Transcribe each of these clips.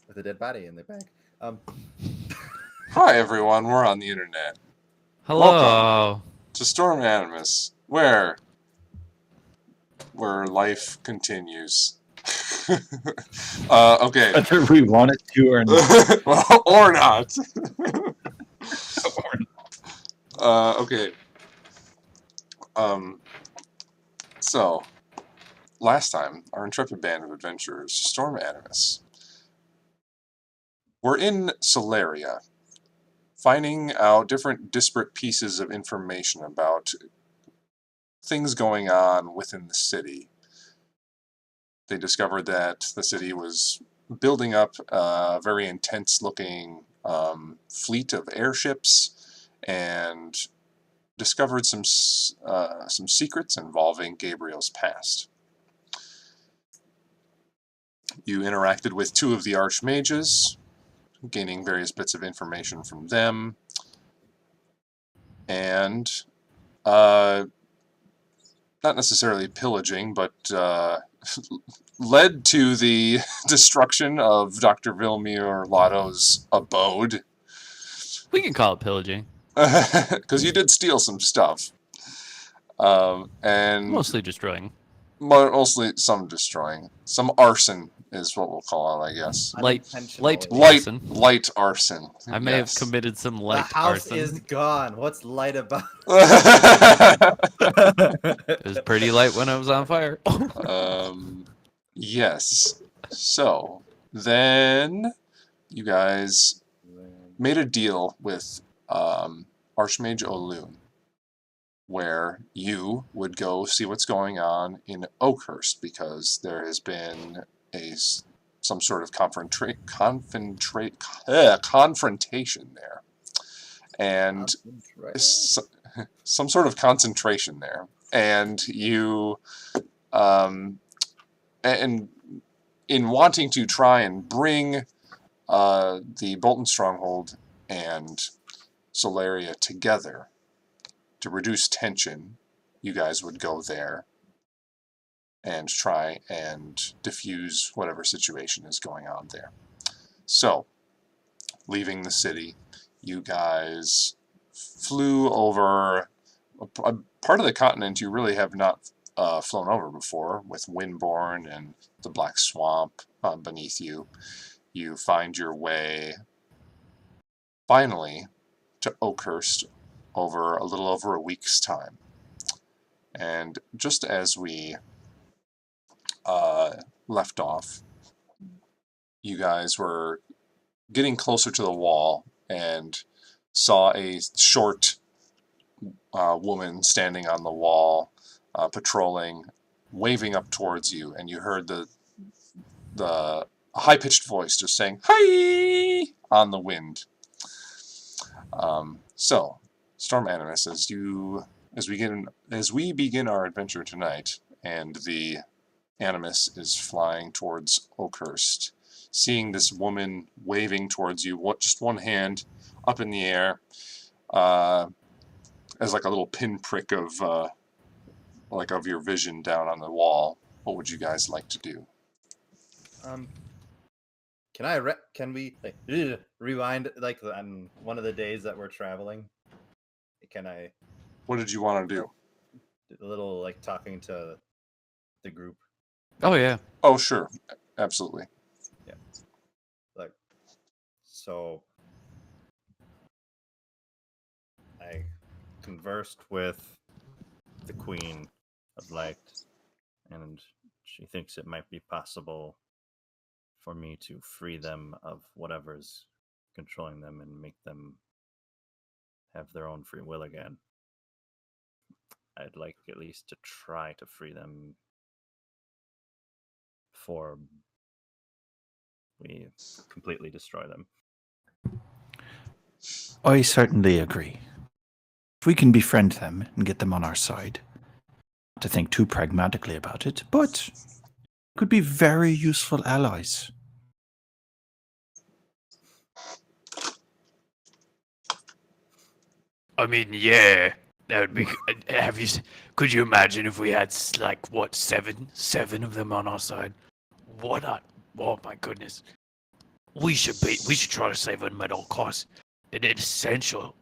with a dead body in their bag. Um, Hi everyone, we're on the internet. Welcome Hello. to Storm Animus, where life continues. Okay. Whether we want it to or not. Well, or not. Okay. So, last time, our intrepid band of adventurers, Storm Animus, were in Solaria, finding out different disparate pieces of information about things going on within the city. They discovered that the city was building up a very intense-looking fleet of airships, and discovered some secrets involving Gabriel's past. You interacted with two of the archmages, gaining various bits of information from them, and not necessarily pillaging, but led to the destruction of Dr. Vilmir Lotto's abode. We can call it pillaging. Because you did steal some stuff. And Mostly destroying. mostly some destroying. Some arson is what we'll call it, I guess. Light unintentionally. arson. Light arson. I may have committed some The light house arson. is gone. What's light about? It was pretty light when I was on fire. Yes. So, then you guys made a deal with Archmage Olun, where you would go see what's going on in Oakhurst, because there has been some sort of confrontation there, and some sort of concentration there, and you and in wanting to try and bring the Bolton Stronghold and Solaria together to reduce tension, you guys would go there and try and diffuse whatever situation is going on there. So, leaving the city, you guys flew over a part of the continent you really have not flown over before, with Windborn and the Black Swamp beneath you. You find your way, finally, to Oakhurst over a little over a week's time. And just as we left off, you guys were getting closer to the wall and saw a short woman standing on the wall, patrolling, waving up towards you, and you heard the high-pitched voice just saying "Hi" on the wind. So, Storm Animus, as we begin our adventure tonight, and the Animus is flying towards Oakhurst, seeing this woman waving towards you, just one hand up in the air, as like a little pinprick of your vision down on the wall. What would you guys like to do? Can we rewind on one of the days that we're traveling? Can I? What did you want to do? A little talking to the group. Oh, yeah. Oh, sure. Absolutely. Yeah. So I conversed with the Queen of Light, and she thinks it might be possible for me to free them of whatever's controlling them and make them have their own free will again. I'd like at least to try to free them before we completely destroy them. I certainly agree. If we can befriend them and get them on our side, not to think too pragmatically about it, but could be very useful allies. I mean, yeah. That would be. Could you imagine if we had seven of them on our side? Oh my goodness! we should try to save them at all costs. An essential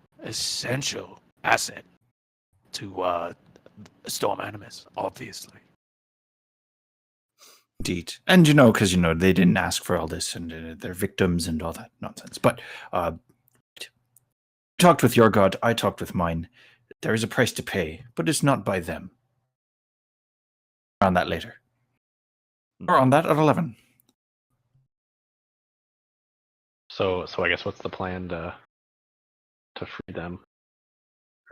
asset to Storm Animus, obviously. Indeed. And, because, they didn't ask for all this and they're victims and all that nonsense. But talked with your god, I talked with mine. There is a price to pay, but it's not by them. On that later. Or on that at 11. So I guess what's the plan to free them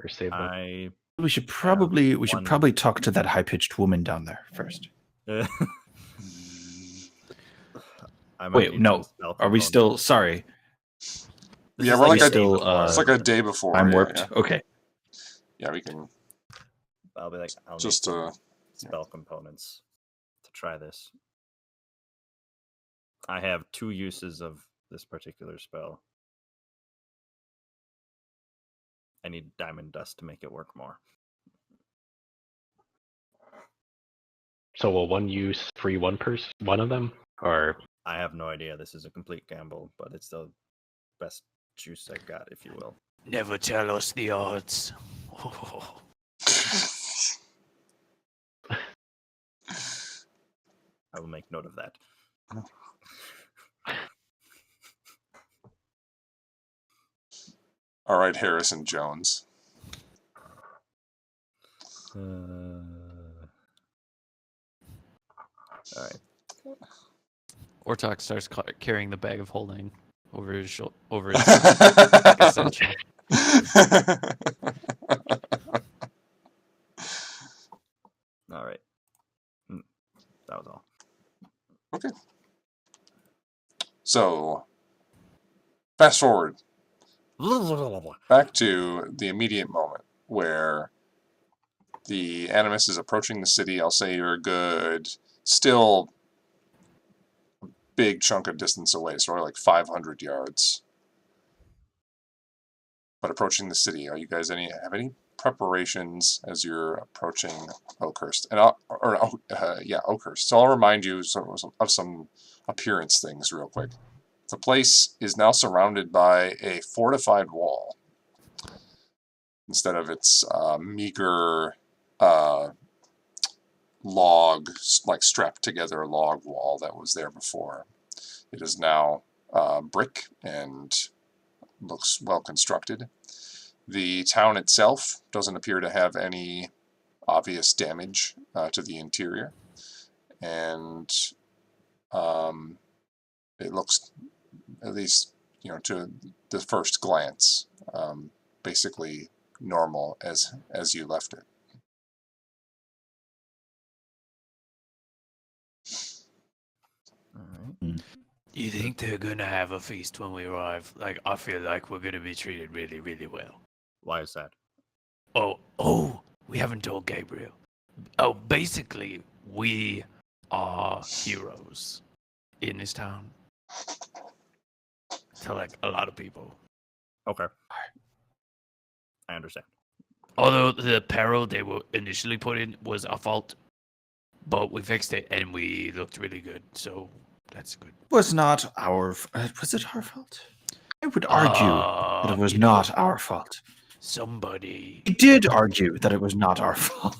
or save them? We should probably talk to that high-pitched woman down there first. Wait, no. Are we still? Sorry. Yeah, we're like it's like a day before. I'm warped. Yeah. Okay. Yeah, we can. I'll be like, I'll Just need spell components to try this. I have 2 uses of this particular spell. I need diamond dust to make it work more. So will one use free one of them, or I have no idea. This is a complete gamble, but it's the best juice I got, if you will. Never tell us the odds. I will make note of that. All right, Harrison Jones. All right. Ortok starts carrying the bag of holding over his shoulder. Over his essential. All right. That was all. Okay. So, fast forward back to the immediate moment where the Animus is approaching the city. I'll say you're a good, still a big chunk of distance away, so like 500 yards. But approaching the city, are you guys have any preparations as you're approaching Oakhurst? And Oakhurst. So I'll remind you of some appearance things real quick. The place is now surrounded by a fortified wall instead of its meager log, like strapped together log wall that was there before. It is now brick and looks well constructed. The town itself doesn't appear to have any obvious damage to the interior, and it looks, at least to the first glance, basically normal as you left it. All right. You think they're gonna have a feast when we arrive? Like, I feel like we're gonna be treated really, really well. Why is that? Oh, we haven't told Gabriel. Oh, basically, we are heroes in this town. To, like, a lot of people. Okay. I understand. Although the peril they were initially put in was our fault, but we fixed it and we looked really good, so that's good. Was not our... was it our fault? I would argue that it was not our fault. Somebody... We did argue that it was not our fault.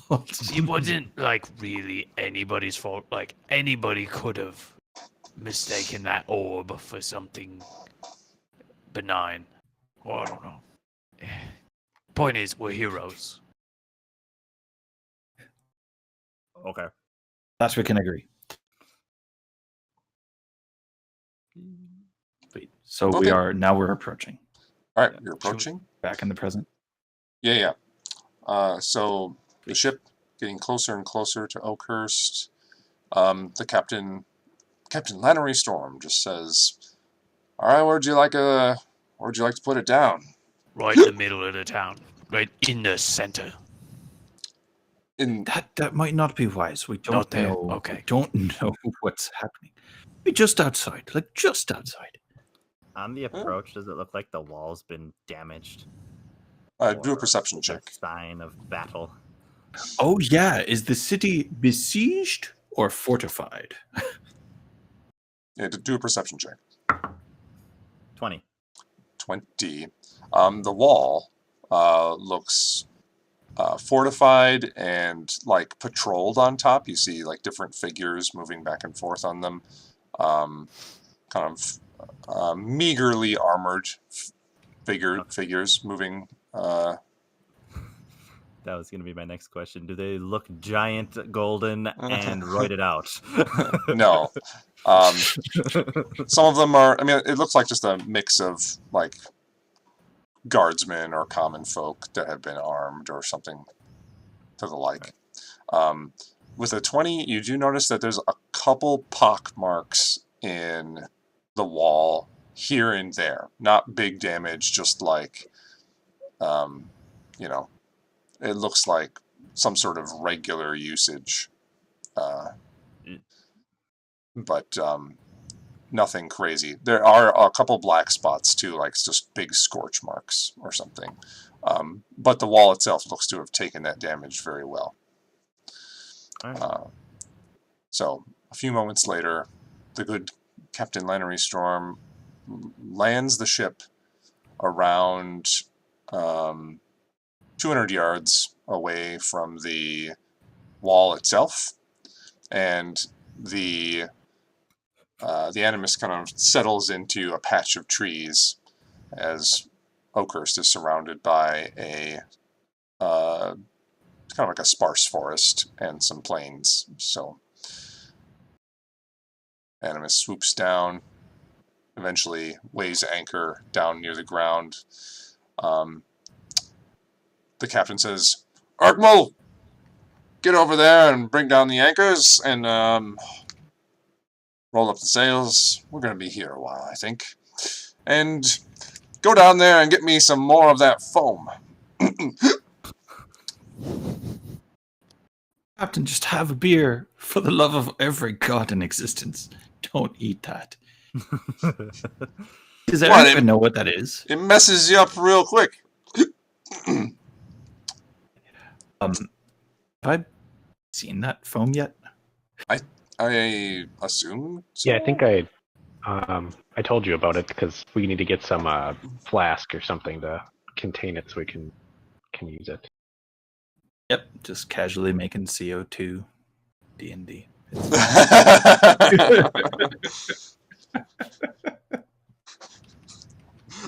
It wasn't, like, really anybody's fault. Like, anybody could have mistaken that orb for something benign. Well, I don't know. Point is, we're heroes. Okay. That we can agree. Wait, so Okay. we're approaching. All right, you're approaching. Back in the present. Yeah. So the ship getting closer and closer to Oakhurst. The Captain Lannery Storm just says, "All right, where'd you like to put it down?" Right in the middle of the town. Right in the center. In That might not be wise. We don't Not there. know. Okay. We don't know what's happening. Be just outside, like just outside. On the approach, does it look like the wall's been damaged? do a Or perception a check. sign of battle. Oh yeah, is the city besieged or fortified? Yeah, do a perception check. 20. 20. The wall looks fortified and like patrolled on top. You see like different figures moving back and forth on them. Kind of meagerly armored figures moving. That was going to be my next question. Do they look giant, golden, and roided out? No. Some of them are, I mean, it looks like just a mix of like guardsmen or common folk that have been armed or something to the like. With a 20, you do notice that there's a couple pock marks in the wall here and there. Not big damage, just like, you know, it looks like some sort of regular usage. But nothing crazy. There are a couple black spots too, like just big scorch marks or something. But the wall itself looks to have taken that damage very well. So a few moments later, the good Captain Lannery Storm lands the ship around 200 yards away from the wall itself, and the Animus kind of settles into a patch of trees as Oakhurst is surrounded by a kind of like a sparse forest and some plains. So Animus swoops down, eventually weighs anchor down near the ground. The captain says, "Arkmal, get over there and bring down the anchors and roll up the sails. We're going to be here a while, I think. And go down there and get me some more of that foam." Captain, just have a beer. For the love of every god in existence, don't eat that. Does anyone even know what that is? It messes you up real quick. Have I seen that foam yet? I assume so? Yeah, I think I told you about it because we need to get some flask or something to contain it so we can use it. Yep, just casually making CO2 D&D.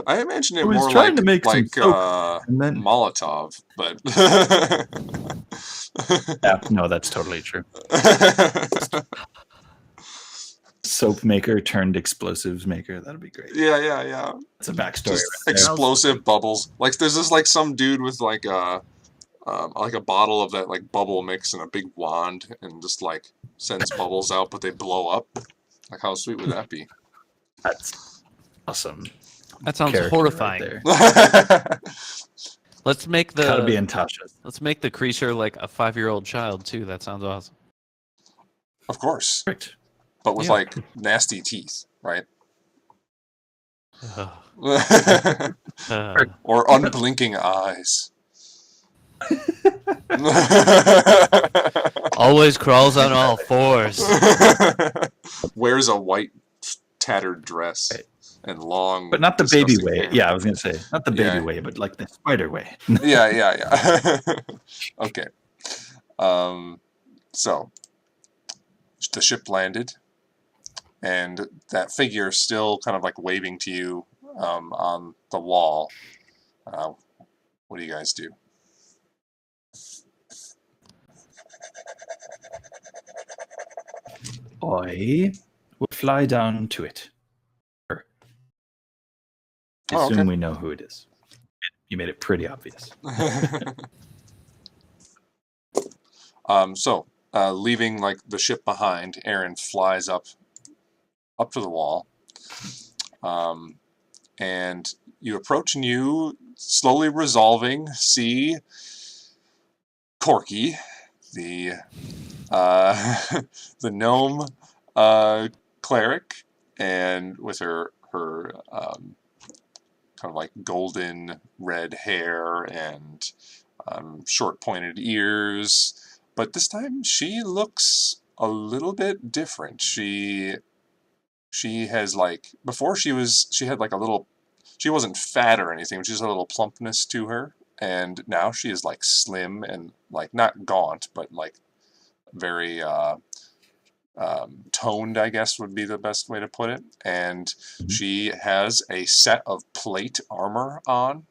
I imagine it I was more trying like, to make some soap, and then... Molotov, but... Yeah, no, that's totally true. Soap maker turned explosives maker. That'd be great. Yeah. That's a backstory. Just explosive bubbles. Like, there's this, like, some dude with, like a bottle of that, like, bubble mix and a big wand and just, like, sends bubbles out, but they blow up. Like, how sweet would that be? That's awesome. That sounds Character horrifying. right there. Let's make the Gotta be in Tasha. Let's make the creature like a 5-year-old child too. That sounds awesome. Of course. Perfect. But with, like, nasty teeth, right? Or unblinking eyes. Always crawls on all fours. Wears a white tattered dress and long, but not the baby way. hair. Yeah, I was gonna say not the baby way, but like the spider way. Yeah. Okay. So the ship landed, and that figure still kind of like waving to you on the wall. What do you guys do? I will fly down to it. Oh, Assume okay. we know who it is. You made it pretty obvious. So leaving like the ship behind, Aaron flies up to the wall, and you approach and you slowly resolving see Corky, the the gnome cleric, and with her kind of like golden red hair and short pointed ears, but this time she looks a little bit different. She she has like before she had like a little, she wasn't fat or anything, but she has a little plumpness to her, and now she is like slim and like not gaunt, but like very toned, I guess would be the best way to put it. And she has a set of plate armor on,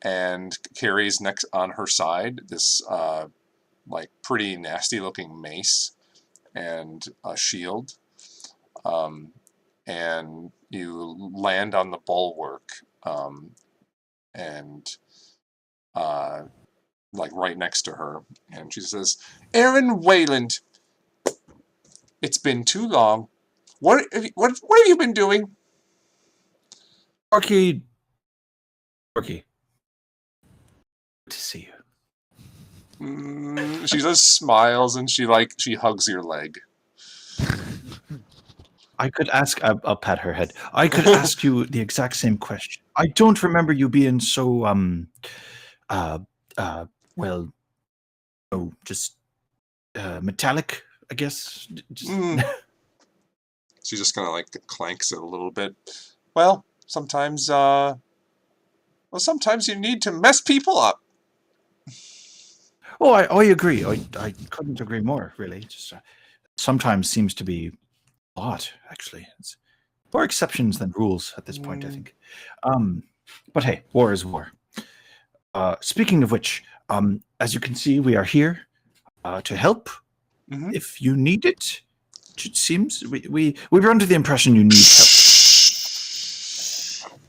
and carries next on her side this like pretty nasty looking mace and a shield. And you land on the bulwark, and like right next to her, and she says, "Aaron Wayland, it's been too long. What have you been doing?" Orky. Good to see you. She just smiles and she hugs your leg. I could ask. I'll pat her head. I could ask you the exact same question. I don't remember you being so well, oh, just metallic. I guess. She just kind of like clanks it a little bit. Well, sometimes you need to mess people up. Oh, I agree. I couldn't agree more. Really, just sometimes seems to be a lot. Actually, it's more exceptions than rules at this point. I think. But hey, war is war. Speaking of which, as you can see, we are here to help. Mm-hmm. If you need it, it seems we were under the impression you need help.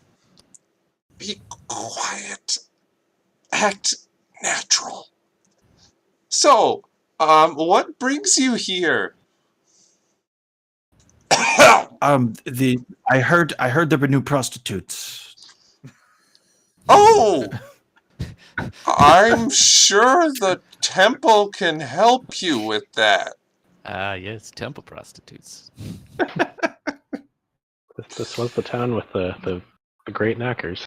Be quiet. Act natural. So, what brings you here? I heard there were new prostitutes. Oh, I'm sure the temple can help you with that. Yes, temple prostitutes. This was the town with the great knackers.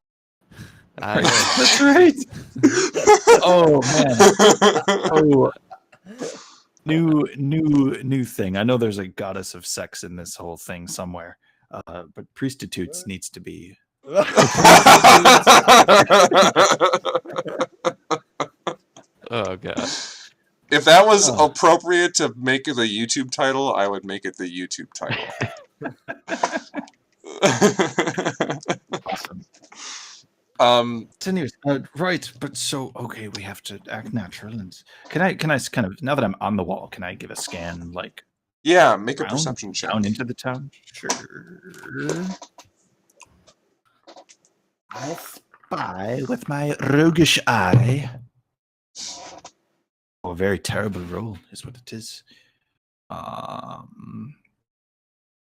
That's right. Oh man. Oh, new thing. I know there's a goddess of sex in this whole thing somewhere, but prostitutes needs to be. Oh god. If that was appropriate to make the YouTube title, I would make it the YouTube title. Awesome. Anyways, right, but so okay, we have to act natural, and can I kind of, now that I'm on the wall, can I give a scan like? Yeah, make a perception check. Down into the town. Sure. I spy with my roguish eye. Oh, a very terrible roll is what it is.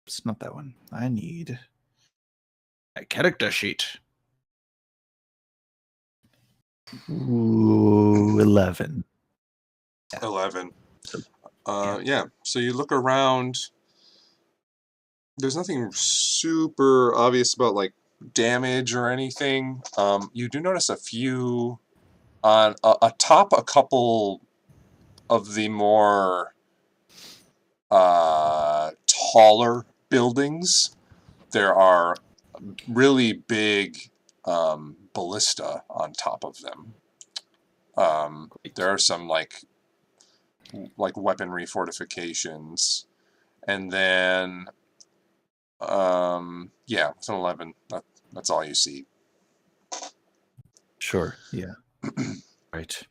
It's not that one. I need a character sheet. Ooh, 11. 11. Yeah. Yeah, so you look around. There's nothing super obvious about like damage or anything. You do notice a few on atop a couple of the more taller buildings. There are really big ballista on top of them. There are some like weaponry fortifications, and then yeah, it's an 11. That's all you see. Sure. Yeah. Right.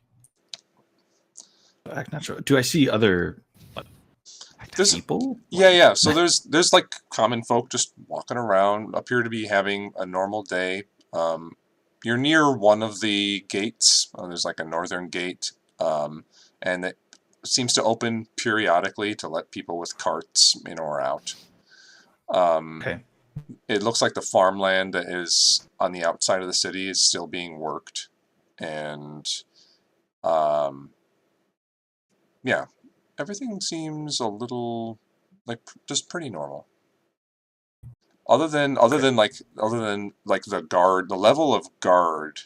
Act natural. Do I see other people? Yeah. So there's like common folk just walking around, appear to be having a normal day. You're near one of the gates. There's like a northern gate, and it seems to open periodically to let people with carts in or out. Okay. It looks like the farmland that is on the outside of the city is still being worked, and yeah, everything seems a little like just pretty normal. Other than the guard, the level of guard,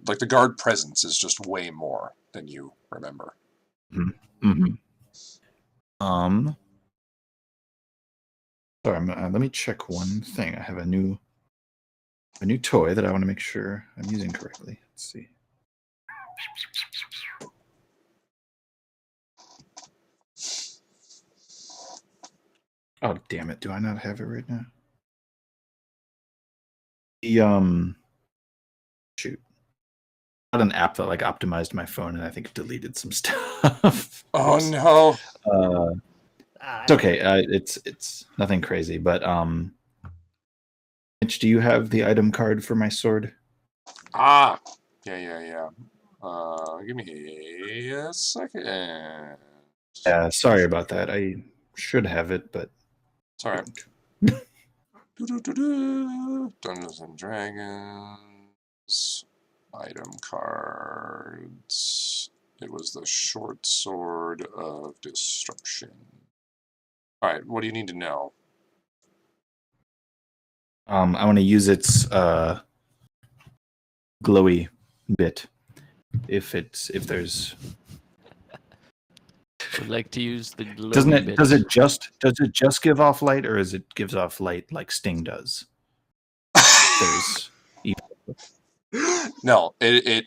like the guard presence is just way more than you remember. Mm-hmm. Sorry, let me check one thing. I have a new toy that I want to make sure I'm using correctly. Let's see. Oh, damn it. Do I not have it right now? The shoot. I had an app that like optimized my phone and I think deleted some stuff. Oh no. It's okay. It's nothing crazy, but Mitch, do you have the item card for my sword? Yeah. Give me a second. Yeah, sorry about that. I should have it, but It's all right. Dungeons and Dragons. Item cards. It was the short sword of destruction. All right, what do you need to know? I want to use its glowy bit. If there's Would like to use the glowing doesn't it bit. does it just give off light, or is it gives off light like Sting does? There's No, it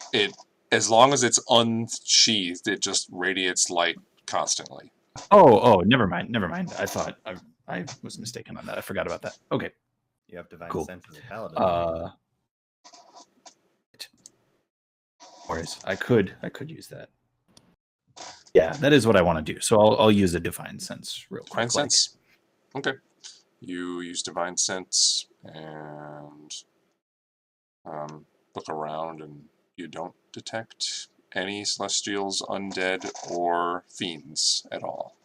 as long as it's unsheathed, it just radiates light constantly. oh never mind. I thought I was mistaken on that. I forgot about that. Okay. You have divine Cool. sense as a paladin. Whereas I could use that. Yeah, that is what I want to do. So I'll use a divine sense real quick. Divine sense. Okay. You use divine sense and look around, and you don't detect any celestials, undead, or fiends at all.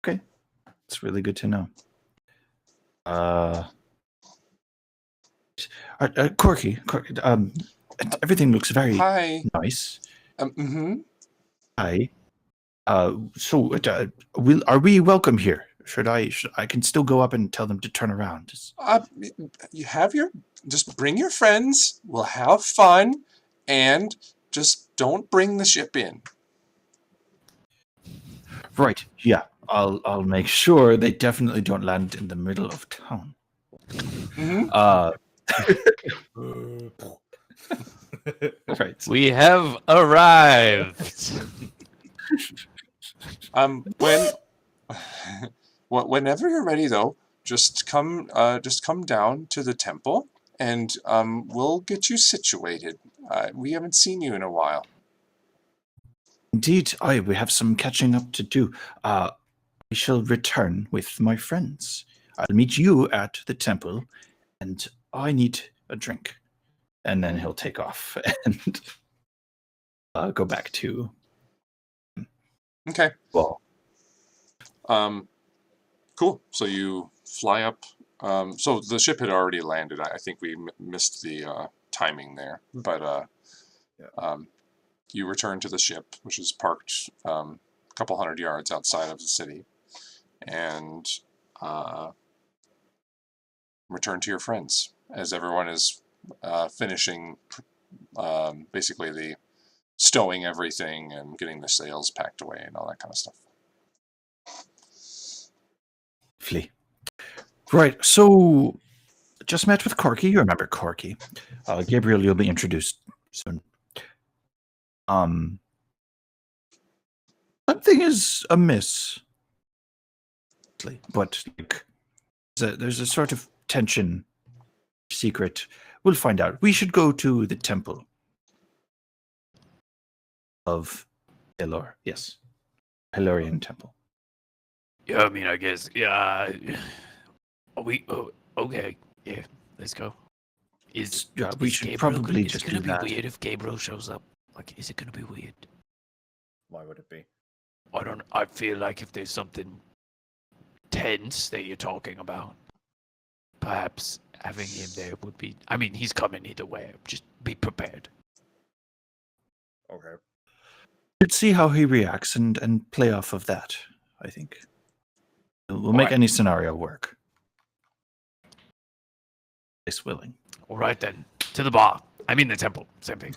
Okay, it's really good to know. Corky, everything looks very Hi. nice. Hi. Hi. So, are we welcome here? Should I can still go up and tell them to turn around? You have just bring your friends. We'll have fun, and just don't bring the ship in. Right. Yeah. I'll make sure they definitely don't land in the middle of town. Right. We have arrived. Whenever you're ready, though, just come down to the temple, and we'll get you situated. We haven't seen you in a while. Indeed, we have some catching up to do. We shall return with my friends. I'll meet you at the temple, and I need a drink. And then he'll take off and go back to. Okay. Well. Cool. So you fly up. So the ship had already landed. I think we missed the timing there, but you return to the ship, which is parked a couple hundred yards outside of the city, and return to your friends as everyone is finishing basically the stowing everything and getting the sails packed away and all that kind of stuff. Right, so just met with Corky. You remember Corky. Gabriel, you'll be introduced soon. Something is amiss. But like, there's a sort of tension, secret. We'll find out. We should go to the temple of Pelor. Yes. Pelorian temple. Yeah, I mean, I guess, yeah. Okay, yeah, let's go. We should probably just do that. It's gonna be weird if Gabriel shows up. Like, is it gonna be weird? Why would it be? I feel like if there's something tense that you're talking about, perhaps having him there would be. I mean, he's coming either way. Just be prepared. Okay. Let's see how he reacts and play off of that, I think. We'll make any scenario work. It's willing. All right, then. To the bar. I mean the temple. Same thing.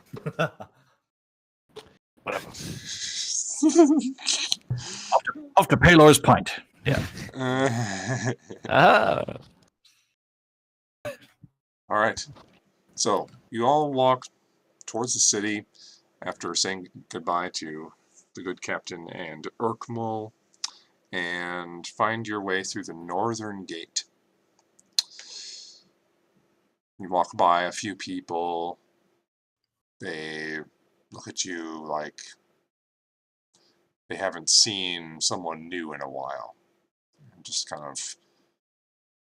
Whatever. Off to Pelor's Pint. Ah. All right. So you all walk towards the city after saying goodbye to the good captain and Urkmul, and find your way through the northern gate. You walk by a few people. They look at you like they haven't seen someone new in a while. And just kind of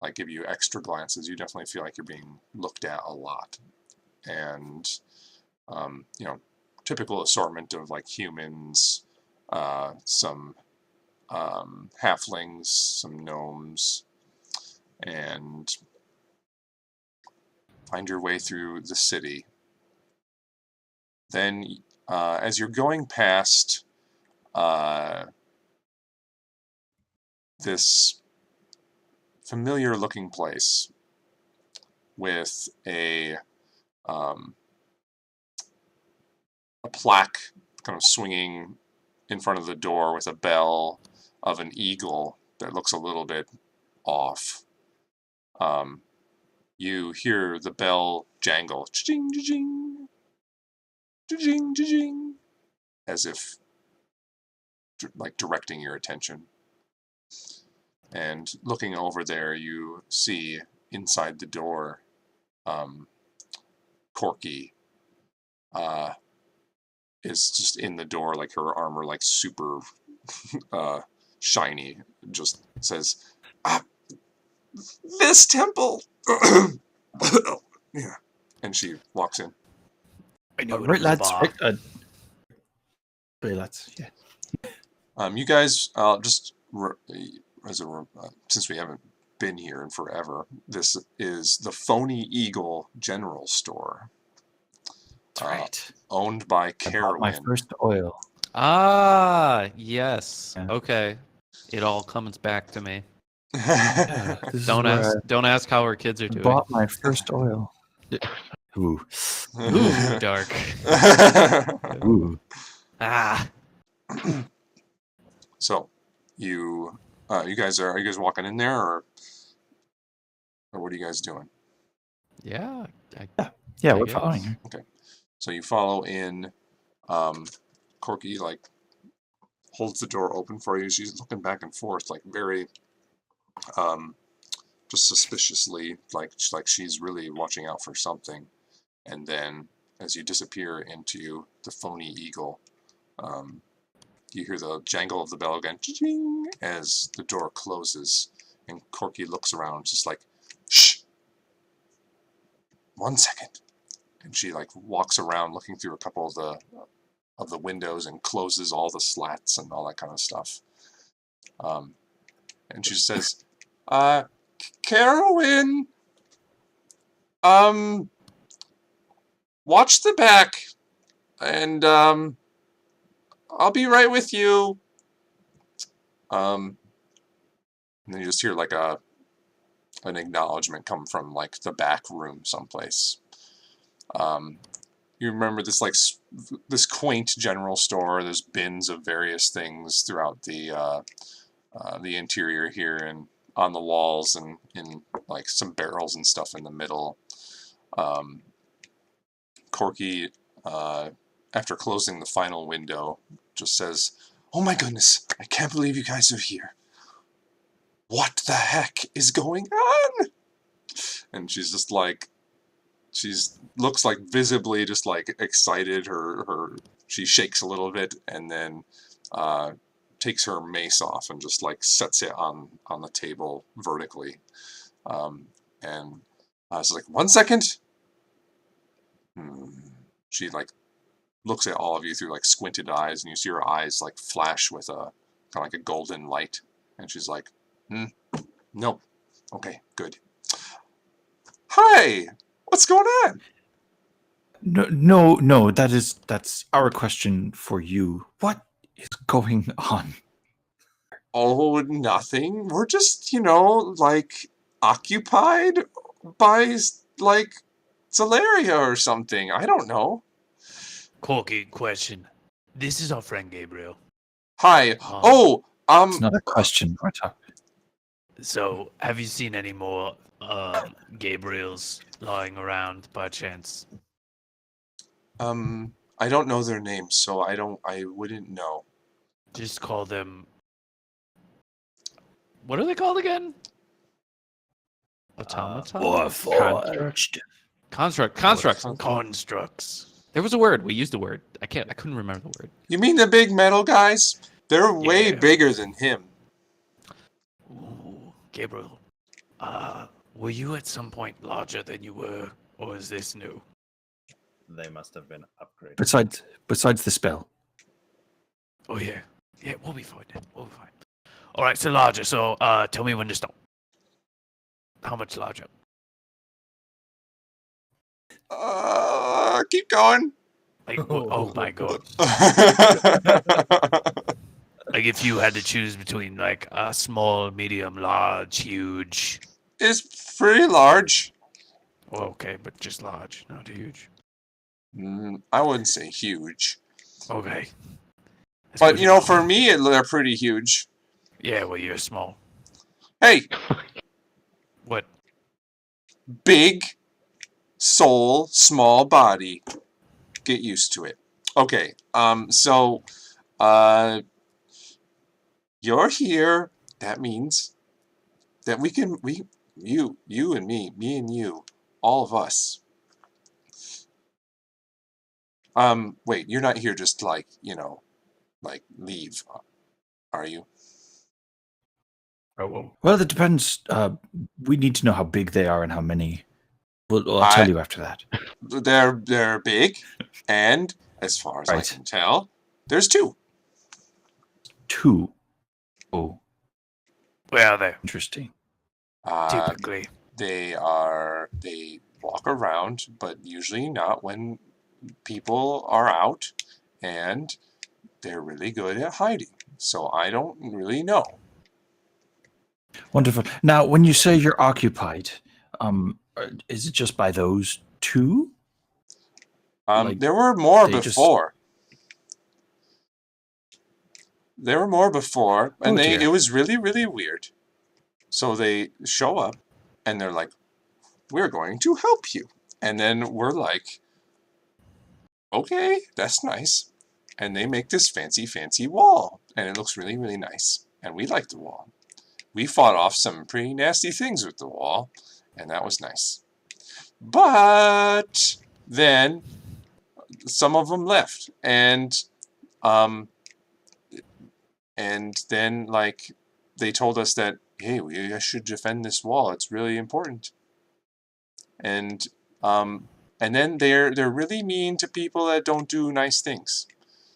like give you extra glances. You definitely feel like you're being looked at a lot. And, typical assortment of like humans, some halflings, some gnomes, and find your way through the city. Then, as you're going past this familiar-looking place with a plaque kind of swinging in front of the door with a bell of an eagle that looks a little bit off. You hear the bell jangle, cha-ching, cha-ching, cha-ching, cha-ching, as if like directing your attention. And looking over there, you see inside the door, Corky is just in the door, like her armor, like super shiny. Just says, "This temple." Yeah, and she walks in. I knew it Right, was a lads. bar. Right, right, lads. Yeah. You guys, since we haven't been here in forever, this is the Phony Eagle General Store. That's right. Owned by I bought my Carowin. first oil. Ah, yes. Yeah. Okay. It all comes back to me. Yeah, this Don't is where don't ask how our kids are I doing. bought my first oil. Ooh. Ooh, dark. Ooh. Ah. So, you guys are you guys walking in there, or what are you guys doing? Yeah. Yeah, I we're guess. following her. So you follow in. Corky like holds the door open for you. She's looking back and forth, like very, just suspiciously, like she's really watching out for something. And then, as you disappear into the Phony Eagle, you hear the jangle of the bell again, ching, as the door closes, and Corky looks around, just like, "Shh, 1 second," and she like walks around, looking through a couple of the windows, and closes all the slats and all that kind of stuff. And she says, "Carowin, watch the back, and I'll be right with you." And then you just hear like an acknowledgement come from like the back room someplace. You remember this like this quaint general store. There's bins of various things throughout the interior here, and on the walls, and in like some barrels and stuff in the middle. Corky, after closing the final window, just says, "Oh my goodness, I can't believe you guys are here. What the heck is going on?" And she's just like, looks like visibly just like excited. She shakes a little bit, and then takes her mace off and just like sets it on the table vertically. And it's like, 1 second. She like looks at all of you through like squinted eyes, and you see her eyes like flash with a kind of like a golden light, and she's like, "No, okay, good. Hi, what's going on?" No. That's our question for you. What is going on? "Oh, nothing. We're just, like occupied by like Zalaria or something. I don't know." Corky, question. This is our friend Gabriel. "Hi. Oh, It's not a question, Ortok. So, have you seen any more Gabriels lying around by chance? I don't know their names, so I wouldn't know. Just call them. What are they called again? Automaton? Constructs. There was a word. We used the word. I couldn't remember the word. You mean the big metal guys? They're way Yeah. bigger than him. Ooh, Gabriel. Were you at some point larger than you were, or is this new? They must have been upgraded. Besides the spell. Oh yeah. Yeah, we'll be fine then. We'll be fine. Alright, so larger, so tell me when to stop. How much larger? Keep going. Like, oh my god. Like if you had to choose between like a small, medium, large, huge. It's pretty large. Oh, okay, but just large, not huge. I wouldn't say huge. Okay. That's But, good you to know, for me, they're pretty huge. Yeah, well, you're small. Hey, What? big soul, small body. Get used to it. Okay, so, you're here. That means that you and me and you, all of us. Wait, you're not here just like, like leave, are you? Oh, Well, it depends. We need to know how big they are and how many. I'll tell you after that. They're big, and as far as I Right. can tell, there's two. 2. Oh, Where are they? interesting. Typically. They walk around, but usually not when people are out, and they're really good at hiding. So I don't really know. Wonderful. Now, when you say you're occupied, is it just by those 2? Like, There were more they just- before. There were more before, and Oh, dear. it was really, really weird. So they show up, and they're like, "We're going to help you," and then we're like, "Okay, that's nice," and they make this fancy, fancy wall, and it looks really, really nice, and we like the wall. We fought off some pretty nasty things with the wall, and that was nice. But then some of them left, and then like they told us that, hey, we should defend this wall. It's really important. And then they're really mean to people that don't do nice things.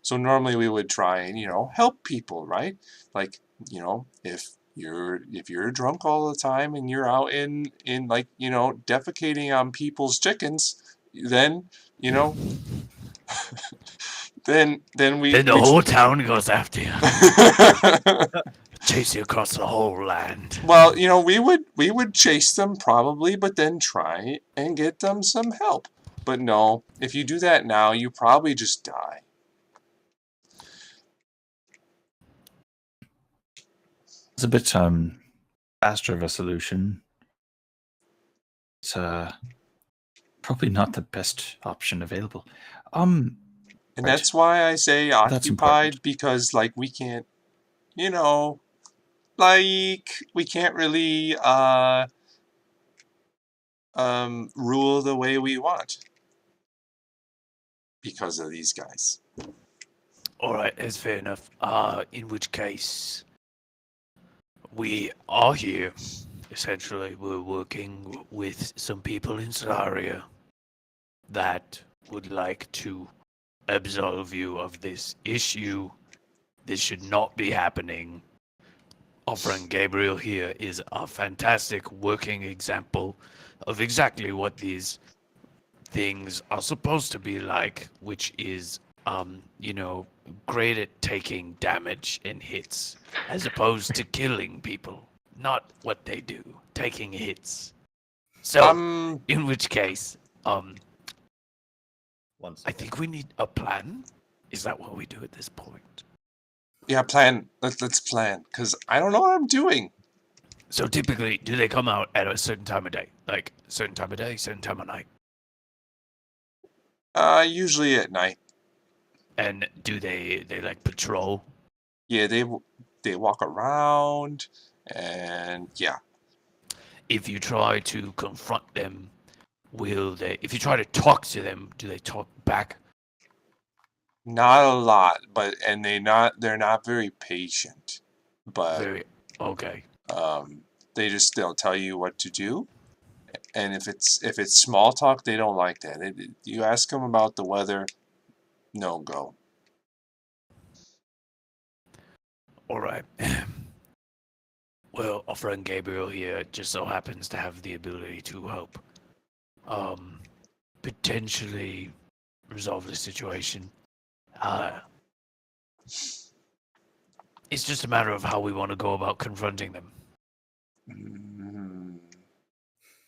So normally we would try and help people, right? Like if you're drunk all the time and you're out in like defecating on people's chickens, then then Then the whole town goes after you. Chase you across the whole land. Well, we would chase them probably, but then try and get them some help. But no, if you do that now, you probably just die. It's a bit faster of a solution. It's probably not the best option available. And Right. that's why I say occupied, important. because like we can't, like we can't really rule the way we want because of these guys. Alright, that's fair enough. In which case, we are here. Essentially, we're working with some people in Solaria that would like to absolve you of this issue. This should not be happening. Our friend Gabriel here is a fantastic working example of exactly what these things are supposed to be like, which is, great at taking damage and hits, as opposed to killing people. Not what they do, taking hits. So, in which case, Once I think we need a plan. Is that what we do at this point? Yeah, plan. Let's plan, because I don't know what I'm doing. So typically, do they come out at a certain time of day? Like certain time of day, certain time of night? Usually at night. And do they like patrol? Yeah, they walk around, and yeah. If you try to confront them, will they? If you try to talk to them, do they talk back? Not a lot, but they're not very patient. But Very okay. they they'll tell you what to do, and if it's small talk, they don't like that. You ask them about the weather, no go. All right. Well, our friend Gabriel here just so happens to have the ability to help potentially resolve the situation. It's just a matter of how we want to go about confronting them.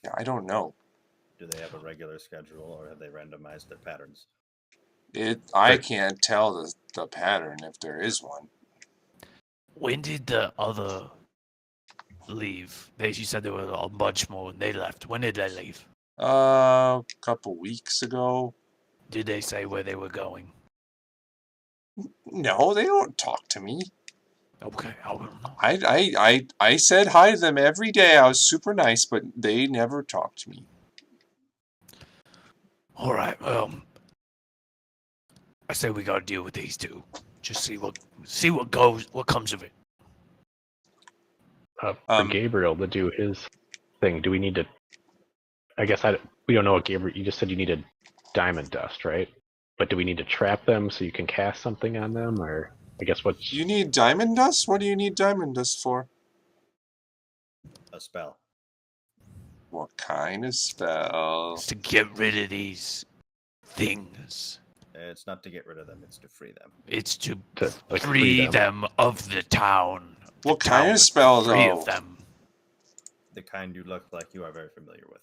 Yeah, I don't know. Do they have a regular schedule, or have they randomized their patterns? I can't tell the pattern if there is one. When did the other leave? You said there were a bunch more when they left. When did they leave? A couple weeks ago. Did they say where they were going? No, they don't talk to me. Okay, I don't know. I said hi to them every day. I was super nice, but they never talked to me. All right. I say we gotta deal with these two. Just see what comes of it. For Gabriel to do his thing, do we need to? I guess we don't know what Gabriel. You just said you needed diamond dust, right? But do we need to trap them so you can cast something on them, or I guess what's? You need diamond dust? What do you need diamond dust for? A spell. What kind of spell? It's to get rid of these things. It's not to get rid of them; it's to free them. It's to like, free them of the town. What kind of spell, Free though? of them. The kind you look like you are very familiar with.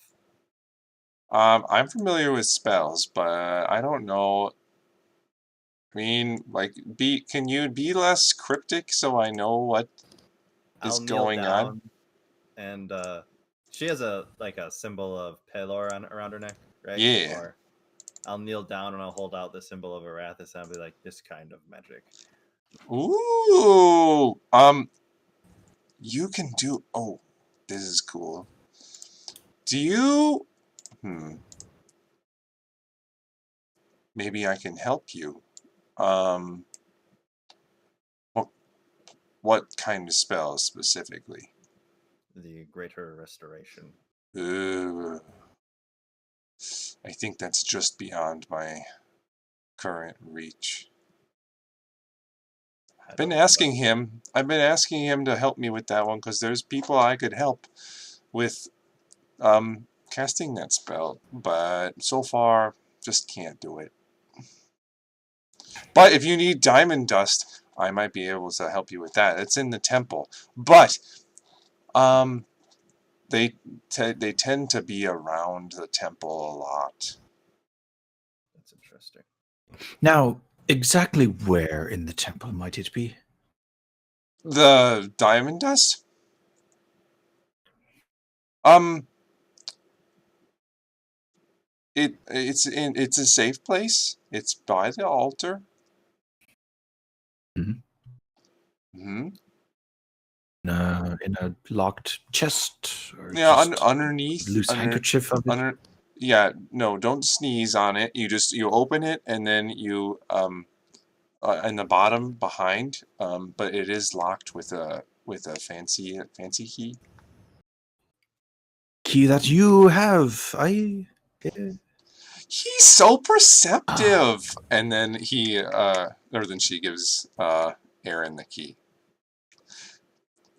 I'm familiar with spells, but I don't know. I mean, like, can you be less cryptic so I know what is going on? And she has a symbol of Pelor around her neck, right? Yeah. Or I'll kneel down and I'll hold out the symbol of Arathis and I'll be like, this kind of magic. Ooh. You can do. Oh, this is cool. Do you? Maybe I can help you. What kind of spell specifically? The Greater Restoration. Ooh. I think that's just beyond my current reach. I've been asking him to help me with that one because there's people I could help with casting that spell, but so far just can't do it. But if you need diamond dust, I might be able to help you with that. It's in the temple, but they tend to be around the temple a lot. That's interesting. Now, exactly where in the temple might it be? The diamond dust? It's a safe place. It's by the altar. In a locked chest? Or Yeah, just underneath. loose handkerchief of it? Yeah, no, don't sneeze on it. You open it and then you in the bottom behind. But it is locked with a fancy key. Key that you have. He's so perceptive. And then she gives Aaron the key.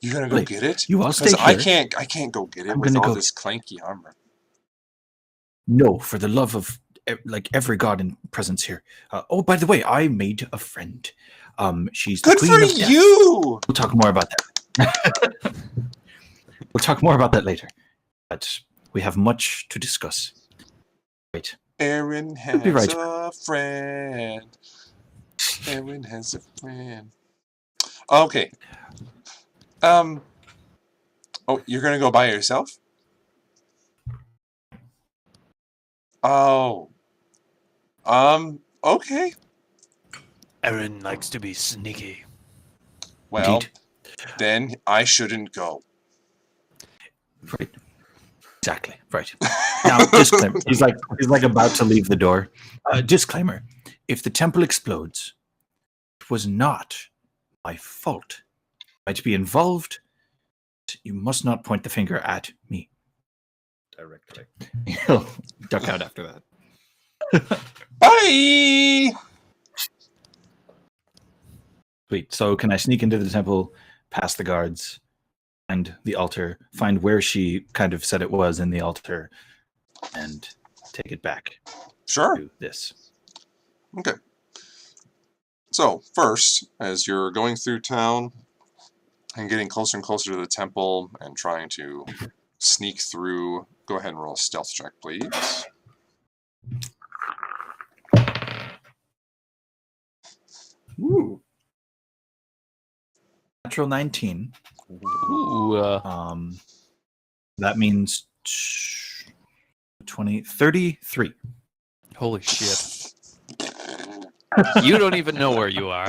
You gonna go get it? You all stay here. I can't go get it with all this clanky armor. No, for the love of every god in presence here. Oh, by the way, I made a friend. She's the Good queen for of death. you. We'll talk more about that. We'll talk more about that later. But we have much to discuss. Wait. Aaron has right. a friend. Aaron has a friend. Okay. Oh, you're gonna go by yourself? Oh. Okay. Aaron likes to be sneaky. Well, Indeed. then I shouldn't go. Right. Exactly. Right. Now, disclaimer. He's like about to leave the door. Disclaimer. If the temple explodes, it was not my fault. I'd be involved. You must not point the finger at me. Directly. He'll duck out after that. Bye! Sweet. So can I sneak into the temple, past the guards, find the altar, find where she kind of said it was in the altar, and take it back Sure. to this? Okay. So, first, as you're going through town and getting closer and closer to the temple and trying to sneak through, go ahead and roll a stealth check, please. Ooh. Natural 19. Ooh, That means 33. holy shit. You don't even know where you are.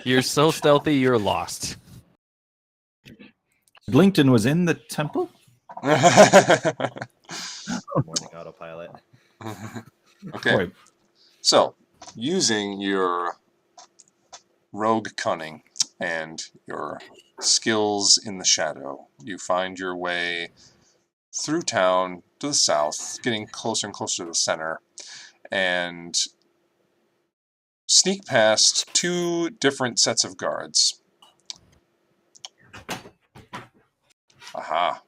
You're so stealthy, you're lost. Blinkton was in the temple? Morning autopilot. Okay. Boy, So, using your rogue cunning and your skills in the shadow, you find your way through town to the south, getting closer and closer to the center, and sneak past two different sets of guards. Aha.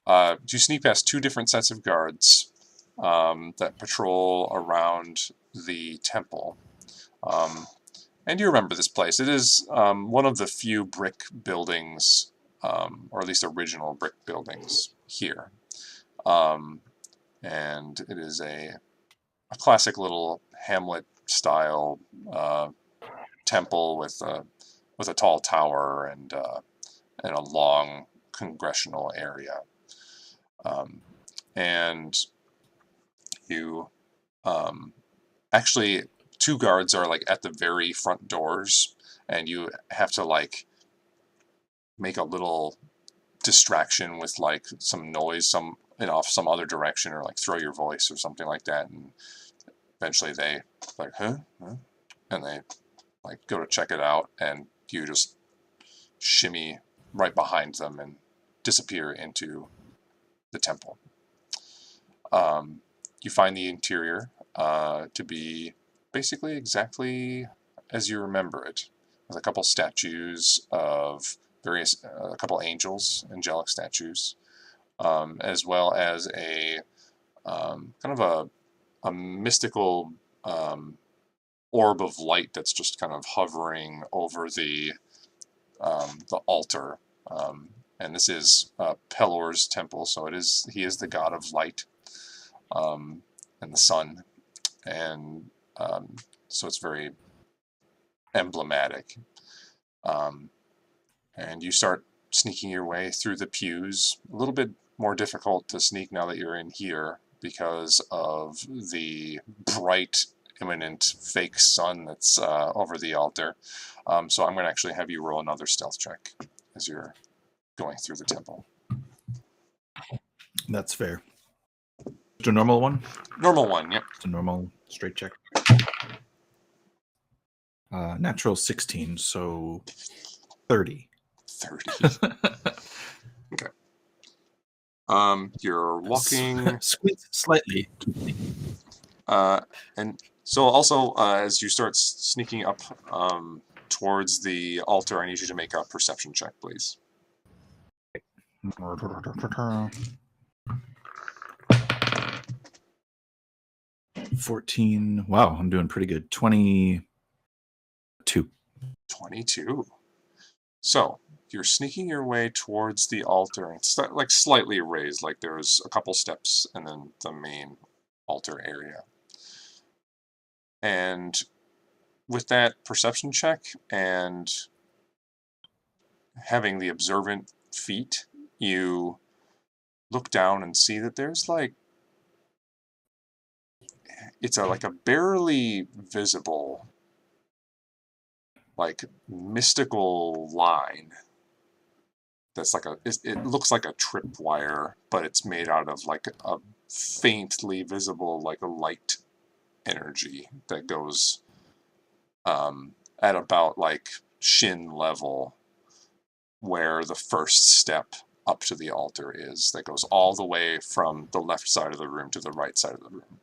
You sneak past two different sets of guards that patrol around the temple. And you remember this place. It is one of the few brick buildings, or at least original brick buildings here. And it is a classic little hamlet-style temple with a tall tower and a long congressional area. And you actually, two guards are like at the very front doors, and you have to like make a little distraction with like some noise, off some other direction, or like throw your voice or something like that, and eventually they like, huh? And they like go to check it out, and you just shimmy right behind them and disappear into the temple. You find the interior to be basically exactly as you remember it. There's a couple statues of a couple angels, angelic statues, as well as a kind of a mystical orb of light that's just kind of hovering over the altar. And this is Pelor's temple, so he is the god of light and the sun, and so it's very emblematic. And you start sneaking your way through the pews. A little bit more difficult to sneak now that you're in here because of the bright, imminent fake sun that's over the altar. So I'm going to actually have you roll another stealth check as you're going through the temple. that's fair. Just a normal one? Normal one, yep. Just a normal straight check. Natural 16, so 30. 30. Okay. You're walking. Squeeze slightly. And so also, as you start sneaking up towards the altar, I need you to make a perception check, please. 14. Wow, I'm doing pretty good. 22. 22. So, you're sneaking your way towards the altar, and it's like slightly raised, like there's a couple steps and then the main altar area. And with that perception check and having the observant feat, you look down and see that there's like it's like a barely visible, like mystical line that's like it looks like a tripwire, but it's made out of like a faintly visible, like a light energy that goes at about like shin level where the first step up to the altar is, that goes all the way from the left side of the room to the right side of the room.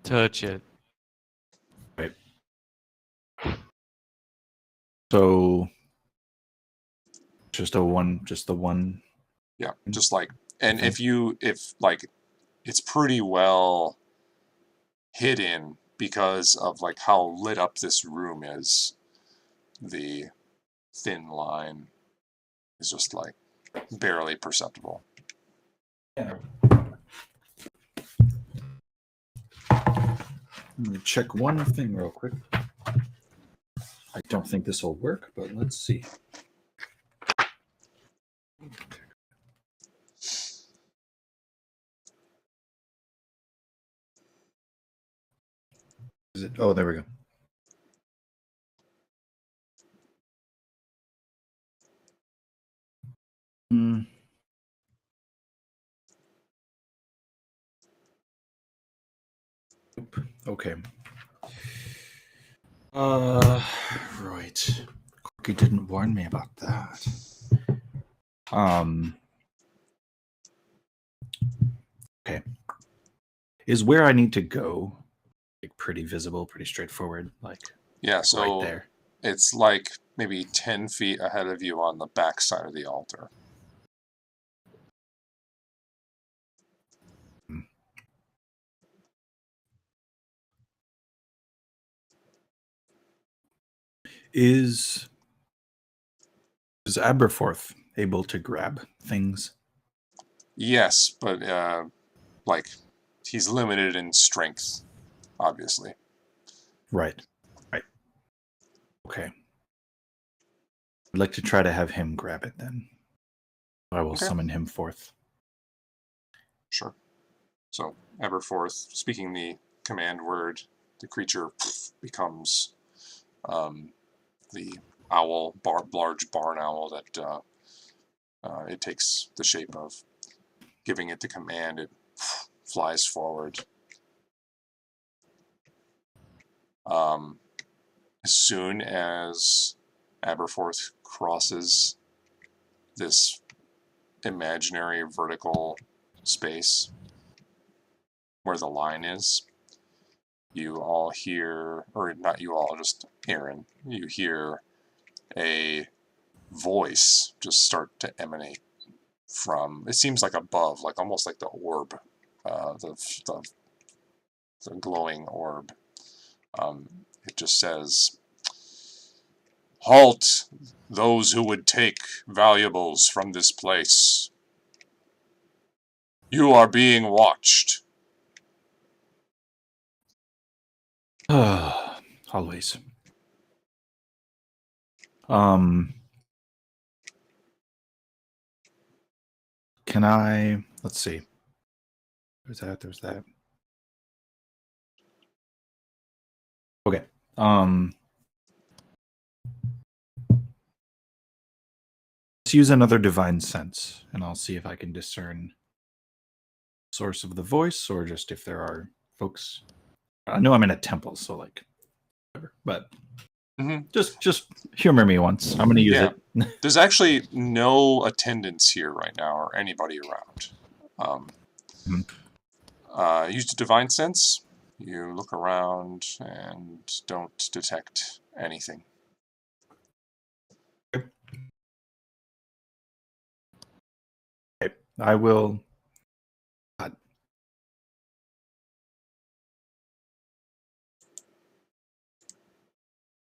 Touch it. So just the one. Yeah, just like, and if like, it's pretty well hidden because of like how lit up this room is. The thin line is just like barely perceptible. Yeah. Let me check one thing real quick. I don't think this will work, but let's see. Is it? Oh, there we go. Okay. Right. Corky didn't warn me about that. Okay. Is where I need to go like pretty visible, pretty straightforward, like Yeah, so right there. it's like maybe 10 feet ahead of you on the back side of the altar. Is Aberforth able to grab things? Yes, but like he's limited in strength, obviously. Right. Okay. I'd like to try to have him grab it then. I will summon him forth. Sure. So Aberforth, speaking the command word, the creature becomes the owl, large barn owl that it takes the shape of. Giving it the command, it flies forward. As soon as Aberforth crosses this imaginary vertical space where the line is, you all hear, or not you all, just Aaron, you hear a voice just start to emanate from, it seems like above, like almost like the orb, the glowing orb. It just says, "Halt, those who would take valuables from this place. You are being watched." Always. Can I, let's see. There's that. Okay. Let's use another divine sense, and I'll see if I can discern source of the voice, or just if there are folks. I know I'm in a temple, so like, whatever. But just humor me once. I'm going to use it. There's actually no attendants here right now, or anybody around. Use a divine sense. You look around and don't detect anything. Okay. I will. God.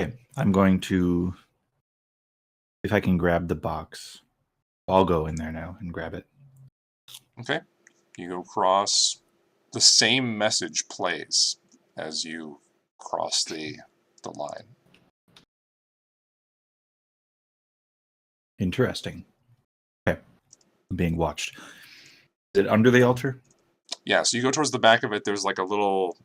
Okay. I'm going to. If I can grab the box, I'll go in there now and grab it. Okay. You go across the same message plays as you cross the line. Interesting. Okay. I'm being watched. Is it under the altar? Yeah, so you go towards the back of it. There's like a little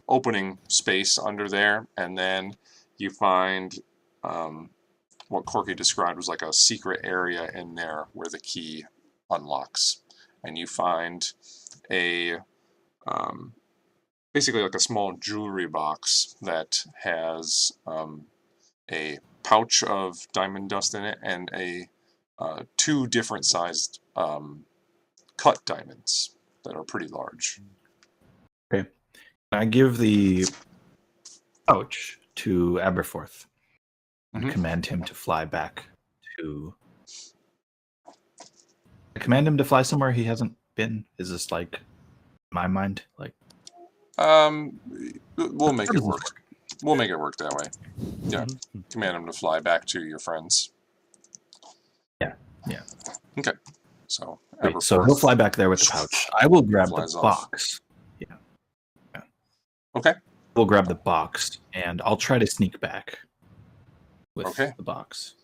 opening space under there, and then you find what Corky described was like a secret area in there where the key unlocks, and you find a basically like a small jewelry box that has a pouch of diamond dust in it and a 2 different sized cut diamonds that are pretty large. Okay. I give the pouch to Aberforth and Mhm. command him to fly back to. I command him to fly somewhere he hasn't been. Is this like my mind? Like We'll make how it does this work. We'll make it work that way. Yeah. Command him to fly back to your friends. Yeah, yeah. Okay. So, Wait, so he'll fly back there with the pouch. I will grab the Flies off. box. Yeah. Okay. We'll grab the box and I'll try to sneak back with Okay. the box.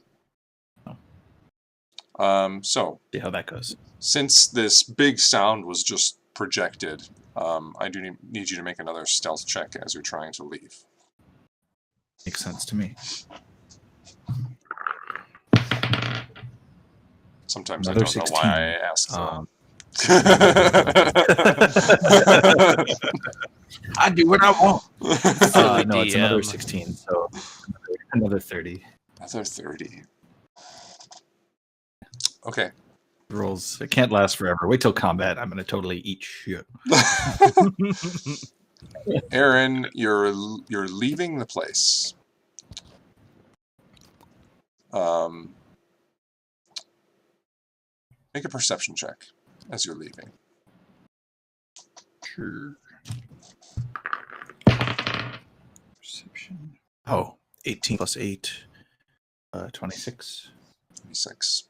So, See how that goes. since this big sound was just projected, I do need you to make another stealth check as you're trying to leave. Makes sense to me. Sometimes Another I don't 16. know why I asked Um, that. I do what I want. Silly No, it's another DM. 16, so another 30. Another 30. Okay. Rolls. It can't last forever. Wait till combat. I'm going to totally eat shit. Aaron, you're leaving the place. Make a perception check as you're leaving. Sure. Perception. Oh, 18 plus 8. 26. 26.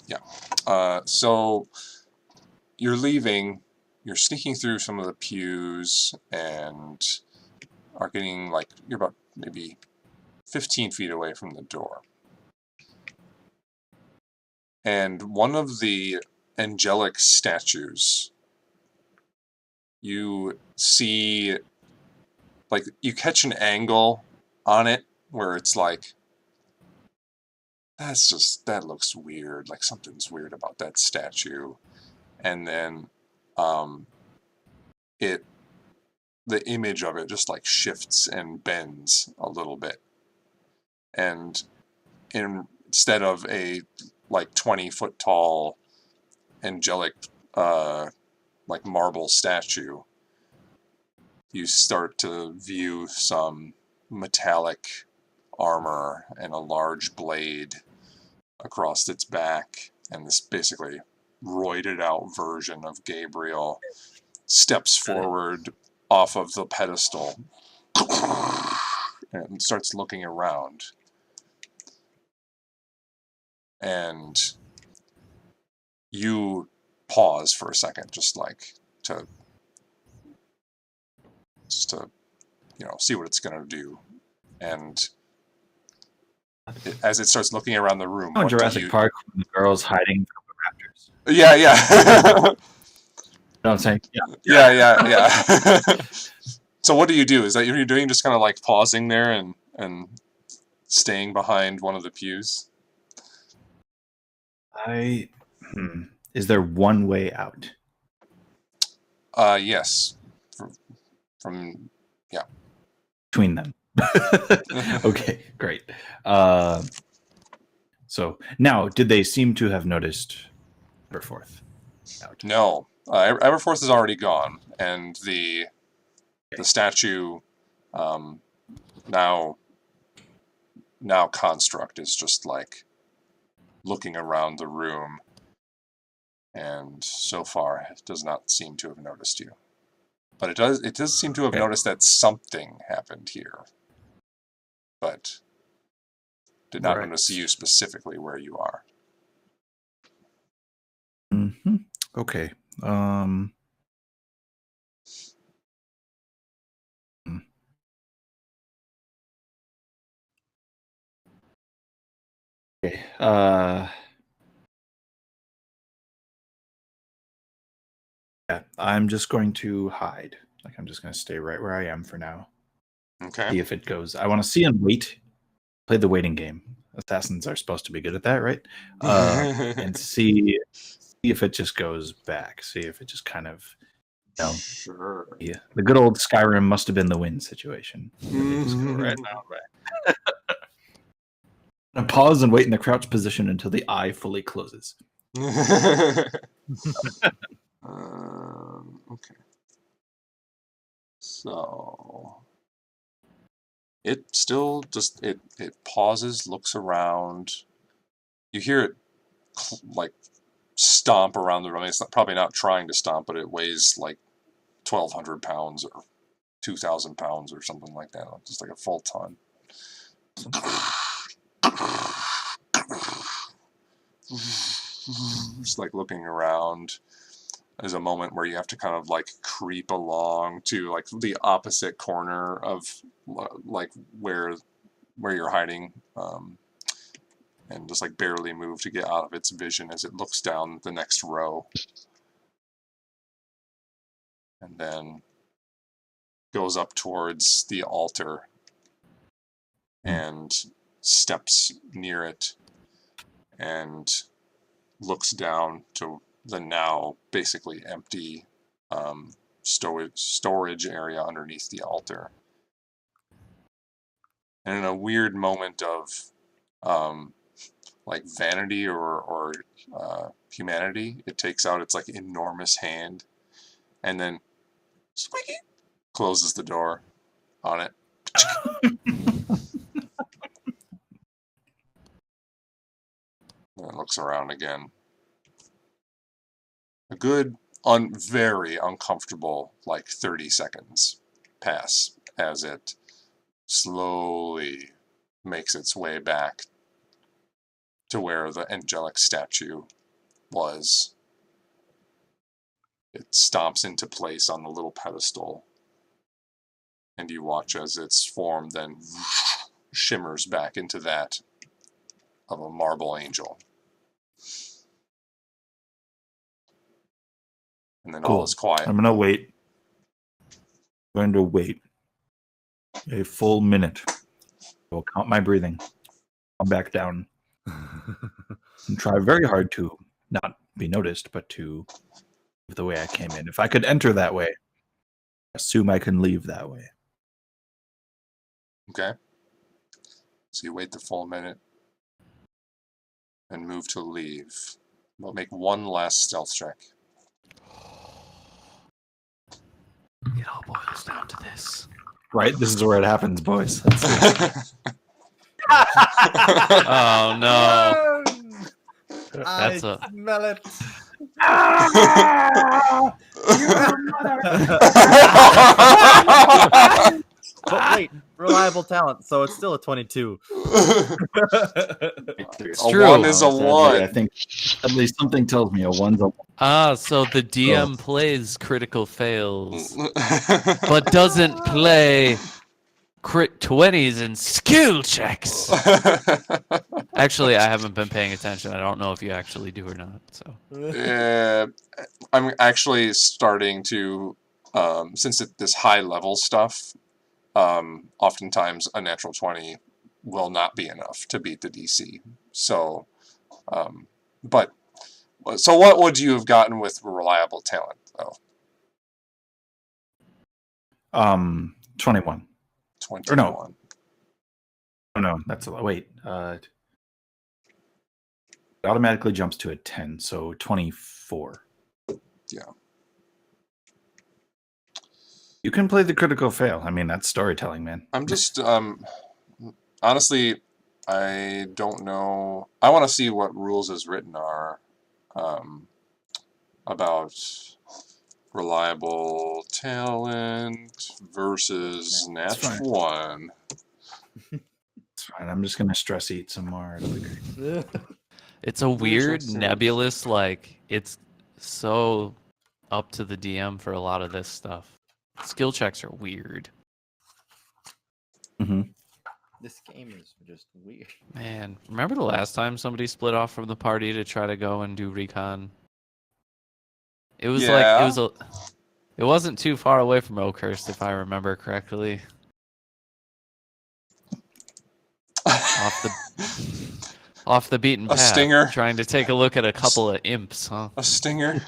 Yeah. So you're leaving. You're sneaking through some of the pews and are getting like you're about maybe 15 feet away from the door. And one of the angelic statues, you see, like, you catch an angle on it where it's like, that looks weird, like something's weird about that statue. And then the image of it just like shifts and bends a little bit. And instead of a like 20-foot tall angelic like marble statue, you start to view some metallic armor and a large blade across its back, and this basically roided out version of Gabriel steps forward off of the pedestal and starts looking around. And you pause for a second, just to see what it's gonna do. And as it starts looking around the room, Oh, what do Jurassic you- Park, when the girls hiding from the raptors. Yeah, yeah. You know what I'm saying? Yeah. yeah. So what do you do? Is that you're doing just kind of like pausing there and staying behind one of the pews? Is there one way out? Yes. From Between them. Okay, great. So now, did they seem to have noticed Aberforth? Out? No. Everforth is already gone, and the statue now construct is just like looking around the room, and so far it does not seem to have noticed you. But it does seem to have noticed that something happened here, but did not notice you specifically where you are. Hmm. Okay. Okay. Yeah, I'm just going to hide. Like, I'm just going to stay right where I am for now. Okay. See if it goes. I want to see and wait. Play the waiting game. Assassins are supposed to be good at that, right? And see if it just goes back. See if it just kind of, Sure. yeah, the good old Skyrim must have been the win situation. They just go right now, right? And pause and wait in the crouch position until the eye fully closes. Okay. So it still just it pauses, looks around. You hear it like stomp around the room. It's probably not trying to stomp, but it weighs like 1,200 pounds or 2,000 pounds or something like that. Just like a full ton. Just like looking around. There's a moment where you have to kind of like creep along to like the opposite corner of like where you're hiding, and just like barely move to get out of its vision as it looks down the next row, and then goes up towards the altar and steps near it and looks down to the now basically empty storage area underneath the altar. And in a weird moment of like vanity or humanity, it takes out its like enormous hand and then squeaky closes the door on it. And it looks around again. A good, very uncomfortable, like 30 seconds pass as it slowly makes its way back to where the angelic statue was. It stomps into place on the little pedestal, and you watch as its form then shimmers back into that of a marble angel. And then all is quiet. I'm going to wait. I'm going to wait a full minute. I will count my breathing. I'll back down and try very hard to not be noticed, but to leave the way I came in. If I could enter that way, assume I can leave that way. Okay. So you wait the full minute and move to leave. We'll make one last stealth check. It all boils down to this. Right? This is where it happens, boys. That's it. Oh no! That's I a smell it. But wait, reliable talent, so it's still a 22. It's A true. 1 is a Sadly, 1. I think at least something tells me a 1's a 1. so the DM plays critical fails, but doesn't play crit 20s and skill checks. Actually, I haven't been paying attention. I don't know if you actually do or not. So Yeah, I'm actually starting to, since this high level stuff, oftentimes a natural 20 will not be enough to beat the DC. So, so what would you have gotten with reliable talent, though? 21. 21. Or no. Oh, no, that's a lot. Wait. It automatically jumps to a 10, so 24. Yeah. You can play the critical fail. I mean, that's storytelling, man. I'm just, honestly, I don't know. I want to see what rules as written are about reliable talent versus That's nat fine. 1. It's fine. I'm just going to stress eat some more. It'll be great. it's a weird Interesting. nebulous, like it's so up to the DM for a lot of this stuff. Skill checks are weird. Mm-hmm. This game is just weird. Man, remember the last time somebody split off from the party to try to go and do recon? It was it wasn't too far away from Oakhurst, if I remember correctly. Off the beaten path. A stinger. Trying to take a look at a couple of imps, huh? A stinger.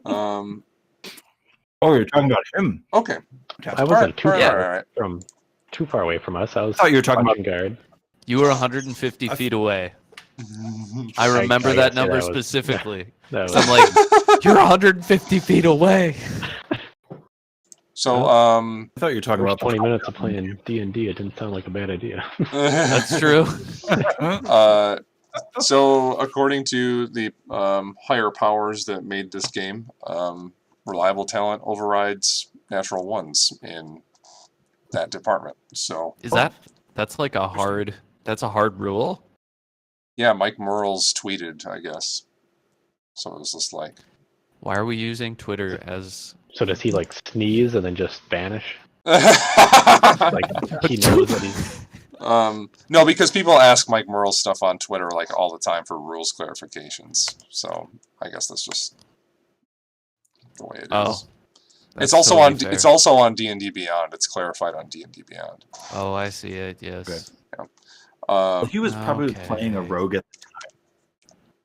Oh, you're talking about him. Okay. I wasn't too Alright, far alright. from too far away from us. I was I thought you were talking about. watching guard. You were 150 feet away. I I remember guess, that yeah, number that was- specifically. That So I'm was, like, you're 150 feet away. So, I thought you were talking first about 20 minutes of playing D&D, it didn't sound like a bad idea. That's true. So, according to the higher powers that made this game, reliable talent overrides natural ones in that department. So, Is that's like a hard rule? yeah, Mike Merles tweeted, I guess. So it was just like, Why are we using Twitter as So does he like sneeze and then just vanish? like, Like he knows that he's no, because people ask Mike Merle's stuff on Twitter like all the time for rules clarifications. So I guess that's just the way it is. Oh. It's That's also totally on. fair. It's also on D&D Beyond. It's clarified on D&D Beyond. Oh, I see it. Yes. Okay. He was probably Okay. playing a rogue at the time.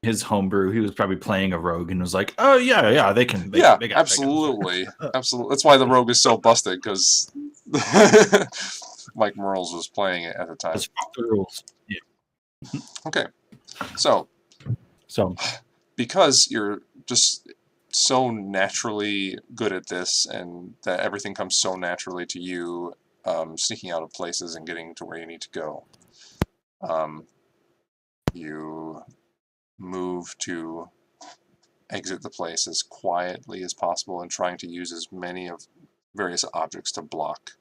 His homebrew, he was probably playing a rogue and was like, "Oh yeah, they can." Yeah, they got absolutely, absolutely. That's why the rogue is so busted because Mike Merles was playing it at the time. That's the rules. Yeah. Okay, so So because you're just so naturally good at this, and that everything comes so naturally to you, sneaking out of places and getting to where you need to go, you move to exit the place as quietly as possible and trying to use as many of various objects to block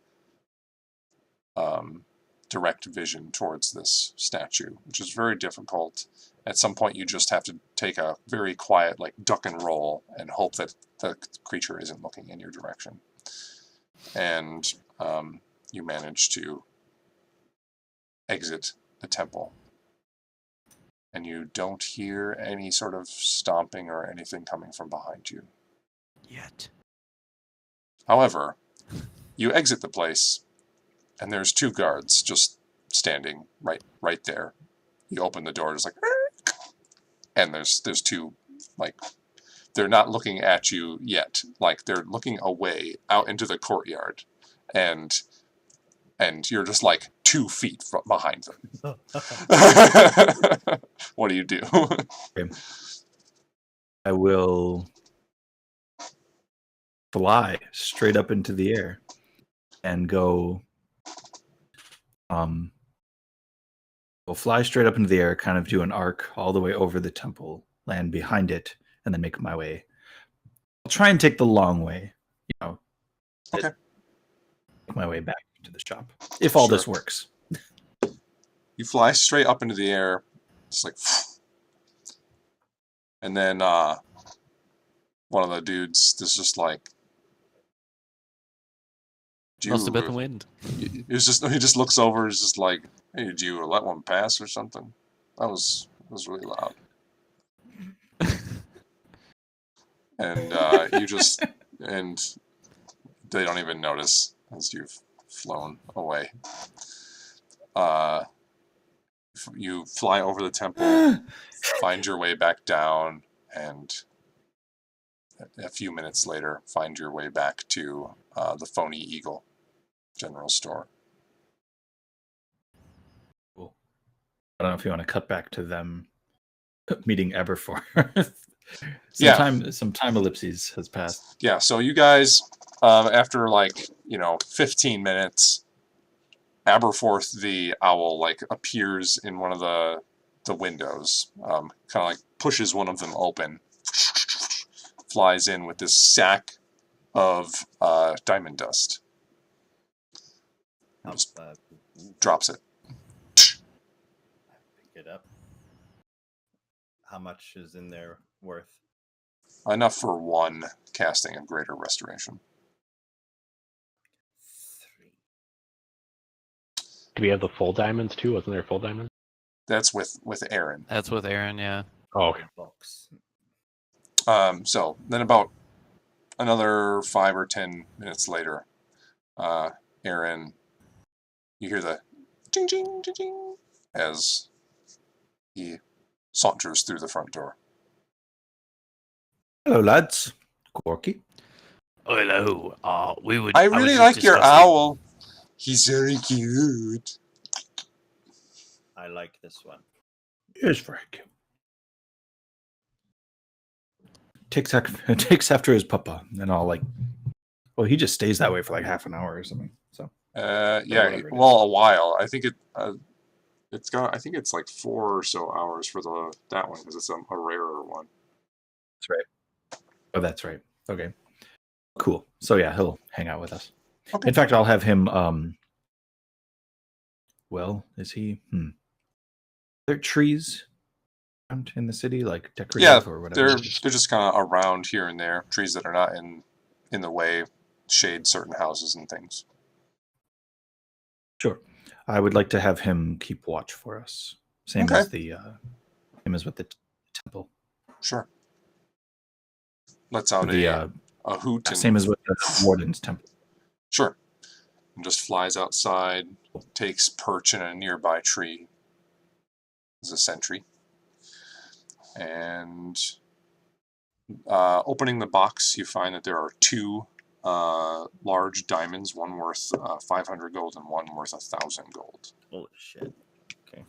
direct vision towards this statue, which is very difficult. At some point you just have to take a very quiet like duck and roll and hope that the creature isn't looking in your direction. And you manage to exit the temple. And you don't hear any sort of stomping or anything coming from behind you. Yet. However, you exit the place, and there's two guards just standing right there. You open the door, it's like, and there's two, like, they're not looking at you yet. Like, they're looking away out into the courtyard, and you're just like 2 feet behind them. What do you do? I will fly straight up into the air and go. We'll fly straight up into the air, kind of do an arc all the way over the temple, land behind it, and then make my way. I'll try and take the long way, Okay. Make my way back to the shop, if all this Sure. works. You fly straight up into the air, just like, and then one of the dudes is just like, Must have been the wind. He just looks over, he's just like, hey, did you let one pass or something? That was really loud. And and they don't even notice as you've flown away. You fly over the temple, find your way back down, and a few minutes later, find your way back to the Phony Eagle General Store. Cool. I don't know if you want to cut back to them meeting Eberfor. Some time ellipses has passed. Yeah, so you guys, after 15 minutes, Aberforth the owl appears in one of the windows, kind of pushes one of them open, flies in with this sack of diamond dust, just drops it. Pick it up. how much is in there worth? Enough for 1 casting of Greater Restoration. 3. Do we have the full diamonds too? Wasn't there full diamonds? That's with Aaron. That's with Aaron, yeah. Oh, okay. Box. So then about another 5 or 10 minutes later, Aaron, you hear the ding, ding, ding, ding as he saunters through the front door. Hello, lads. Corky. Hello. We would. I was really just like your discussing- owl. He's very cute. I like this one. It's very cute. Takes after his papa, and all like. Well, he just stays that way for like half an hour or something. So. Yeah, whatever it is. well, a while. I think it's got. I think it's like 4 or so hours for that one because it's a rarer one. That's right. Oh, that's right. Okay. Cool. So yeah, he'll hang out with us. Okay. In fact, I'll have him. Well, is he? Are there trees around in the city, like decorative or whatever? They're just kind of around here and there. Trees that are not in the way, shade certain houses and things. Sure. I would like to have him keep watch for us. Same Okay. as with the temple. Sure. Lets out The a hoot. And, same as with the warden's temple. Sure. And just flies outside, takes perch in a nearby tree as a sentry. And opening the box, you find that there are 2 large diamonds, one worth 500 gold and one worth 1,000 gold. Holy shit. Okay.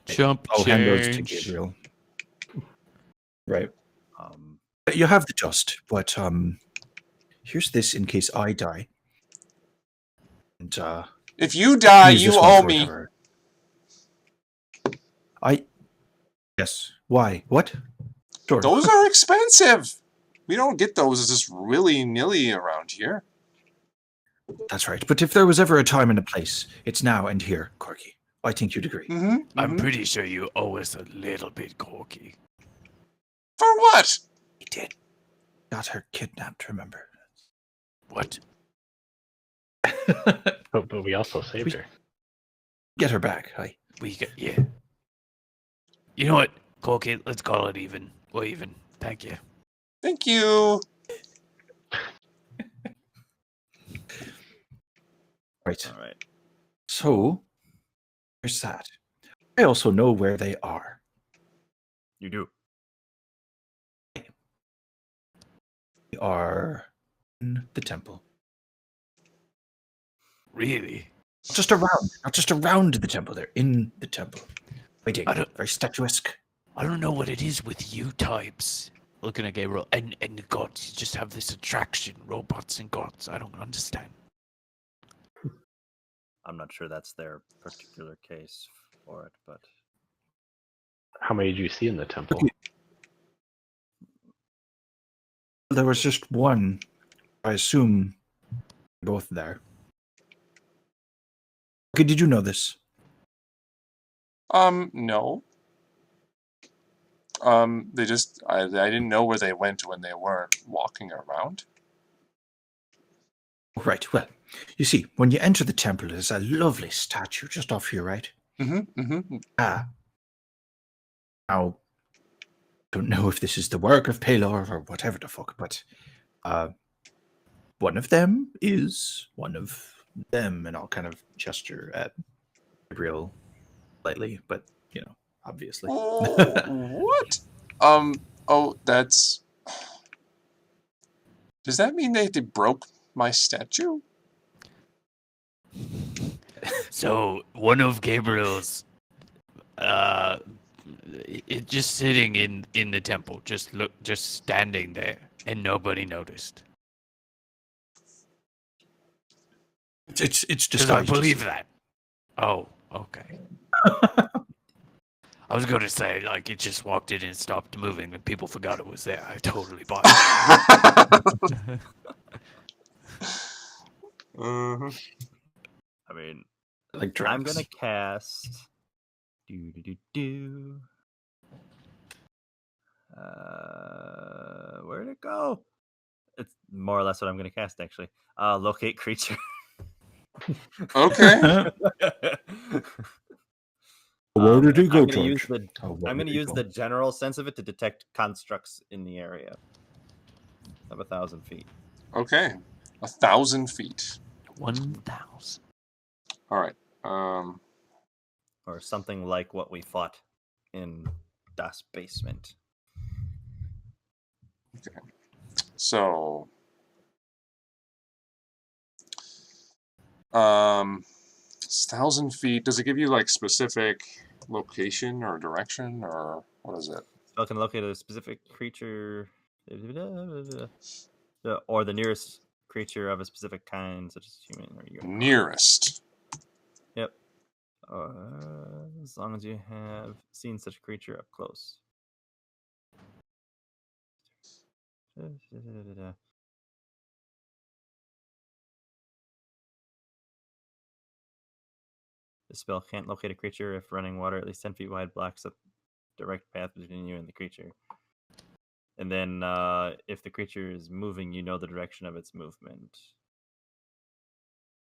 Jump I'll hand those to change. Gabriel. Right. Um, You have the dust, but here's this in case I die. And If you die, use you this one owe for me. whatever. Yes. Why? What? Sure. Those are expensive. We don't get those just willy-nilly around here. That's right. But if there was ever a time and a place, it's now and here, Corky. I think you'd agree. Mm-hmm. I'm pretty sure you owe us a little bit, Corky. For what? He did. Got her kidnapped, remember? What? But we also saved her. Get her back. Yeah. You know what, Corky? Let's call it even. We're even. Thank you. Thank you. Right. all right. So, there's that. I also know where they are. You do. They are in the temple. Really? Not just around the temple. They're in the temple. Waiting. I don't- Very statuesque. I don't know what it is with you types. Looking at Gabriel and the gods, you just have this attraction, robots and gods. I don't understand. I'm not sure that's their particular case for it, but How many did you see in the temple? There was just one. I assume both there. Okay, did you know this? No. They just, I didn't know where they went when they weren't walking around. Right, well, you see, when you enter the temple, there's a lovely statue just off here, right? Mm-hmm. Now, don't know if this is the work of Paylor or whatever the fuck, but one of them is one of them, and I'll kind of gesture at Gabriel lightly, but, obviously. What? That's... Does that mean they broke my statue? So one of Gabriel's, just sitting in the temple, just standing there, and nobody noticed. It's Because disguised. I believe that. Oh, okay. I was gonna say, like, it just walked in and stopped moving, and people forgot it was there. I totally bought it. Uh-huh. I mean, Like I'm drugs. gonna cast. Do. Where'd it go? It's more or less what I'm going to cast, actually. Locate creature. Okay. Where did he go, I'm going George? Oh, where I'm going did to he use go? the general sense of it to detect constructs in the area of 1,000 feet. Okay. 1,000 feet. 1,000. All right. Or something like what we fought in Das Basement. So, 1,000 feet. Does it give you like specific location or direction, or what is it? Spell can locate a specific creature, or the nearest creature of a specific kind, such as human or your Nearest. Yep. As long as you have seen such a creature up close. The spell can't locate a creature if running water at least 10 feet wide blocks a direct path between you and the creature. And then if the creature is moving, you know the direction of its movement.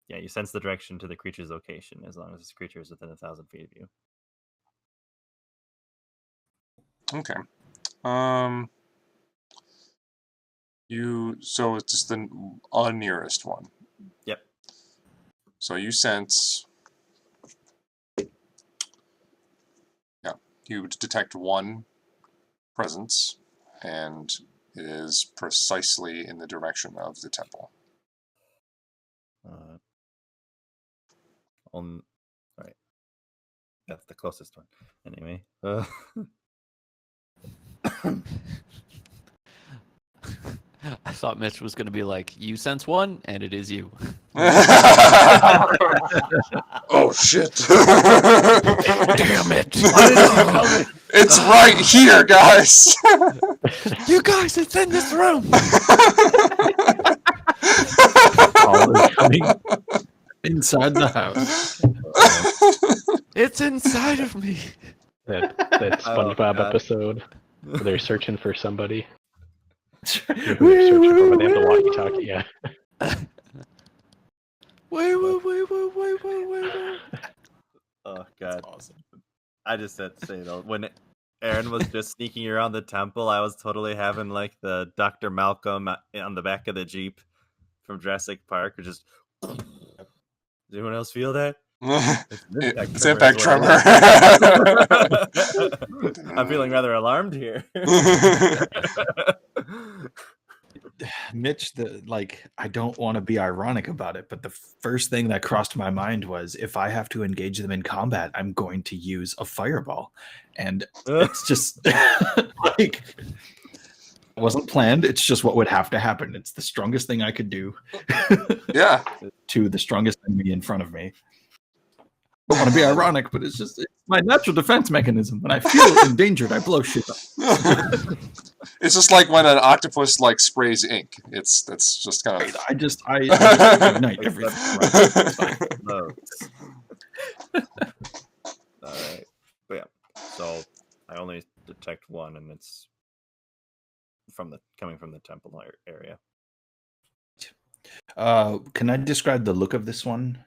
Yeah, you sense the direction to the creature's location as long as this creature is within 1,000 feet of you. Okay. So it's just the nearest one. Yep. So you sense. Yeah, you detect one presence, and it is precisely in the direction of the temple. All right. That's the closest one. Anyway. I thought Mitch was going to be like, you sense one, and it is you. Oh, shit. Damn it. It's right here, guys. You guys, it's in this room. All is coming inside the house. It's inside of me. That SpongeBob God. episode where they're searching for somebody. Who they're Wee, searching for, wee, but they have the wee, walkie-talkie. Yeah. Wait. Oh, God. Awesome. I just had to say, though, when Aaron was just sneaking around the temple, I was totally having, like, the Dr. Malcolm on the back of the Jeep from Jurassic Park, or just... Does anyone else feel that? It's impact tremor. I'm feeling rather alarmed here. Mitch, I don't want to be ironic about it, but the first thing that crossed my mind was if I have to engage them in combat, I'm going to use a fireball. And it's just like it wasn't planned. It's just what would have to happen. It's the strongest thing I could do. Yeah. To the strongest enemy in front of me. I don't want to be ironic, but it's my natural defense mechanism. When I feel endangered, I blow shit up. It's just like when an octopus like sprays ink. That's just kind of. I just ignite everything. All right, but yeah. So I only detect one, and it's coming from the temple area. Can I describe the look of this one?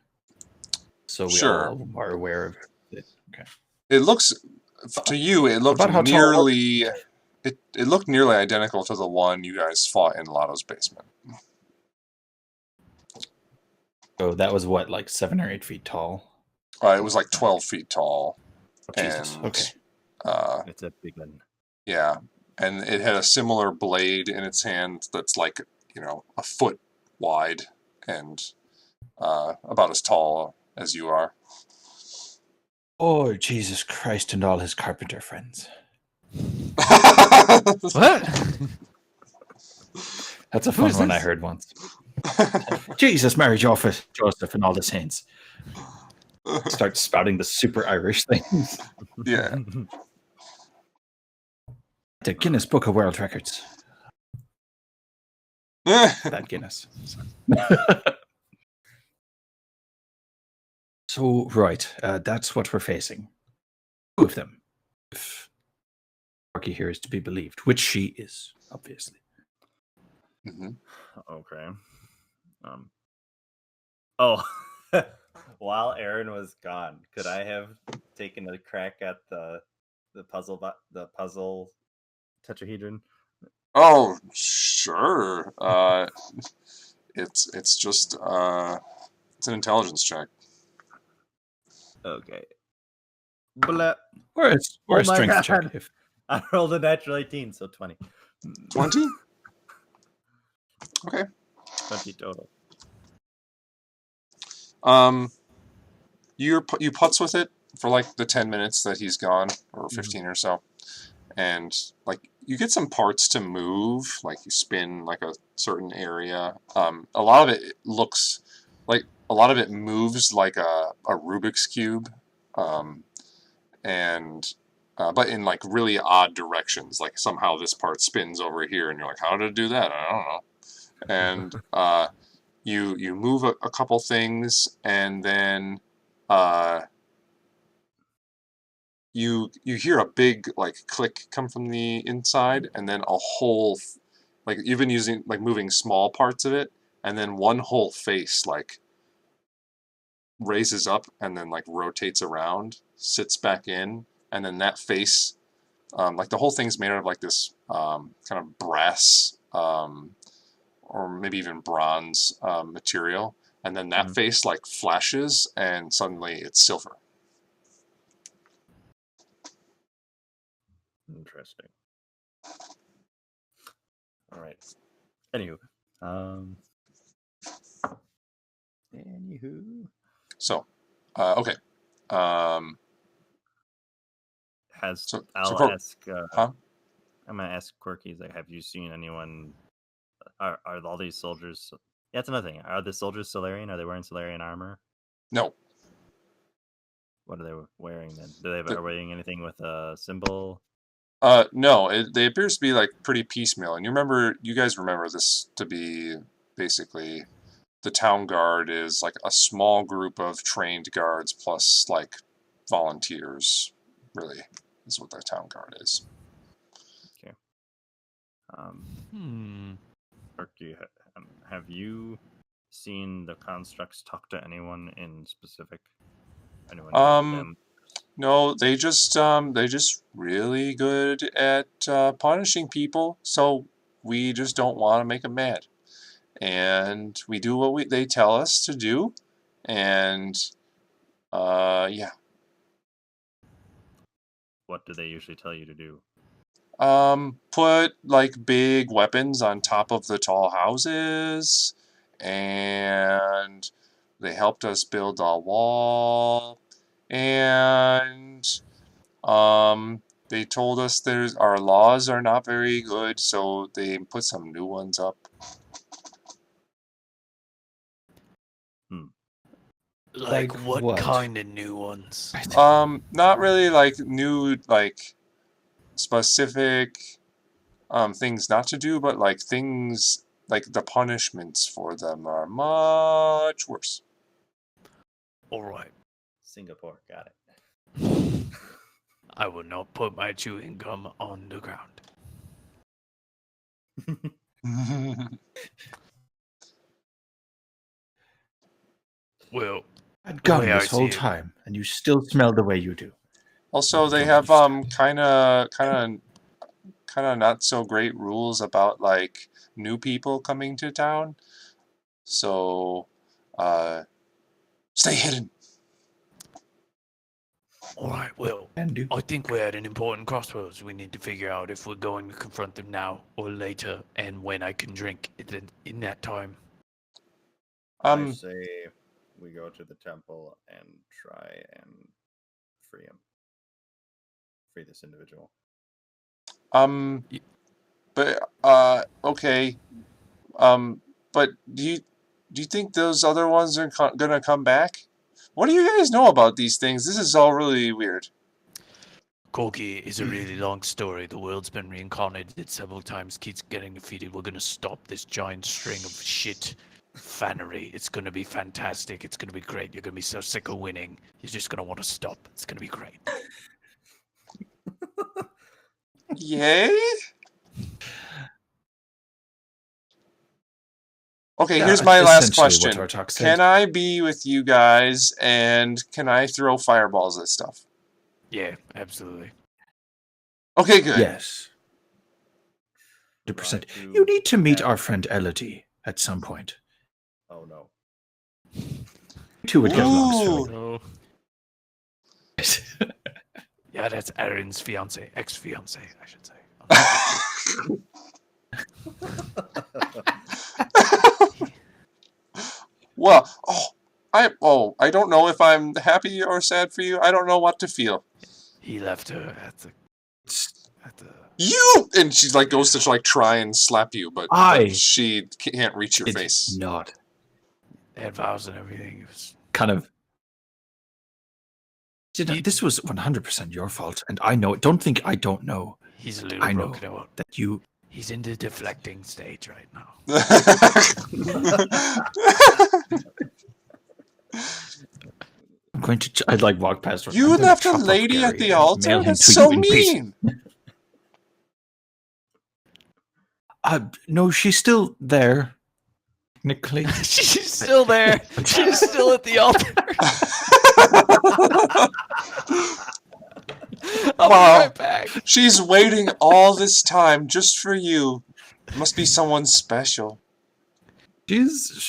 So we all are aware of it. Okay. It looks to you. It looked nearly. It looked nearly identical to the one you guys fought in Lotto's basement. So that was what, like 7 or 8 feet tall? It was like 12 feet tall. Oh, Jesus. And, okay. It's a big one. Yeah, and it had a similar blade in its hand that's like a foot wide and about as tall as you are. Oh, Jesus Christ and all his carpenter friends. What? That's a fun one I heard once. Jesus, Mary, Joseph, and all the saints. Start spouting the super Irish things. Yeah. The Guinness Book of World Records. That Guinness. So, right, that's what we're facing. 2 of them. Corky here is to be believed, which she is, obviously. Hmm. Okay. Oh, while Aaron was gone, could I have taken a crack at the puzzle tetrahedron? Oh, sure. It's just it's an intelligence check. Okay. Blah. Or a Oh my strength check. God. If I rolled a natural 18, so 20. 20? Okay. 20 total. You putz with it for like the 10 minutes that he's gone, or 15 or so, and like you get some parts to move, like you spin like a certain area. A lot of it looks like a lot of it moves like a Rubik's cube, and but in like really odd directions. Like somehow this part spins over here, and you're like, how did it do that? I don't know. And you move a couple things, and then you hear a big like click come from the inside, and then a whole like you've been using like moving small parts of it, and then one whole face like raises up and then like rotates around, sits back in, and then that face, like the whole thing's made out of like this kind of brass or maybe even bronze material, and then that face like flashes, and suddenly it's silver. Interesting. All right. Anywho. So, okay. I'll ask. Huh? I'm gonna ask Quirky. Like, have you seen anyone? Are all these soldiers? Yeah, that's another thing. Are the soldiers Solarian? Are they wearing Solarian armor? No. What are they wearing then? Are they wearing anything with a symbol? No. They appears to be like pretty piecemeal. And you guys remember this to be basically the town guard is like a small group of trained guards plus like volunteers. Really, is what the town guard is. Okay. Quirky, have you seen the constructs talk to anyone in specific? Anyone them? No, they just really good at punishing people, so we just don't want to make them mad, and we do what they tell us to do, and yeah. What do they usually tell you to do? Put like big weapons on top of the tall houses, and they helped us build a wall, and they told us our laws are not very good, so they put some new ones up. Like what what? kind of new ones? Not really like new like specific things not to do, but like things like the punishments for them are much worse. All right. Singapore, got it. I will not put my chewing gum on the ground. Well, I'd gone way I this whole see it. time, and you still smell the way you do. Also, they have kind of not so great rules about like new people coming to town. So, stay hidden. All right, well, And do. I think we're at an important crossroads. We need to figure out if we're going to confront them now or later, and when I can drink in that time. I say we go to the temple and try and free him. Free this individual. But okay. But do you think those other ones are gonna come back? What do you guys know about these things? This is all really weird. Corky is a really long story. The world's been reincarnated several times, keeps getting defeated. We're gonna stop this giant string of shit fannery. It's gonna be fantastic. It's gonna be great. You're gonna be so sick of winning. You're just gonna want to stop. It's gonna be great. Yay? Okay, Yeah, here's my last essentially question. what Artok said. Can I be with you guys, and can I throw fireballs at stuff? Yeah, absolutely. Okay, good. Yes. 100%. Want to You need to meet add- our friend Elodie at some point. Oh no. You two would get along No. swimmingly. Yeah, that's Aaron's fiance, ex-fiance, I should say. Well, I don't know if I'm happy or sad for you. I don't know what to feel. He left her at the You and she like goes to like try and slap you, but she can't reach your It's face. not They had vows and everything. It was kind of. This was 100% your fault, and I know it. Don't think I don't know he's a little I know. broken out. that you. He's in the deflecting stage right now. I'm going to. I'd like walk past her. You I'm gonna left a chop up lady at Gary the and altar? mail him That's to so you in peace. mean. No, she's still there. Technically. She's still there. She's still at the altar. I'll Wow. be right back. She's waiting all this time just for you. Must be someone special. She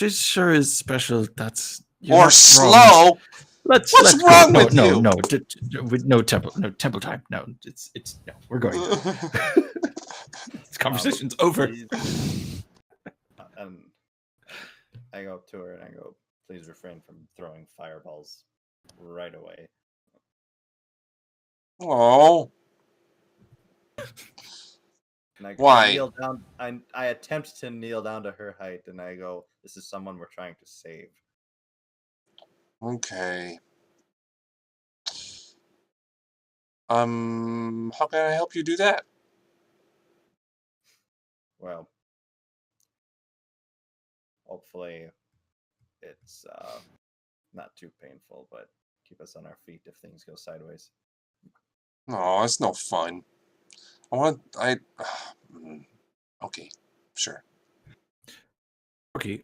sure is special. That's Or not slow. wrong. What's wrong go. with no, you? No, no temple time. No, it's no. We're going. This conversation's over. And I go up to her and I go, please refrain from throwing fireballs right away. Oh. And I Why? kneel down. I attempt to kneel down to her height, and I go, "This is someone we're trying to save." Okay. How can I help you do that? Well, hopefully, it's not too painful, but keep us on our feet if things go sideways. No, it's no fun. Okay, sure. Okay.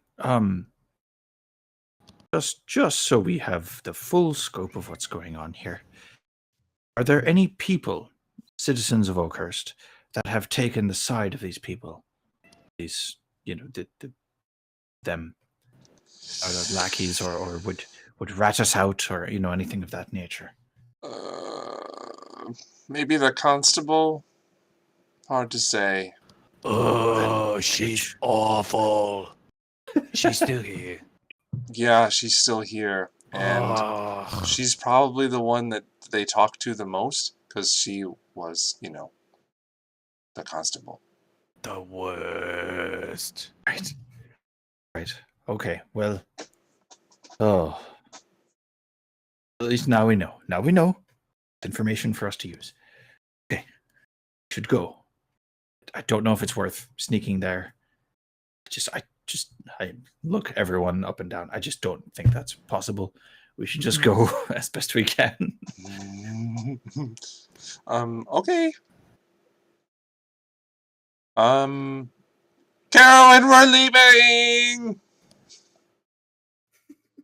Just so we have the full scope of what's going on here. Are there any people, citizens of Oakhurst, that have taken the side of these people? These, them, are the lackeys, or would rat us out, or anything of that nature? Maybe the constable? Hard to say. Oh, she's awful. She's still here. Yeah, she's still here. And she's probably the one that they talk to the most, because she was, the constable. The worst. Right. Okay. Well. Oh. At least now we know. Now we know. Information for us to use. Okay. Should go. I don't know if it's worth sneaking there. I look everyone up and down. I just don't think that's possible. We should just go as best we can. Okay. Carolyn, we're leaving!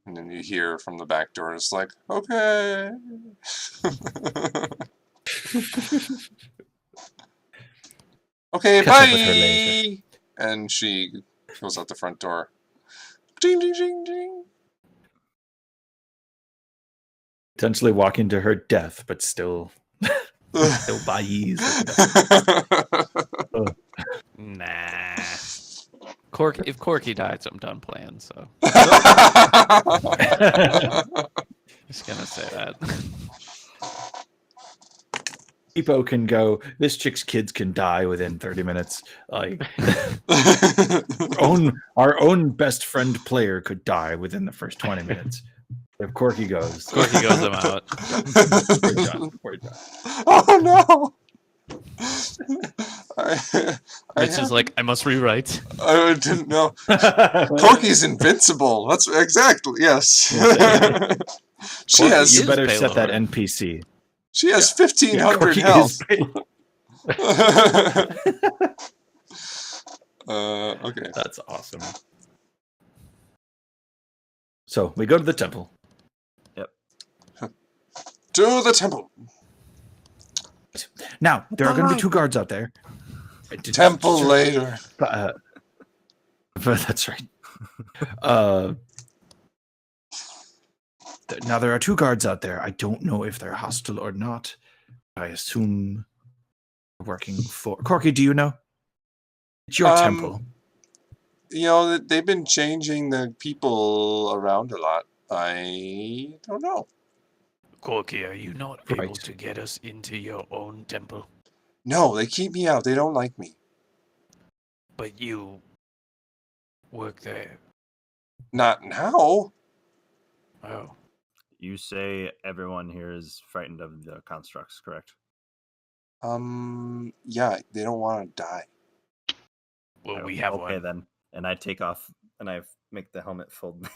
And then you hear from the back door, it's like, okay. Okay, Catch up with her later. bye! And she goes out the front door. Ding, ding, ding, ding. Potentially walking to her death, but still by ease. Nah. If Corky dies, I'm done playing, so just gonna say that. Epo can go, this chick's kids can die within 30 minutes. Like our own best friend player could die within the first 20 minutes. If Corky goes. Corky goes, I'm out. We're done. Oh no! It's just like, I must rewrite. I didn't know. Corky's invincible. That's exactly, yes. Corky, has you better Payload. set that NPC. She has 1,500 Corky health. Okay. That's awesome. So we go to the temple. To the temple. Now there are going to be 2 guards out there. Temple later. But that's right. Now there are 2 guards out there. I don't know if they're hostile or not. I assume working for Corky. Do you know? It's your temple. You know, they've been changing the people around a lot. I don't know. Corky, are you not Right. able to get us into your own temple? No, they keep me out. They don't like me. But you work there. Not now. Oh. You say everyone here is frightened of the constructs, correct? Yeah, they don't want to die. Well, we have okay one. then. And I take off and I make the helmet fold back.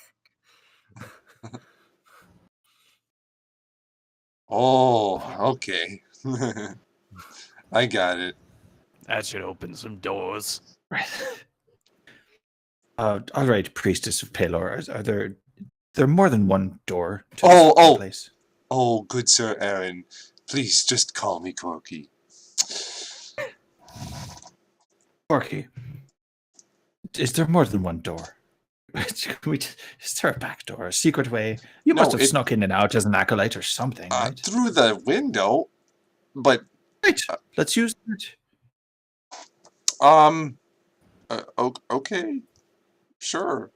Oh, okay. I got it. That should open some doors. All right, Priestess of Pelor. Are there are more than one door to Oh, this oh. place? Oh, good Sir Aaron. Please just call me Corky. Corky, is there more than one door? Is there a back door, a secret way? You must No, have snuck in and out as an acolyte or something, right? Through the window, but Right. Let's use it. Okay, sure.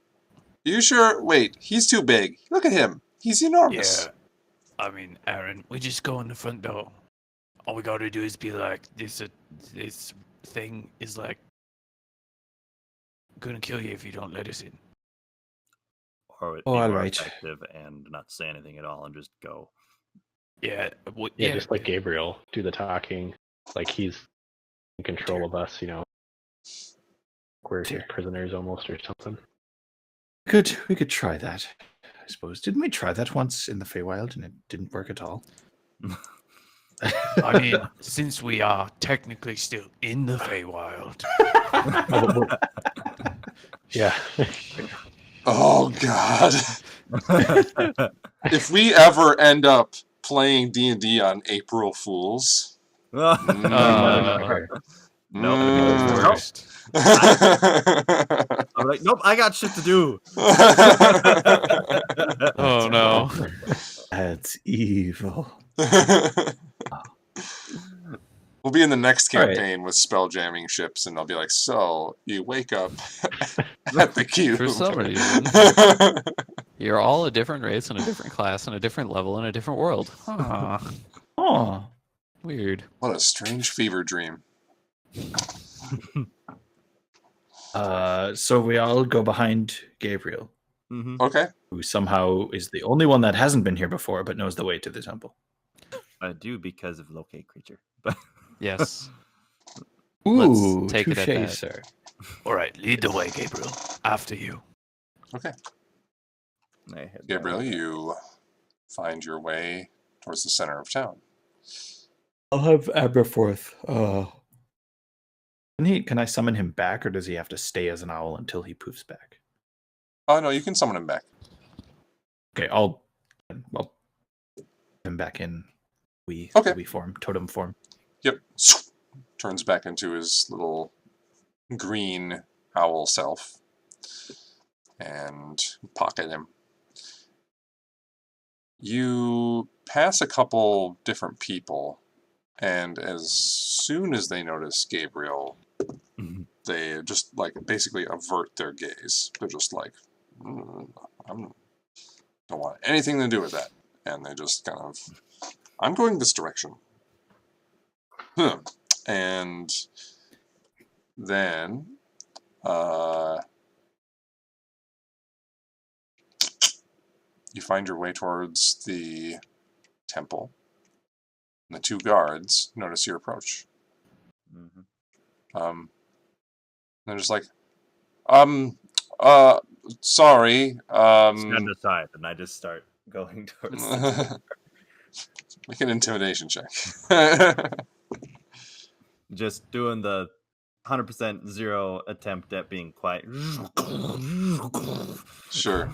You sure? Wait, he's too big. Look at him. He's enormous. Yeah. I mean, Aaron, we just go in the front door. All we gotta do is be like, this thing is like gonna kill you if you don't let us in. Or Oh, be all more right. effective and not say anything at all and just go. Yeah. Yeah, just like Gabriel, do the talking, like he's in control of us, you know. We're his prisoners almost or something. We could try that, I suppose. Didn't we try that once in the Feywild and it didn't work at all? I mean, since we are technically still in the Feywild. Yeah. Oh God! If we ever end up playing D&D on April Fools, No. Worst. I'm like, nope, I got shit to do. Oh no. That's evil. We'll be in the next All right. campaign with spell jamming ships, and I'll be like, so you wake up at the cube. For some reason, you're all a different race and a different class and a different level in a different world. Huh. Oh, Weird. What a strange fever dream. so we all go behind Gabriel, Mhm. Okay. who somehow is the only one that hasn't been here before but knows the way to the temple. I do because of locate creature. But Yes. Ooh, Let's take it at touche, that. sir. All right, lead the way, Gabriel. After you. Okay. I head down. Gabriel, you find your way towards the center of town. I'll have Aberforth. Can I summon him back, or does he have to stay as an owl until he poofs back? Oh, no, you can summon him back. Okay, I'll him back in Okay. we form, totem form. Yep. Turns back into his little green owl self. And pocket him. You pass a couple different people, and as soon as they notice Gabriel, they just like basically avert their gaze. They're just like, I don't want anything to do with that. And they just kind of, I'm going this direction. And then you find your way towards the temple. And the 2 guards notice your approach. Mhm. They're just like, sorry. Stand aside, and I just start going towards. Make an intimidation check. just doing the 100% zero attempt at being quiet. Sure.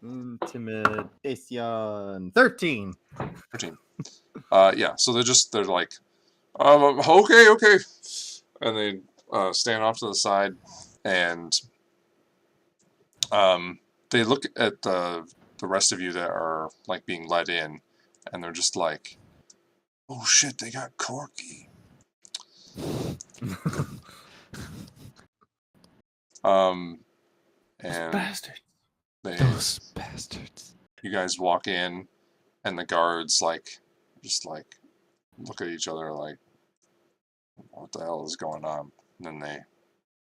Intimidation 13. 13. Yeah, so they're like, okay. And they stand off to the side, and they look at the rest of you that are like being let in, and they're just like, oh shit, they got Corky. And Bastard. Those bastards. you guys walk in, and the guards like just like look at each other like, what the hell is going on? And then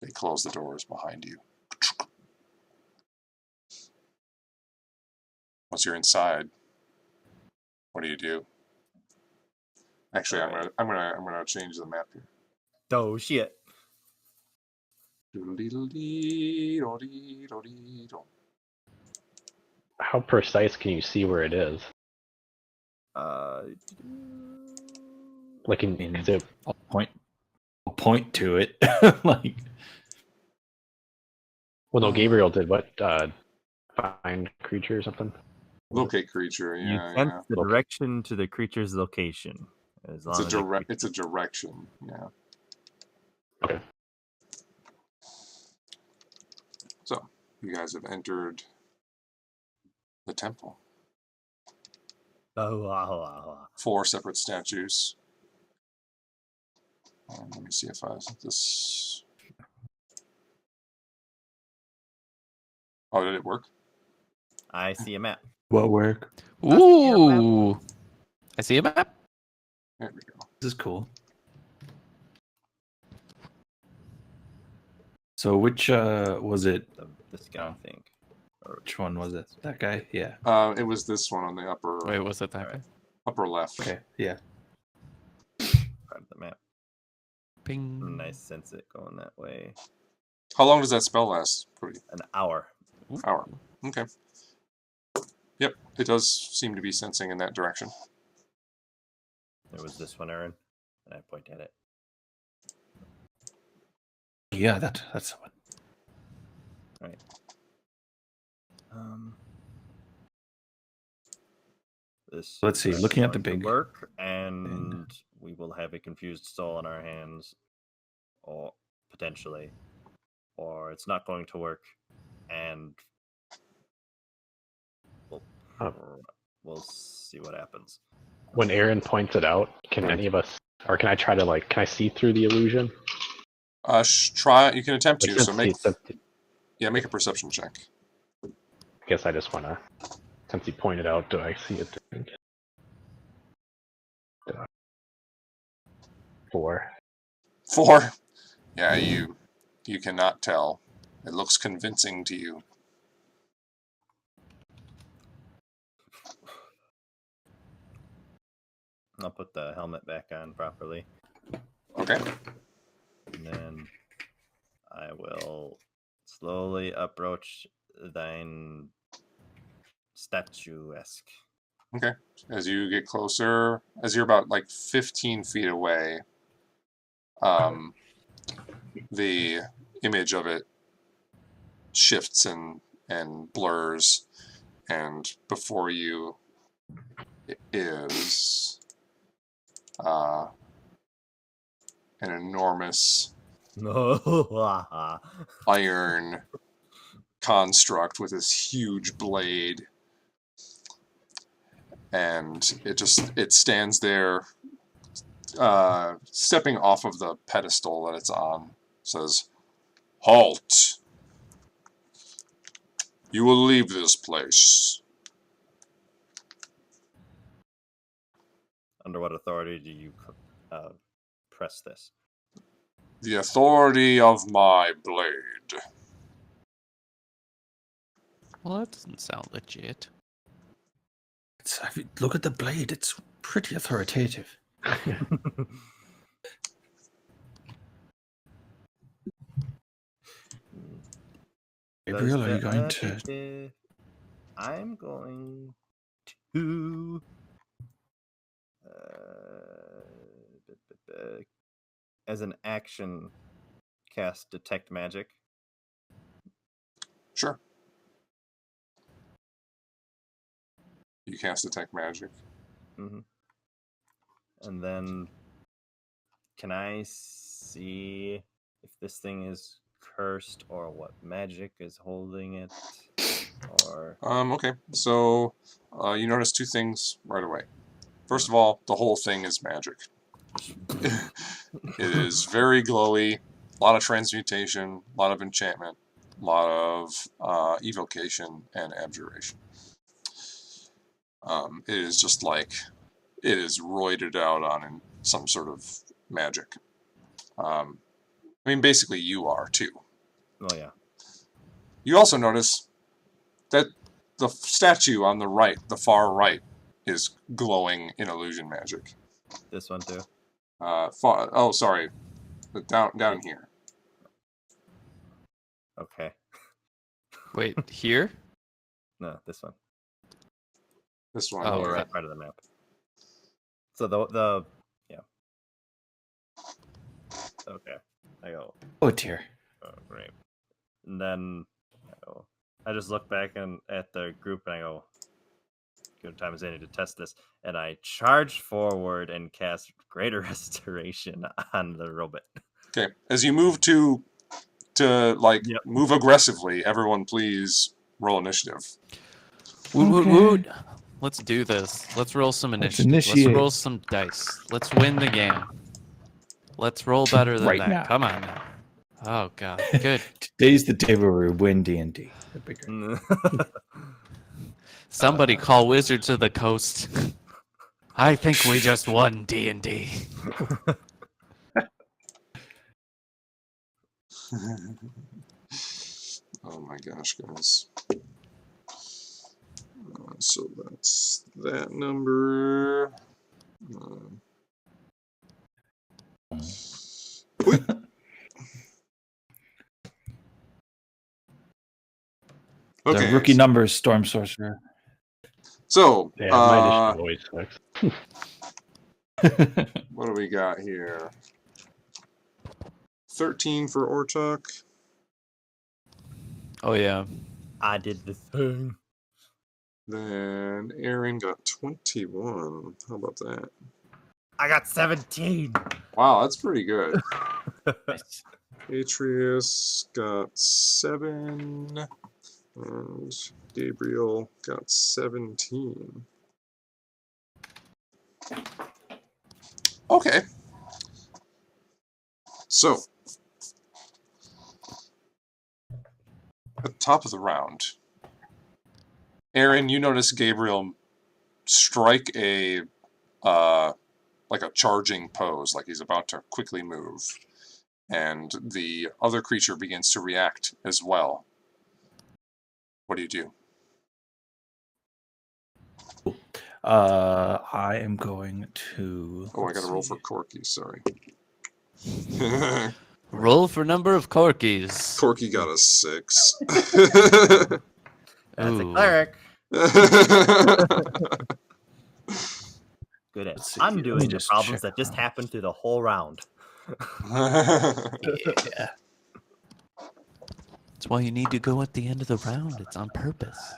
they close the doors behind you. Once you're inside, what do? Actually, I'm gonna change the map here. Oh shit. How precise can you see where it is? Like, is it? I'll point to it. Like, Well, no, Gabriel did what? Find creature or something? Locate creature. You Yeah, sense yeah. the direction to the creature's location. As long It's as it's a direction. Yeah. Okay. So you guys have entered the temple. Oh. 4 separate statues. Let me see if this. Oh, did it work? I see a map. what work? Ooh. I see a map. There we go. This is cool. So which was it? This guy, I think. Or Which one was it? That guy? Yeah. It was this one on the Wait, was it that guy? upper left. Okay. Yeah. part of the map. Ping. Nice sense it going that way. How long does that spell last? Pretty An hour. hour. Okay. Yep, it does seem to be sensing in that direction. There was this one, Aaron, and I point at it. Yeah, that's the one. Right. This Let's see, is looking at the going to big work, and we will have a confused soul in our hands, or potentially, or it's not going to work, and we'll see what happens. When Aaron points it out, can any of us, or can I try to can I see through the illusion? Try. You can attempt Like, to. So make I make a perception check. guess I just want to, since he pointed out, do I see it? 4. 4. Yeah, you cannot tell. It looks convincing to you. I'll put the helmet back on properly. Okay. And then I will slowly approach thine statuesque. Okay. As you get closer, as you're about 15 feet away, the image of it shifts and blurs, and before you is an enormous iron construct with this huge blade, and it stands there, stepping off of the pedestal that it's on. Says, "Halt! You will leave this place." Under what authority do you press this? The authority of my blade. Well, that doesn't sound legit. Look at the blade. It's pretty authoritative. Gabriel, are you going to? I'm going to. as an action, cast Detect Magic? Sure. You cast Detect Magic. Mm-hmm. And then, can I see if this thing is cursed or what magic is holding it? Or Okay. So you notice two things right away. First of all, the whole thing is magic. It is very glowy, a lot of transmutation, a lot of enchantment, a lot of evocation and abjuration. It is just like it is roided out on some sort of magic. I mean, basically you are too. oh yeah, You also notice that the statue on the right, the far right, is glowing in illusion magic. this one too. Oh, sorry, down here. Okay, Wait, here? no, this one. This one. Oh, Lower here. right part of the map. So the yeah. Okay, I go. Oh dear. Oh, great. And then I just look back at the group and I go, good time as any to test this. And I charge forward and cast Greater Restoration on the robot. Okay, as you move to like Yep. move aggressively, everyone please roll initiative. Woot, woot, Okay. woot. Let's do this. Let's roll some Let's initiative. Let's initiate. roll some dice. Let's win the game. Let's roll better than Right that. now. Come on now. Oh god. Good. Today's the day where we win D&D. The bigger. Somebody call Wizards of the Coast. I think we just won D&D. Oh my gosh, guys. So that's that number. Okay. The rookie numbers, Storm Sorcerer. So, Yeah, my initiative always sucks. what do we got here? 13 for Orchuk. Oh yeah. I did the thing. Then Aaron got 21. How about that? I got 17. Wow, that's pretty good. Atreus got 7. And Gabriel got 17. Okay. So, at the top of the round, Aaron, you notice Gabriel strike a like a charging pose, like he's about to quickly move, and the other creature begins to react as well. What do you do? I am going to. Oh, I let's gotta roll for see. Corky, sorry. Roll for number of corkies. Corky got a 6. That's a Ooh. cleric. Good at Let's see, let me undoing the just problems check that just out. happened through the whole round. Yeah. That's why you need to go at the end of the round. It's on purpose.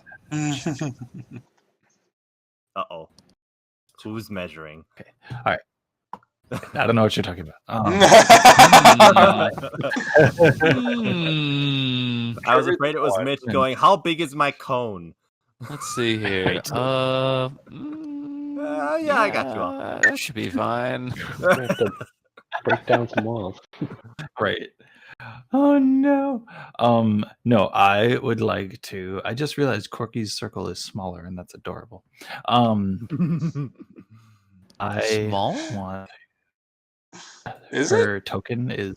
Uh-oh. Who's measuring? I don't know what you're talking about. Hmm. I was afraid it was Mitch going, how big is my cone? Let's see here. Yeah, I got you off. That should be fine. We have to break down some walls. Right. Oh no. No, I would like to. I just realized Corky's circle is smaller, and that's adorable. I Small? want Is it? her token is.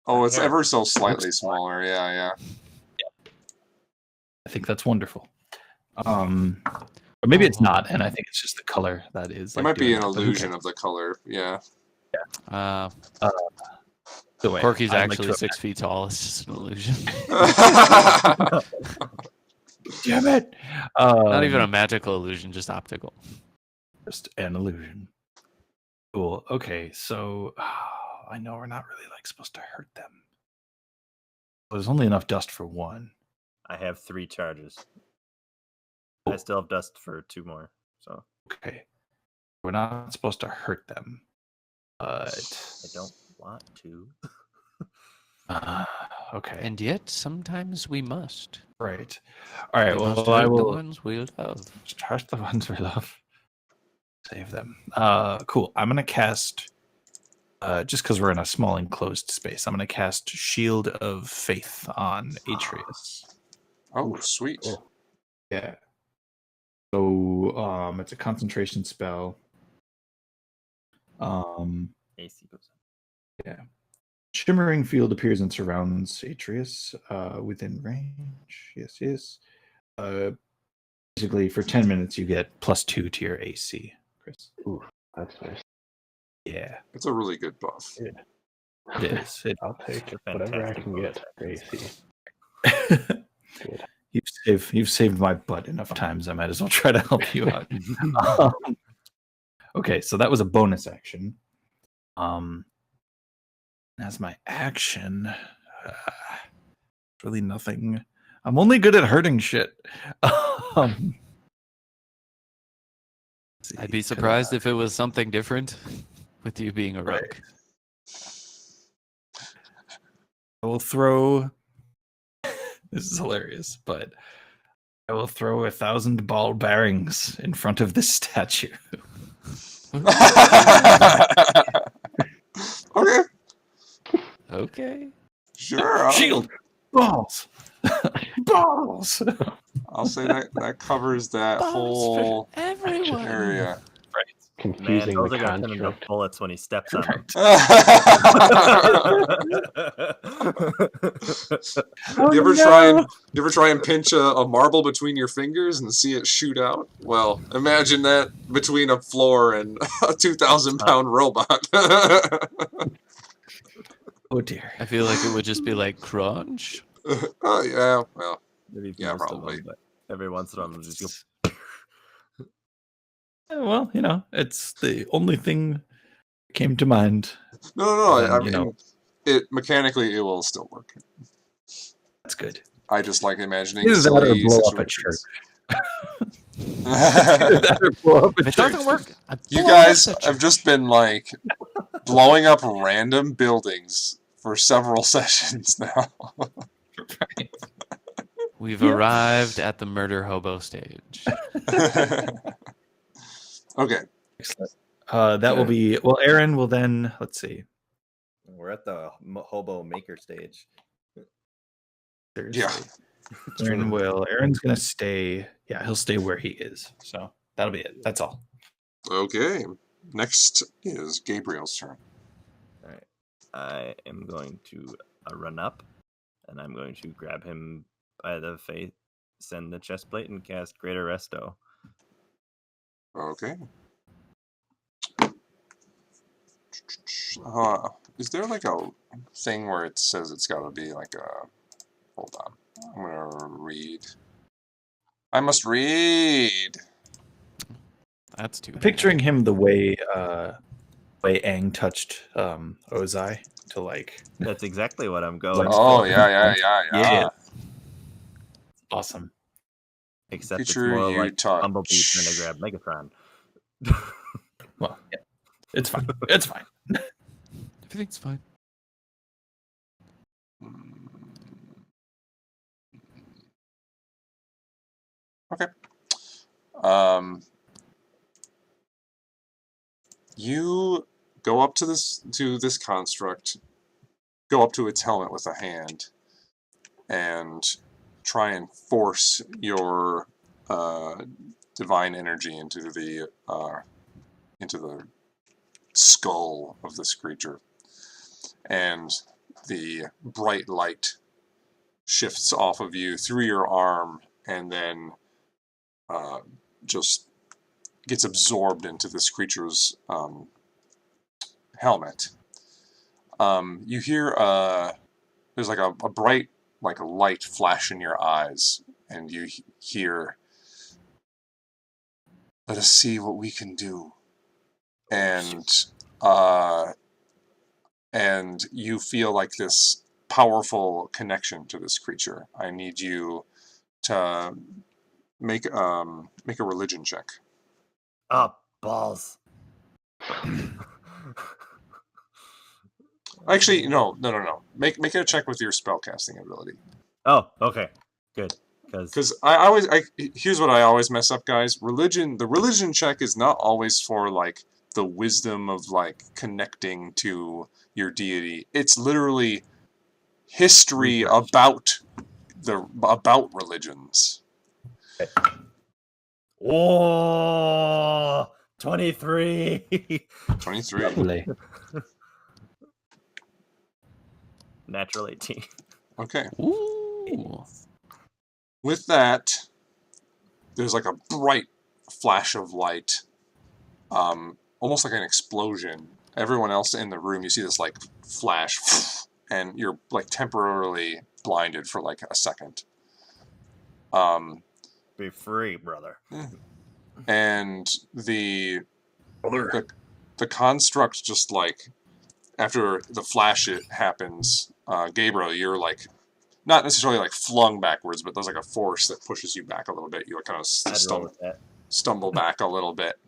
Oh, it's Here. ever so slightly smaller. Yeah. I think that's wonderful. Or maybe it's not, and I think it's just the color that is. It might be doing an it, but who illusion cares? of the color. Yeah. The way Corky's I'd like actually to 6 feet tall. It's just an illusion. Damn it! Not even a magical illusion, just optical. just an illusion. Cool. Okay, so I know we're not really supposed to hurt them. There's only enough dust for one. I have 3 charges. I Cool. still have dust for 2 more. So Okay, we're not supposed to hurt them, but I don't want to. okay, And yet, sometimes we must. right. All right. We must Well, I hurt the will ones we love. just hurt the ones we love. Save them. Cool. I'm gonna cast. Just because we're in a small enclosed space, I'm gonna cast Shield of Faith on Atreus. Oh, sweet. Cool. Yeah. So it's a concentration spell. AC goes up. Shimmering field appears and surrounds Atreus within range. Yes. Basically, for 10 minutes, you get +2 to your AC, Chris. Ooh, that's nice. Yeah, It's a really good buff. it is. I'll take It's a whatever I fantastic can bonus get action. for AC. You've saved my butt enough times. I might as well try to help you out. Okay, so that was a bonus action. As my action, really nothing. I'm only good at hurting shit. I'd be surprised if it was something different with you being a rogue. Right. I will throw. This is hilarious, but I will throw 1,000 ball bearings in front of this statue. Okay, Okay. sure. Shield, balls, balls. I'll say that covers that whole Everyone. area. Man, Confusing those the are gonna turn into construct. bullets when he steps on them. You ever try and pinch a marble between your fingers and see it shoot out? Well, imagine that between a floor and a 2,000-pound robot. Oh dear. I feel like it would just be like crunch. Oh yeah, well, Maybe Yeah, most of probably. them, but every once in a while, they'll just go. Well, it's the only thing that came to mind. no. And, I mean, it mechanically it will still work. That's good. I just like imagining Either that or silly blow up a church. situations. Either that or blow up a If it church. doesn't work, I You blow guys up the have just been like blowing up random buildings for several sessions now. Right. We've Yeah. arrived at the murder hobo stage. Okay. Excellent. That will be Aaron will then let's see. We're at the hobo maker stage. Yeah. Aaron's gonna stay. Yeah, he'll stay where he is. So that'll be it. That's all. Okay. Next is Gabriel's turn. All right, I am going to run up, and I'm going to grab him by the face, send the chest plate, and cast Greater Resto. Okay. Is there like a thing where it says it's got to be like a... Hold on. I'm going to read. I must read. That's too bad. Picturing him the way Aang touched Ozai to like That's exactly what I'm going. Oh, for. yeah. awesome. Except Picture it's more you like touch. Bumblebee trying to grab Megatron. Well, yeah. It's fine. It's fine. Everything's fine. Okay. You go up to this construct, go up to its helmet with a hand, and try and force your divine energy into the skull of this creature, and the bright light shifts off of you through your arm, and then just gets absorbed into this creature's helmet. You hear there's like a bright like a light flash in your eyes, and you hear, "Let us see what we can do. and you feel like this powerful connection to this creature. I need you to make a religion check. Oh, balls. Actually, no. Make it a check with your spellcasting ability. Oh, okay. Good. Because here's what I always mess up, guys. The religion check is not always for like the wisdom of like connecting to your deity. It's literally history about religions. Oh, 23. 23. Lovely. Natural 18. Okay. Ooh. With that, there's like a bright flash of light, almost like an explosion. Everyone else in the room, you see this like flash, and you're like temporarily blinded for like a second. Be free, brother. And the construct just like after the flash it happens, Gabriel, you're like not necessarily like flung backwards, but there's like a force that pushes you back a little bit. You like kind of stumble back a little bit,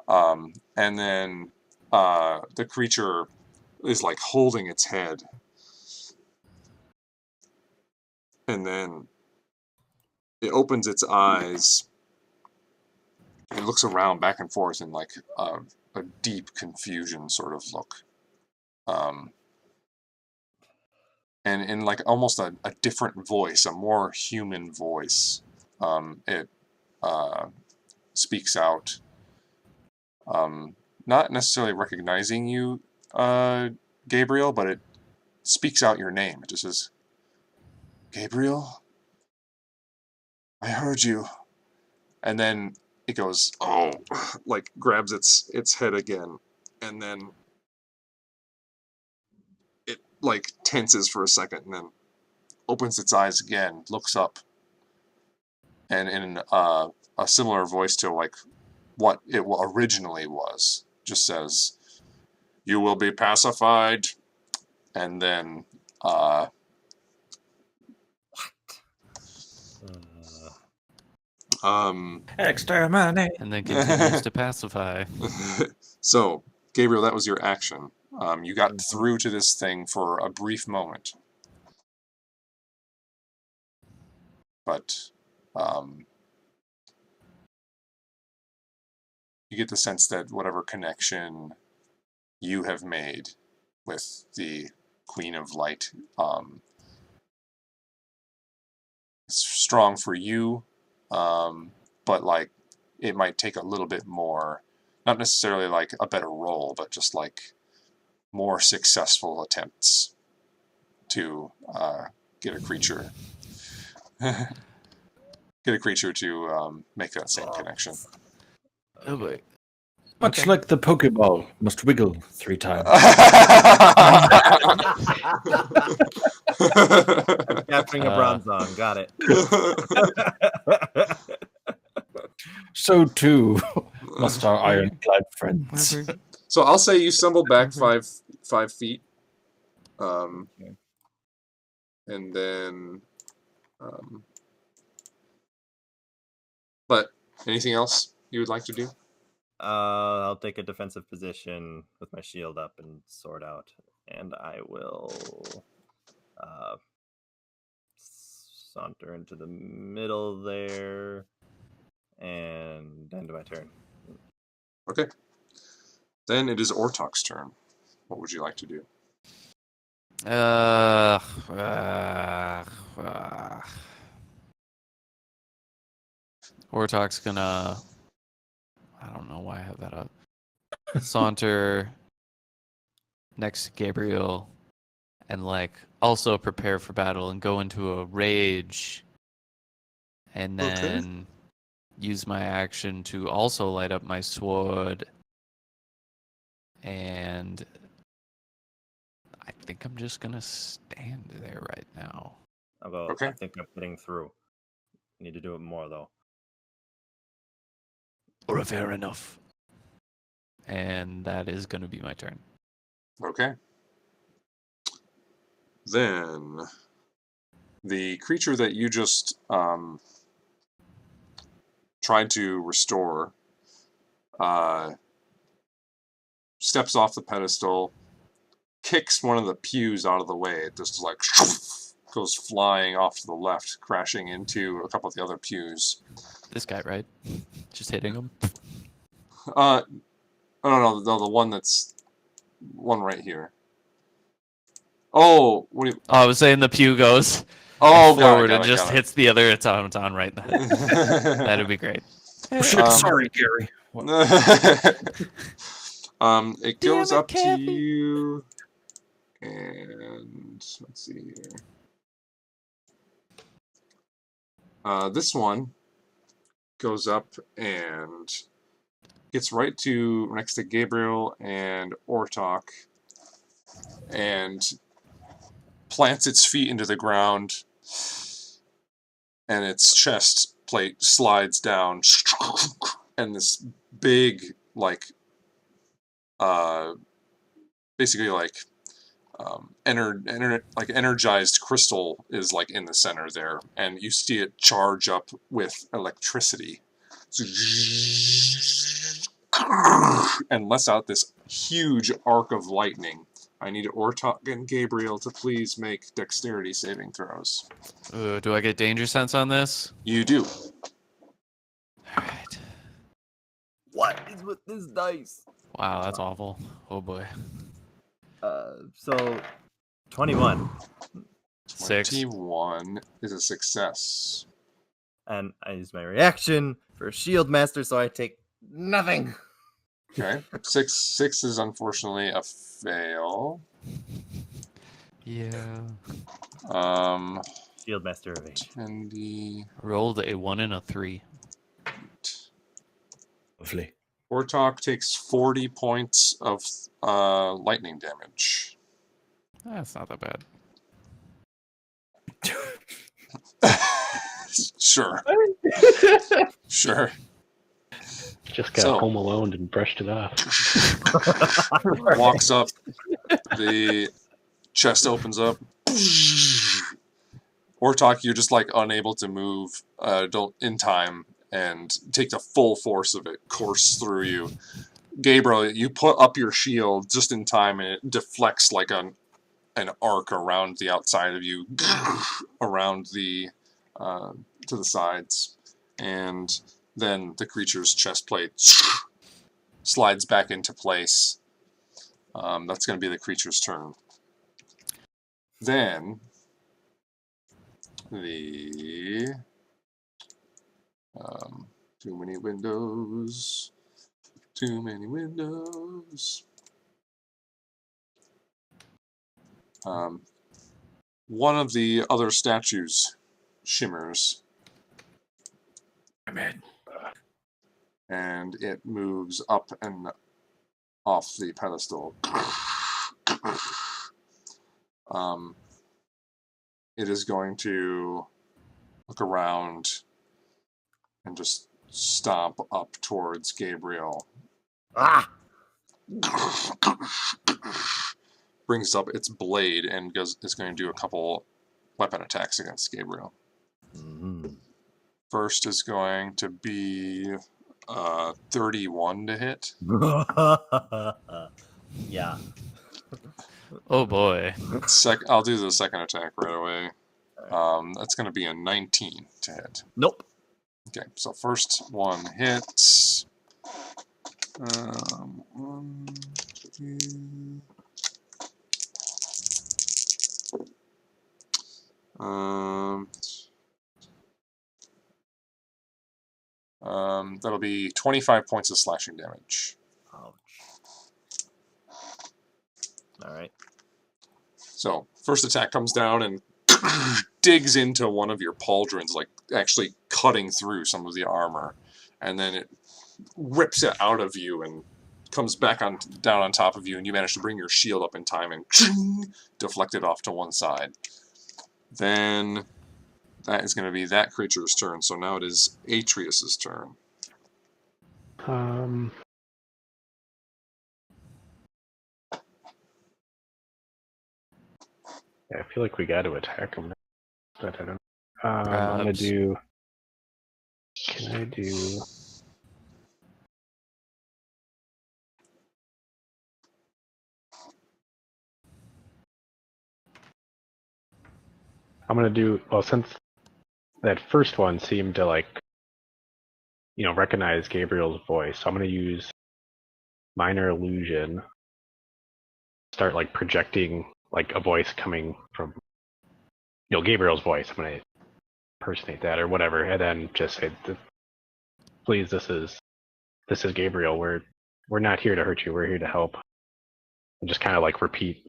and then the creature is like holding its head, and then it opens its eyes and looks around back and forth in like a deep confusion sort of look. And in like almost a different voice, a more human voice, it speaks out, not necessarily recognizing you, Gabriel, but it speaks out your name. It just says, Gabriel, I heard you. And then it goes, oh, like grabs its head again, and then it like tenses for a second, and then opens its eyes again, looks up, and in a similar voice to like what it originally was, just says, "You will be pacified," and then Exterminate. And then continues to pacify. So, Gabriel, that was your action. You got through to this thing for a brief moment. But you get the sense that whatever connection you have made with the Queen of Light is strong for you, but like it might take a little bit more, not necessarily like a better role, but just like more successful attempts to get a creature to make that same connection. Oh boy. Much like the Pokeball must wiggle 3 times. Capturing a Bronzong. Got it. So too must our ironclad friends. So I'll say you stumbled back 5 feet, and then, but anything else you would like to do? I'll take a defensive position with my shield up and sword out, and I will saunter into the middle there and end my turn. Okay. Then it is Ortok's turn. What would you like to do? Ortok's gonna. I don't know why I have that up. Saunter next to Gabriel and like also prepare for battle and go into a rage and then use my action to also light up my sword, and I think I'm just gonna stand there right now. I'll go. Okay. I think I'm getting through. Need to do it more though. Or fair enough. and that is going to be my turn. Okay. Then the creature that you just tried to restore steps off the pedestal, kicks one of the pews out of the way. It just like goes flying off to the left, crashing into a couple of the other pews. This guy, right? Just hitting him. No, the one that's one right here. Oh, what do you? Oh, I was saying the pew goes Oh, forward got and it, just hits the other automaton right there. That'd be great. Oh, shit, Um, sorry, Gary. It goes Damn it, up to Kathy. you, and let's see here. This one goes up and gets right to next to Gabriel and Ortok, and plants its feet into the ground, and its chest plate slides down, and this big, like, basically like energized crystal is like in the center there, and you see it charge up with electricity and lets out this huge arc of lightning. I need Ortok and Gabriel to please make dexterity saving throws. Do I get danger sense on this? You do. All right. What is with this dice? Wow, that's awful. Oh boy. So 21, 6. 21 is a success. and I use my reaction for Shield Master, so I take nothing. Okay. Six is unfortunately a fail. Yeah. Shield Master of 8. 10d. Rolled a 1 and a 3. Lovely. Ortok takes 40 points of lightning damage. That's not that bad. Sure. Sure. Just got So- home alone and brushed it off. Walks up. The chest opens up. Ortok, you're just like unable to move in time and take the full force of it course through you. Gabriel, you put up your shield just in time, and it deflects like an arc around the outside of you, around the to the sides, and then the creature's chest plate slides back into place. That's going to be the creature's turn. Then the too many windows. Too many windows. One of the other statues shimmers. I'm in. And it moves up and off the pedestal. It is going to look around and just stomp up towards Gabriel. Ah! Brings up its blade and is going to do a couple weapon attacks against Gabriel. Mhm. First is going to be 31 to hit. Yeah. Oh boy. I'll do the second attack right away. That's going to be a 19 to hit. Nope. Okay, so first one hits. 1, 2. That'll be 25 points of slashing damage. Ouch. All right. So, first attack comes down and digs into one of your pauldrons, like actually cutting through some of the armor. And then it rips it out of you and comes back down on top of you, and you manage to bring your shield up in time and deflect it off to one side. Then that is going to be that creature's turn, so now it is Atreus' turn. Yeah, I feel like we got to attack him. But I don't. I'm gonna Perhaps. do. Can I do? I'm gonna do. Well, since that first one seemed to like, recognize Gabriel's voice, so I'm gonna use minor illusion. Start like projecting like a voice coming from, Gabriel's voice. I'm gonna impersonate that or whatever, and then just say, "Please, this is Gabriel. We're not here to hurt you. We're here to help." And just kind of like repeat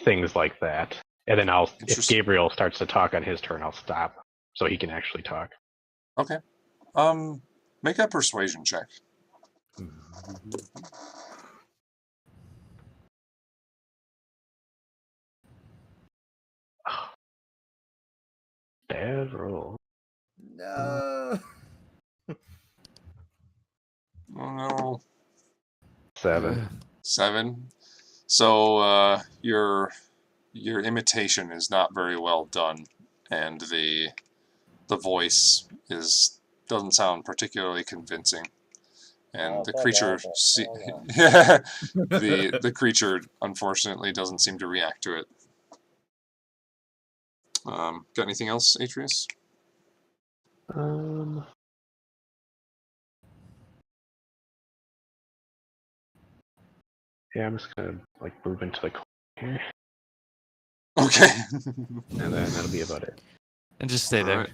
things like that, and then if Interesting. Gabriel starts to talk on his turn, I'll stop so he can actually talk. Okay. Make a persuasion check. Bad roll. No. Oh no. 7. 7. So your imitation is not very well done, and the voice doesn't sound particularly convincing. And the creature the creature unfortunately doesn't seem to react to it. Got anything else, Atreus? Yeah, I'm just gonna like move into the corner here, Okay. and then that'll be about it. And just stay there.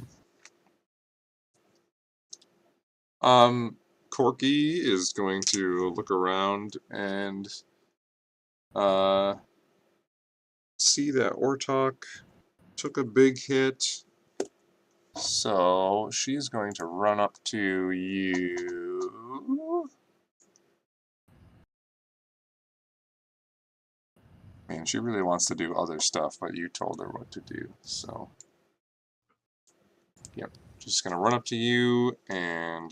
Alright. Corky is going to look around and see that Ortok took a big hit. So she's going to run up to you. I mean, she really wants to do other stuff, but you told her what to do, so. Yep, just gonna run up to you, and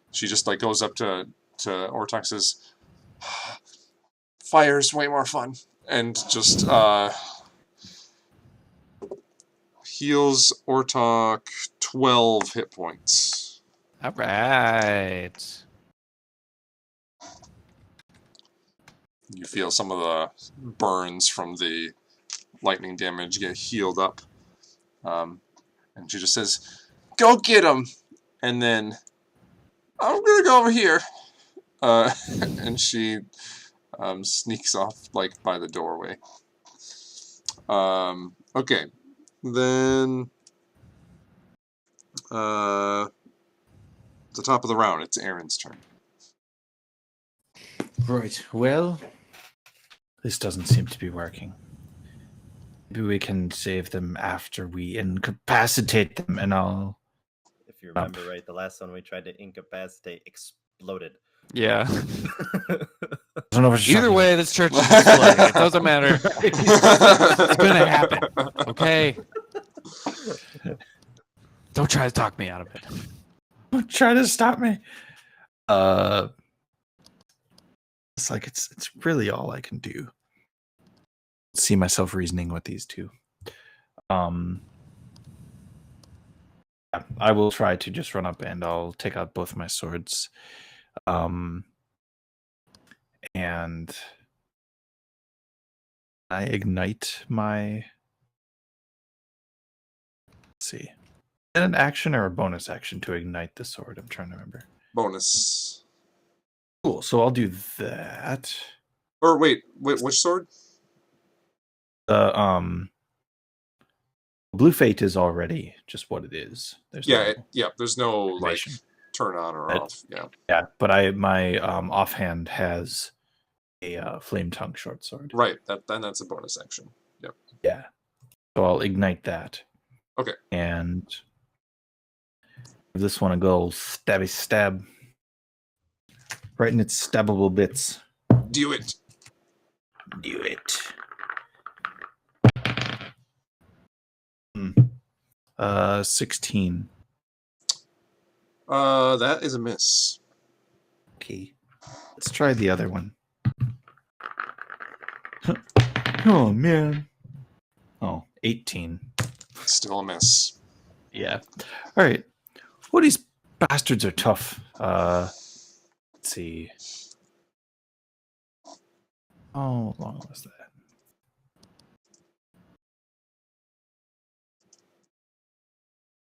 she just like goes up to Ortok, says, "Fire's way more fun," and just heals Ortok 12 hit points. All right. You feel some of the burns from the lightning damage get healed up. And she just says, "Go get him!" And then, "I'm gonna go over here." And she sneaks off, like, by the doorway. Okay. Then, the top of the round, it's Aaron's turn. Right. Well, this doesn't seem to be working. Maybe we can save them after we incapacitate them, and I'll. If you remember right, the last one we tried to incapacitate exploded. Yeah. I don't know what you're Either talking way, this church is exploding. It doesn't matter. It's gonna happen. Okay. Don't try to talk me out of it. about. Try to stop me. It's like it's really all I can do. See myself reasoning with these two. I will try to just run up and I'll take out both my swords. And I ignite my. Let's see. Is it an action or a bonus action to ignite the sword? I'm trying to remember. Bonus. Cool. So I'll do that. Or wait, which sword? The Blue Fate is already just what it is. There's There's no information. like turn on or off. Yeah. Yeah, but my offhand has a flame tongue short sword. Right. Then that's a bonus action. Yep. Yeah. So I'll ignite that. Okay. And give this one a go old stabby stab. Right in its stabbable bits. Do it. Do it. 16. That is a miss. Okay. Let's try the other one. Oh man. Oh, 18. Still a miss. Yeah. All right. Well, these bastards are tough. Let's see. How long was that?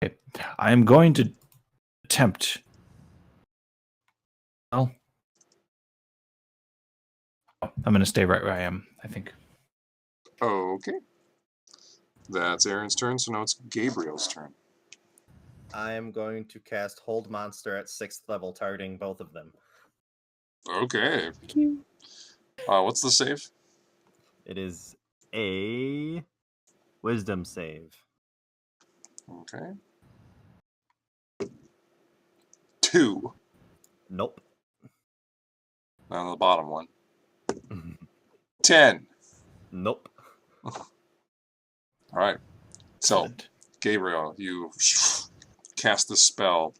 Okay. I'm going to attempt. Well, I'm going to stay right where I am, I think. Okay. That's Aaron's turn, so now it's Gabriel's turn. I am going to cast Hold Monster at 6th level, targeting both of them. Okay. What's the save? It is a Wisdom save. Okay. 2. Nope. Now the bottom one. 10. Nope. All right. So, Excellent. Gabriel, you cast the spell.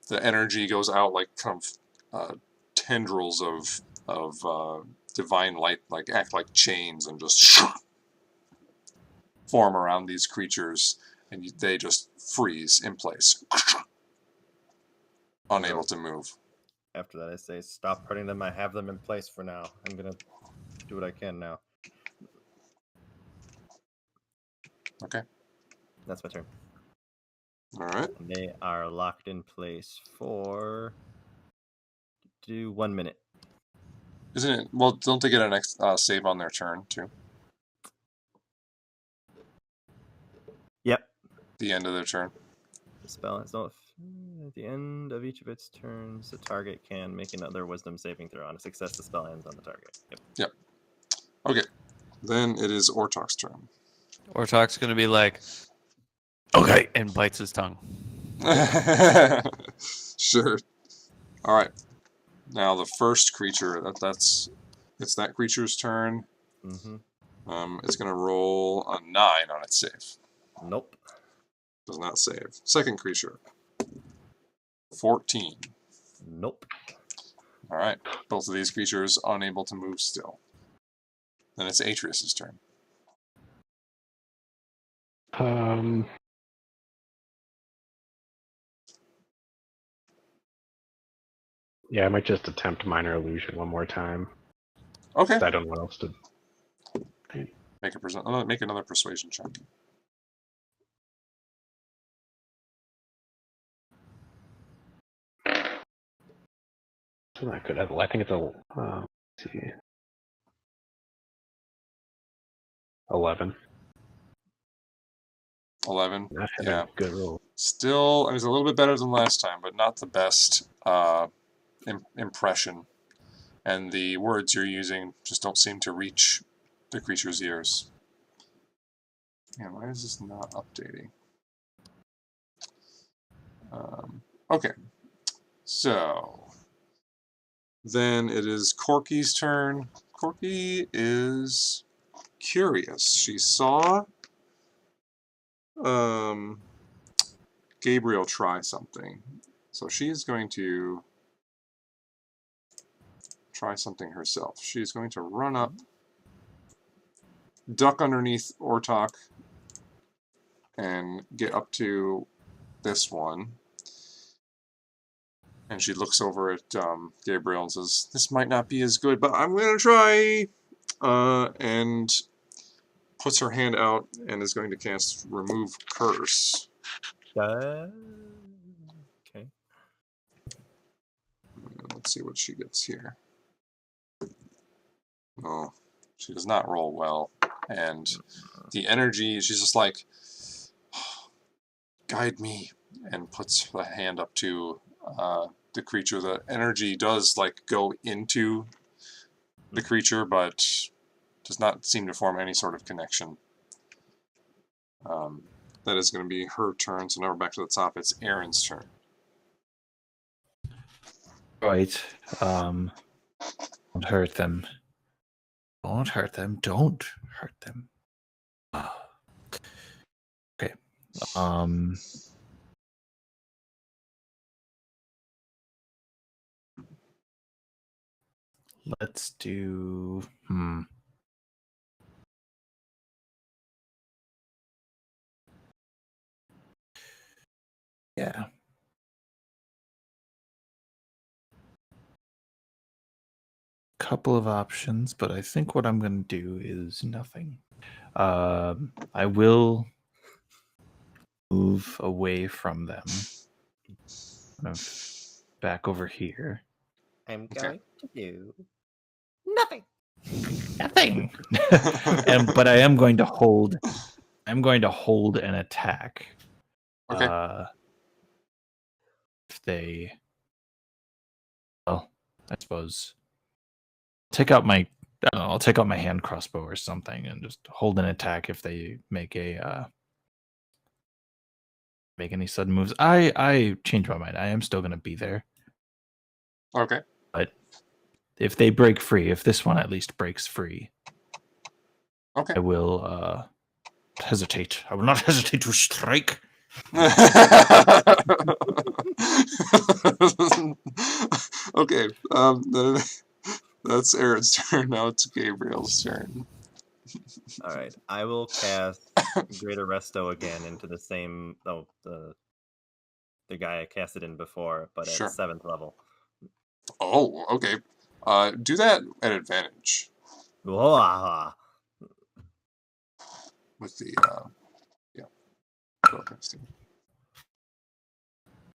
The energy goes out like kind of tendrils of divine light, like act like chains, and just form around these creatures, and they just freeze in place, unable to move. After that, I say, stop hurting them. I have them in place for now. I'm going to do what I can now. Okay. That's my turn. All right. And they are locked in place for 1 minute. Isn't it? Well, don't they get an save on their turn too? Yep. The end of their turn. The spell has no. At the end of each of its turns, the target can make another Wisdom saving throw. On a success, the spell ends on the target. Yep. Okay. Then it is Ortok's turn. Ortok's gonna be like, okay, and bites his tongue. Sure. All right. Now the first creature it's that creature's turn. Mm-hmm. It's gonna roll a 9 on its save. Nope. Does not save. Second creature. 14. Nope. All right. Both of these creatures unable to move still. Then it's Atreus' turn. Yeah, I might just attempt minor illusion one more time. Okay. I don't know what else to. Make another persuasion check. It's not good. I think it's a. Let's see. 11. 11. Not having Yeah. a good roll. Still, it was a little bit better than last time, but not the best impression. And the words you're using just don't seem to reach the creature's ears. Man, why is this not updating? Okay. So, then it is Corky's turn. Corky is curious. She saw Gabriel try something. So she is going to try something herself. She's going to run up, duck underneath Ortok, and get up to this one. And she looks over at Gabriel and says, "This might not be as good, but I'm going to try." And puts her hand out and is going to cast Remove Curse. Okay. Let's see what she gets here. Oh, she does not roll well. And the energy, she's just like, guide me, and puts the hand up to the creature. The energy does like go into the creature, but does not seem to form any sort of connection. That is going to be her turn. So now we're back to the top. It's Aaron's turn. Right. Don't hurt them. Don't hurt them. Don't hurt them. Okay. Let's do. Yeah. Couple of options, but I think what I'm going to do is nothing. I will move away from them, kind of back over here. I'm Okay. going to do nothing. Nothing. But I am going to hold. I'm going to hold an attack. Okay. If they, well, I suppose, take out my. I don't know, I'll take out my hand crossbow or something and just hold an attack if they make a make any sudden moves. I changed my mind. I am still going to be there. Okay. But if they break free, if this one at least breaks free, Okay. I will hesitate. I will not hesitate to strike. Okay. Then that's Aaron's turn. Now it's Gabriel's turn. All right, I will cast Greater Resto again into the same. Oh, the guy I casted in before, but Sure. at 7th level. Oh, okay. Do that at advantage Whoa, with the spellcasting.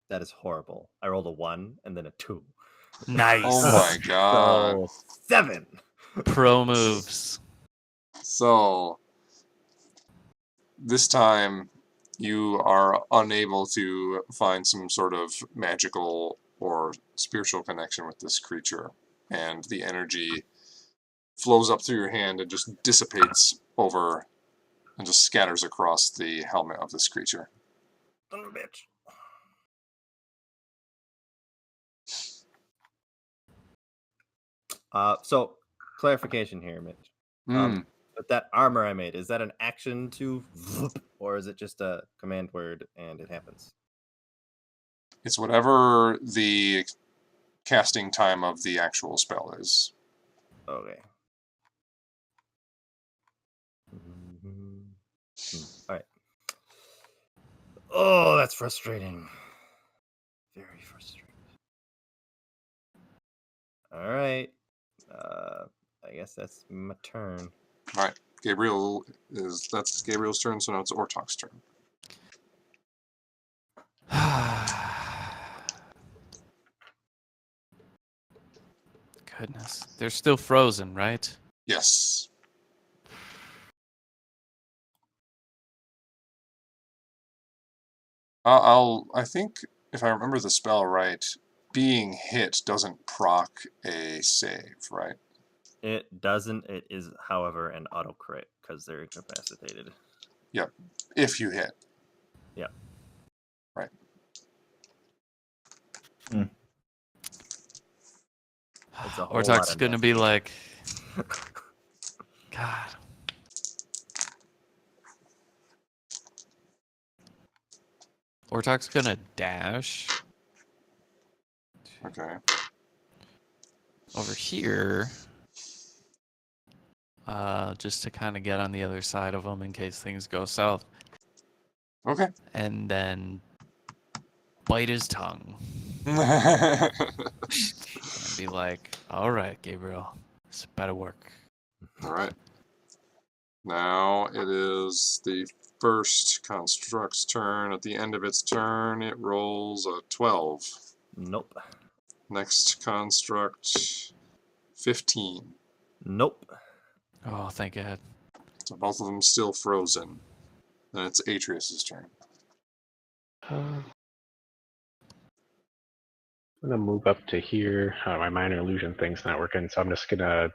that is horrible. I rolled a 1 and then a 2. Nice. Oh my god. So 7. Pro moves. So this time you are unable to find some sort of magical or spiritual connection with this creature, and the energy flows up through your hand and just dissipates over and just scatters across the helmet of this creature. Son of a bitch. So clarification here, Mitch. But that armor I made, is that an action to, or is it just a command word and it happens? It's whatever the casting time of the actual spell is. Okay. All right. Oh, that's frustrating. Very frustrating. All right. I guess that's my turn. All right, that's Gabriel's turn, so now it's Ortok's turn. Goodness. They're still frozen, right? Yes. I think if I remember the spell right, being hit doesn't proc a save, right? It doesn't. It is, however, an auto crit because they're incapacitated. Yep. If you hit. Yep. Right. Ortok's gonna be like, God. Ortok's gonna dash Okay. over here, just to kind of get on the other side of them in case things go south, Okay. and then bite his tongue and be like, "All right, Gabriel, this better work." All right. Now it is the first construct's turn. At the end of its turn, it rolls a 12. Nope. Next construct, 15. Nope. Oh, thank God. So both of them still frozen. Then it's Atreus' turn. I'm gonna move up to here. My minor illusion thing's not working, so I'm just gonna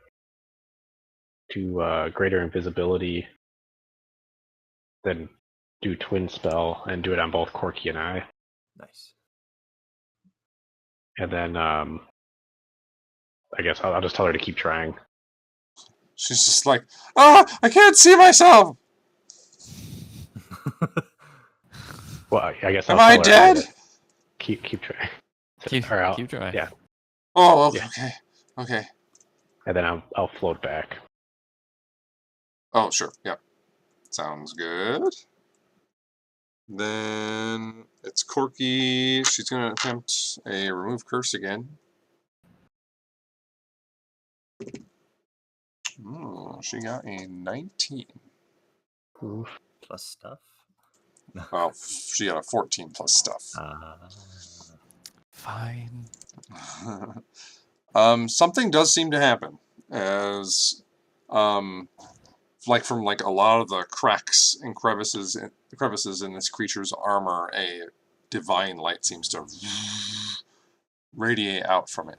do greater invisibility, then do twin spell and do it on both Corky and I. Nice. And then I guess I'll just tell her to keep trying. She's just like, I can't see myself! Well, I guess Am I'll I tell her dead? to keep trying. Keep Or trying. Yeah, Oh, okay, Yeah. okay. and then I'll float back. Oh, sure, yep. Sounds good. Then it's Corky. She's going to attempt a remove curse again. Oh, she got a 19. Oof. Plus stuff. Well, she got a 14 plus stuff. Fine. Something does seem to happen as, like from like a lot of the cracks and crevices in this creature's armor, a divine light seems to radiate out from it.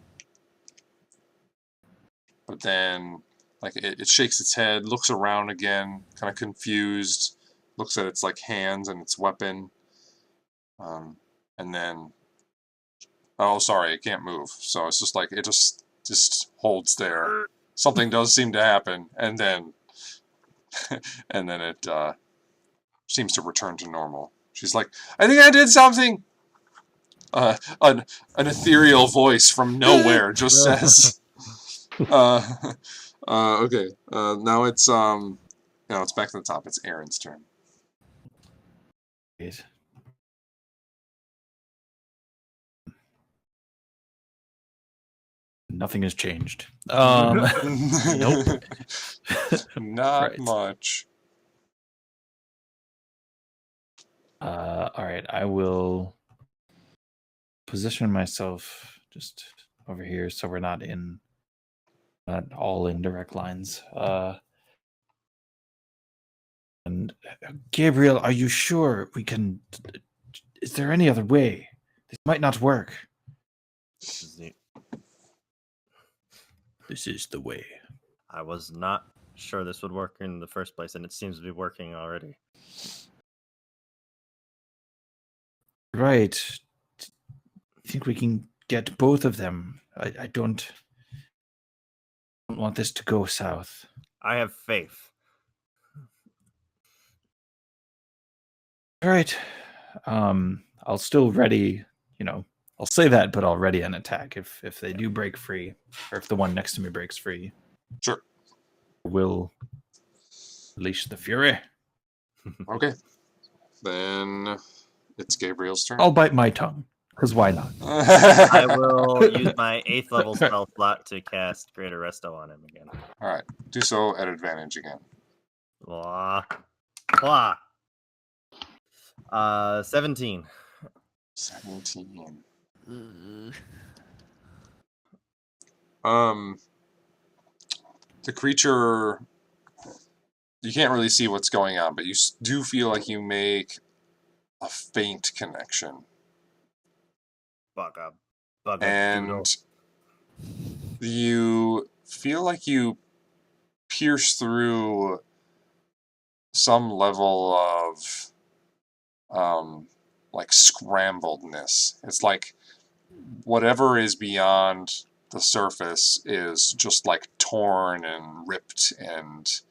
But then, like it shakes its head, looks around again, kind of confused, looks at its like hands and its weapon, and then, oh sorry, it can't move. So it's just like it just holds there. Something does seem to happen, and then it seems to return to normal. She's like, I think I did something. An ethereal voice from nowhere just says, okay. Now it's it's back to the top. It's Aaron's turn. Great. Nothing has changed. Nope. Not Right. much. All right, I will position myself just over here so we're not all in direct lines. And Gabriel, are you sure we can? Is there any other way? This might not work. This is the way. I was not sure this would work in the first place, and it seems to be working already. Right. I think we can get both of them. I don't want this to go south. I have faith. All right. I'll still ready, I'll say that, but I'll ready an attack if they do break free, or if the one next to me breaks free. Sure. We'll unleash the fury. Okay. Then it's Gabriel's turn. I'll bite my tongue, because why not? I will use my 8th level spell slot to cast Greater Resto on him again. All right. Do so at advantage again. Blah. Blah. 17. 17. The creature, you can't really see what's going on, but you do feel like you make a faint connection. Bugga And doodle. you feel like you pierce through some level of like scrambledness. It's like whatever is beyond the surface is just like torn and ripped and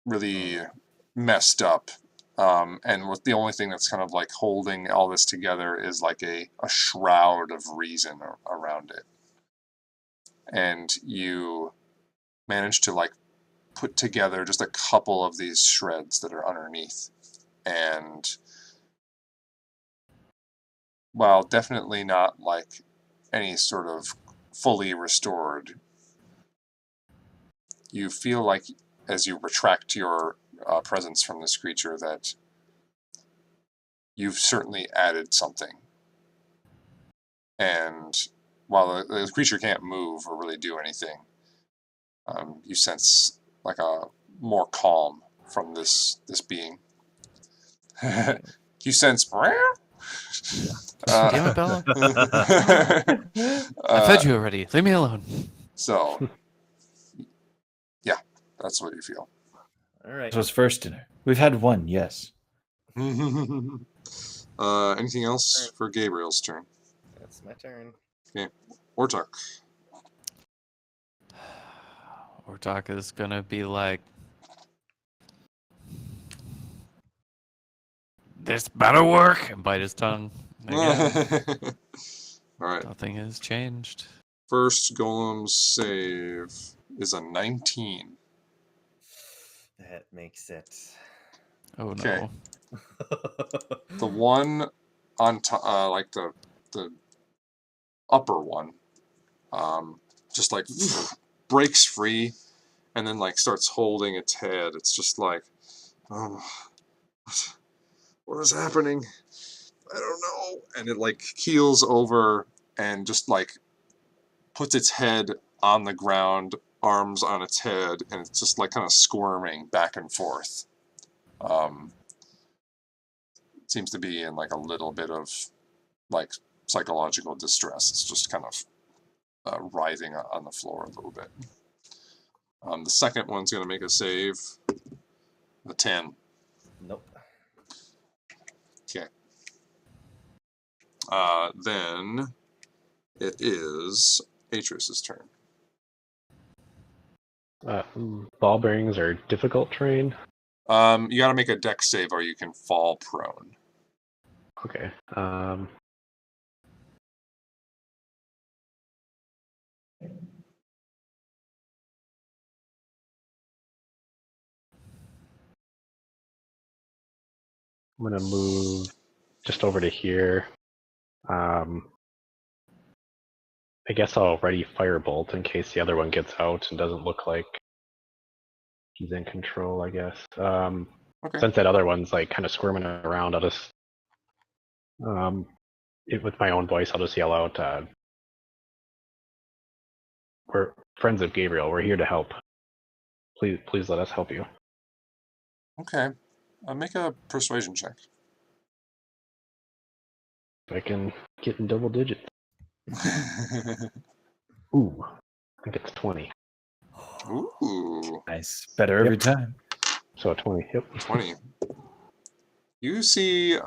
really messed up. And what the only thing that's kind of like holding all this together is like a shroud of reason around it. And you manage to like put together just a couple of these shreds that are underneath. And while definitely not like any sort of fully restored, you feel like as you retract your presence from this creature that you've certainly added something. And while the creature can't move or really do anything, you sense like a more calm from this being. You sense. Damn it, Bella. I fed you already. Leave me alone. So, yeah, that's what you feel. All right. This was first dinner. We've had one, yes. Anything else for Gabriel's turn? That's my turn. Ortuk. Ortak is gonna be like, this better work, and bite his tongue again. All right. Nothing has changed. First golem save is a 19. That makes it Oh Okay. no. The one on top, like the upper one, just like breaks free, and then like starts holding its head. It's just like, oh, what is happening? I don't know. And it like keels over and just like puts its head on the ground, arms on its head, and it's just like kind of squirming back and forth. Seems to be in like a little bit of like psychological distress. It's just kind of writhing on the floor a little bit. The second one's going to make a save. A 10. Nope. Okay. Then it is Atreus's turn. Ball bearings are difficult terrain. You got to make a dex save or you can fall prone. Okay. I'm gonna move just over to here. I guess I'll ready Firebolt in case the other one gets out and doesn't look like he's in control, I guess. Okay. Since that other one's like kind of squirming around, I'll just with my own voice, I'll just yell out, we're friends of Gabriel. We're here to help. Please let us help you. Okay. Make a persuasion check. If I can get in double digits. Ooh, I think it's 20. Ooh. Nice. Better every time. So 20, yep. 20. You see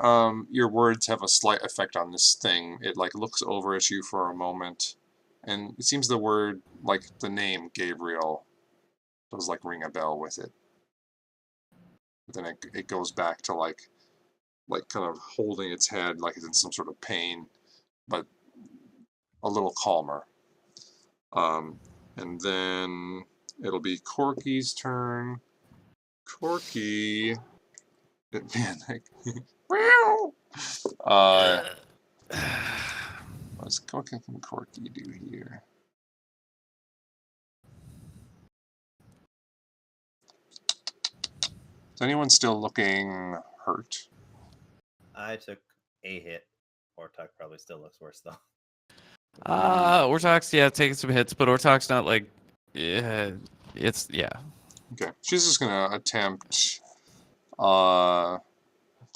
your words have a slight effect on this thing. It like looks over at you for a moment, and it seems the word, like the name Gabriel, does like ring a bell with it. But then it goes back to like kind of holding its head like it's in some sort of pain, but a little calmer. And then it'll be Corky's turn. Corky, man, like, what can Corky do here? Is anyone still looking hurt? I took a hit. Ortok probably still looks worse though. Ortok's taking some hits, but Ortok's not like, it's Okay, she's just gonna attempt the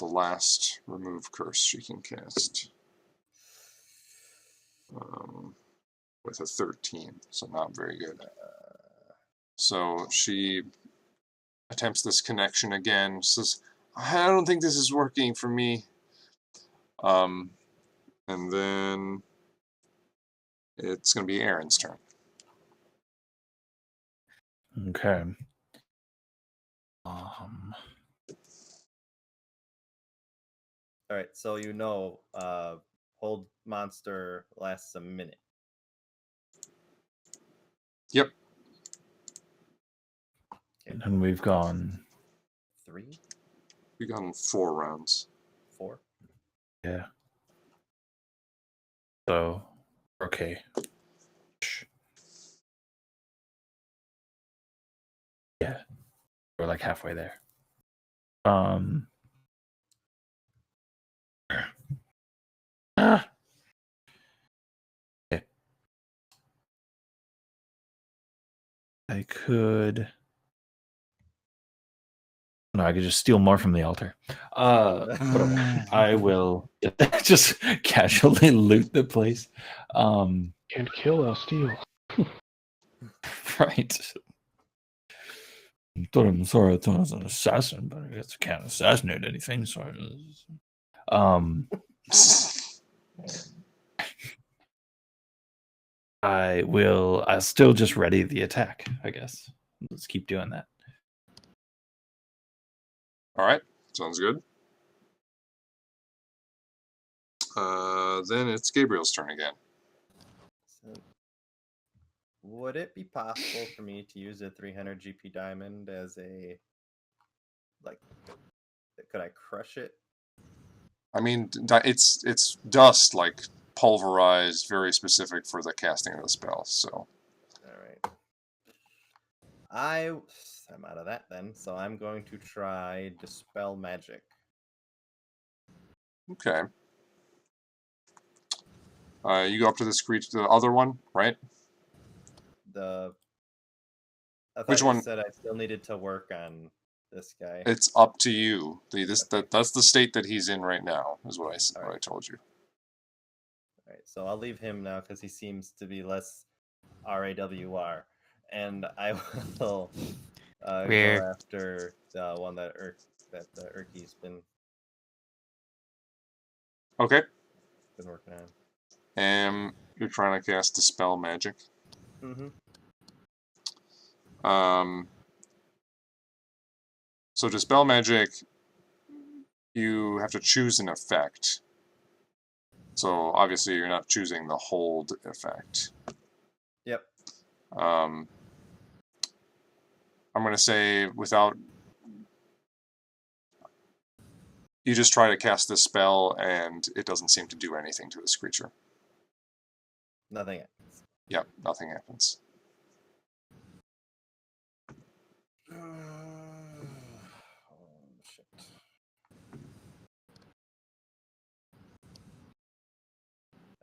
last remove curse she can cast with a 13, so not very good. So she attempts this connection again. Says, "I don't think this is working for me." And then it's gonna be Aaron's turn. Okay. All right, so hold monster lasts a minute. Yep. Okay. And we've gone 3, We've gone 4 rounds. 4. Yeah. So, okay. Yeah. We're like halfway there. Okay. I could. No, I could just steal more from the altar. Whatever. I will just casually loot the place. Can't kill, I'll steal. Right. I thought I was an assassin, but I guess I can't assassinate anything. So, I'll still just ready the attack, I guess. Let's keep doing that. All right, sounds good. Then it's Gabriel's turn again. So, would it be possible for me to use a 300 GP diamond as a Could I crush it? I mean, it's dust, like pulverized, very specific for the casting of the spell. So, All right. I'm out of that then, so I'm going to try Dispel Magic. okay. You go up to the other one, right? I thought Which you one? said I still needed to work on this guy. It's up to you. That's the state that he's in right now, is what I Alright. told you. All right, so I'll leave him now because he seems to be less RAWR, and I will go Weird. after the one that the Urky's been Okay. working on. You're trying to cast Dispel Magic. Mm-hmm. So Dispel Magic, you have to choose an effect. So obviously you're not choosing the hold effect. Yep. I'm gonna say without. You just try to cast this spell, and it doesn't seem to do anything to this creature. Nothing happens. Yep, nothing happens. Oh, shit.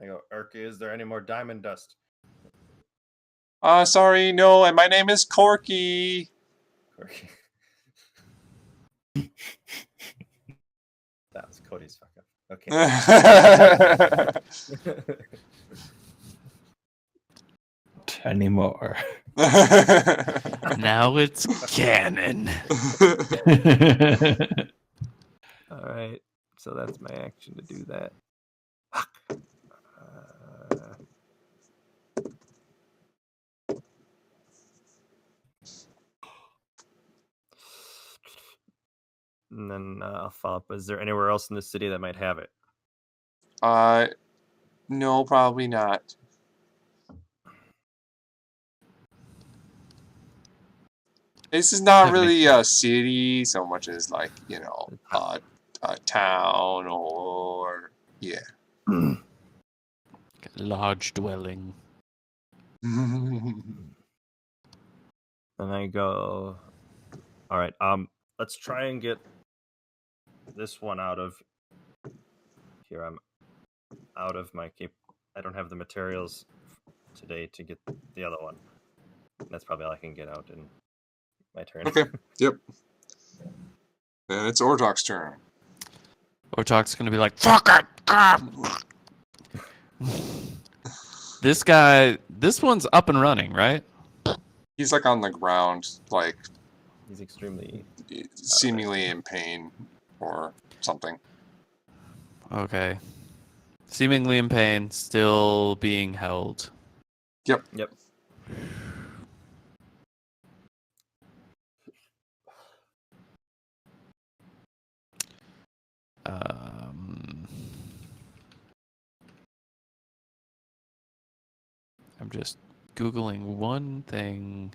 I go, Urky, is there any more diamond dust? Sorry, no, and my name is Corky. Urky. That was Cody's fuck up. Okay. Anymore. Now it's canon. All right. So that's my action to do that. And then I'll follow up. Is there anywhere else in the city that might have it? No, probably not. This is not really a city so much as like, you know, a town or yeah. Large dwelling. And I go, all right, let's try and get this one out of here. I'm out of my I don't have the materials today to get the other one. That's probably all I can get out in my turn. Okay. Yep. And it's Ortok's turn. Ortok's gonna be like, fuck it! This guy, this one's up and running, right? He's like on the ground, like He's extremely seemingly in pain or something. Okay. Seemingly in pain, still being held. Yep. I'm just Googling one thing.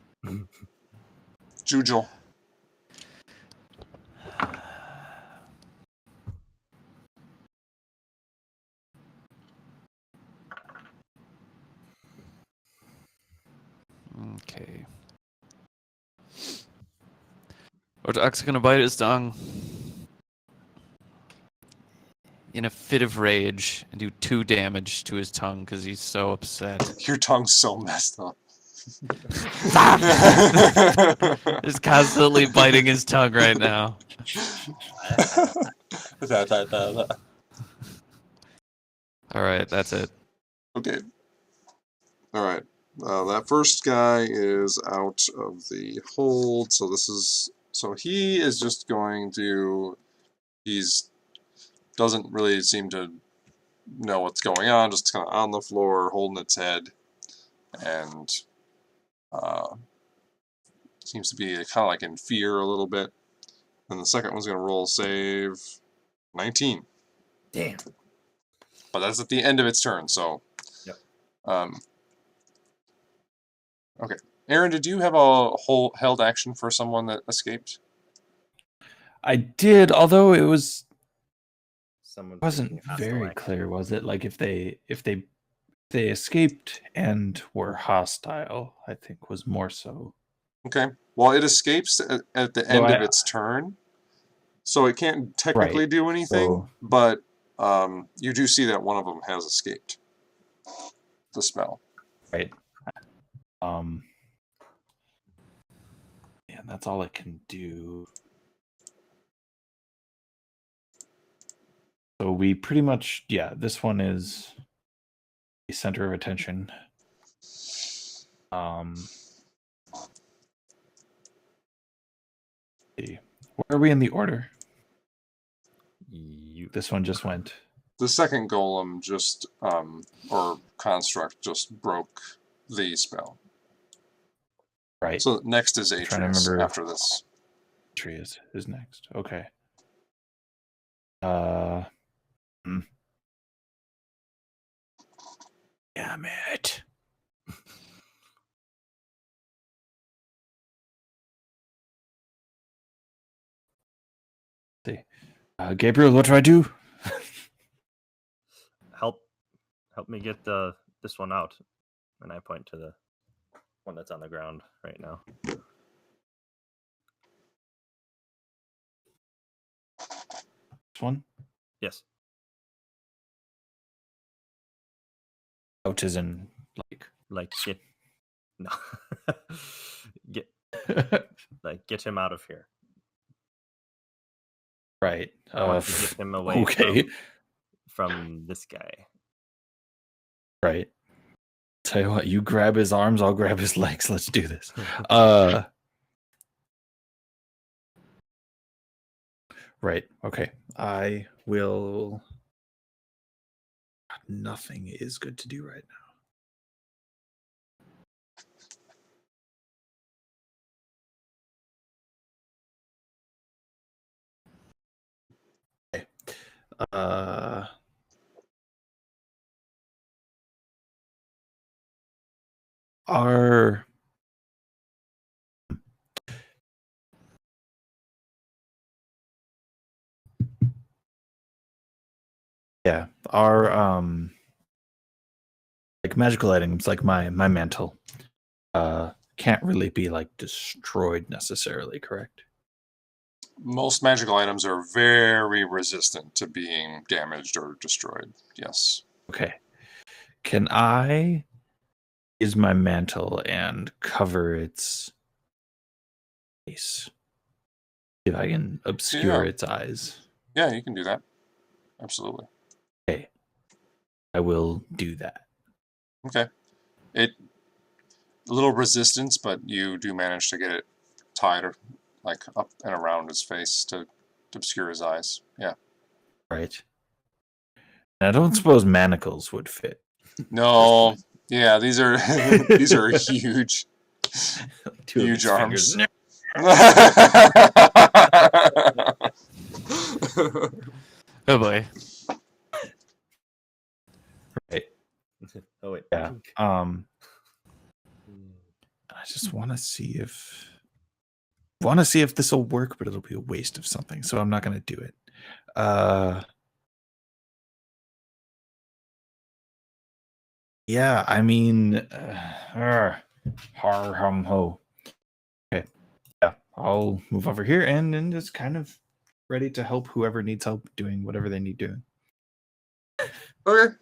Jujel. Okay. Ortok's gonna bite his tongue in a fit of rage and do 2 damage to his tongue because he's so upset. Your tongue's so messed up. He's constantly biting his tongue right now. Alright, that's it. Okay. Alright. That first guy is out of the hold, so he is just going to, doesn't really seem to know what's going on, just kind of on the floor, holding its head, and seems to be kind of like in fear a little bit. And the second one's going to roll save 19. damn. But that's at the end of its turn, so. Yep. Okay. Aaron, did you have a whole held action for someone that escaped? I did, although it Someone wasn't taking hostile very action. clear, was it? Like if they escaped and were hostile, I think was more so. Okay. Well, it escapes at the end of its turn, so it can't technically Right. do anything. So- But you do see that one of them has escaped the spell. Right. Yeah, that's all it can do. So we pretty much, yeah, this one is the center of attention. See. Where are we in the order? You. This one just went. The second golem just, or construct, just broke the spell. Right. So next is trying to Atreus remember. after this. Atreus is next. Okay. Damn it. See. Gabriel, what do I do? Help me get this one out. And I point to the one that's on the ground right now. This one? Yes. Out is in Like get no. get get him out of here. right. I want to get him away okay. from this guy. Right. Tell you what, you grab his arms, I'll grab his legs. Let's do this. Right. Okay. I will. Nothing is good to do right now. Okay. Our magical items like my mantle can't really be destroyed necessarily, correct? Most magical items are very resistant to being damaged or destroyed. Yes. Okay. Can I use my mantle and cover its face? If I can obscure its eyes. Yeah, you can do that. Absolutely. Okay. I will do that. Okay. A little resistance, but you do manage to get it tied up and around his face to obscure his eyes. Yeah. Right. And I don't suppose manacles would fit. No. Yeah, these are these are huge. Huge arms. Oh boy. Right. Oh wait. Yeah. I just want to see if this will work, but it'll be a waste of something, so I'm not going to do it. Yeah, I mean, har hum ho. Okay, yeah, I'll move over here and just kind of ready to help whoever needs help doing whatever they need doing. Okay.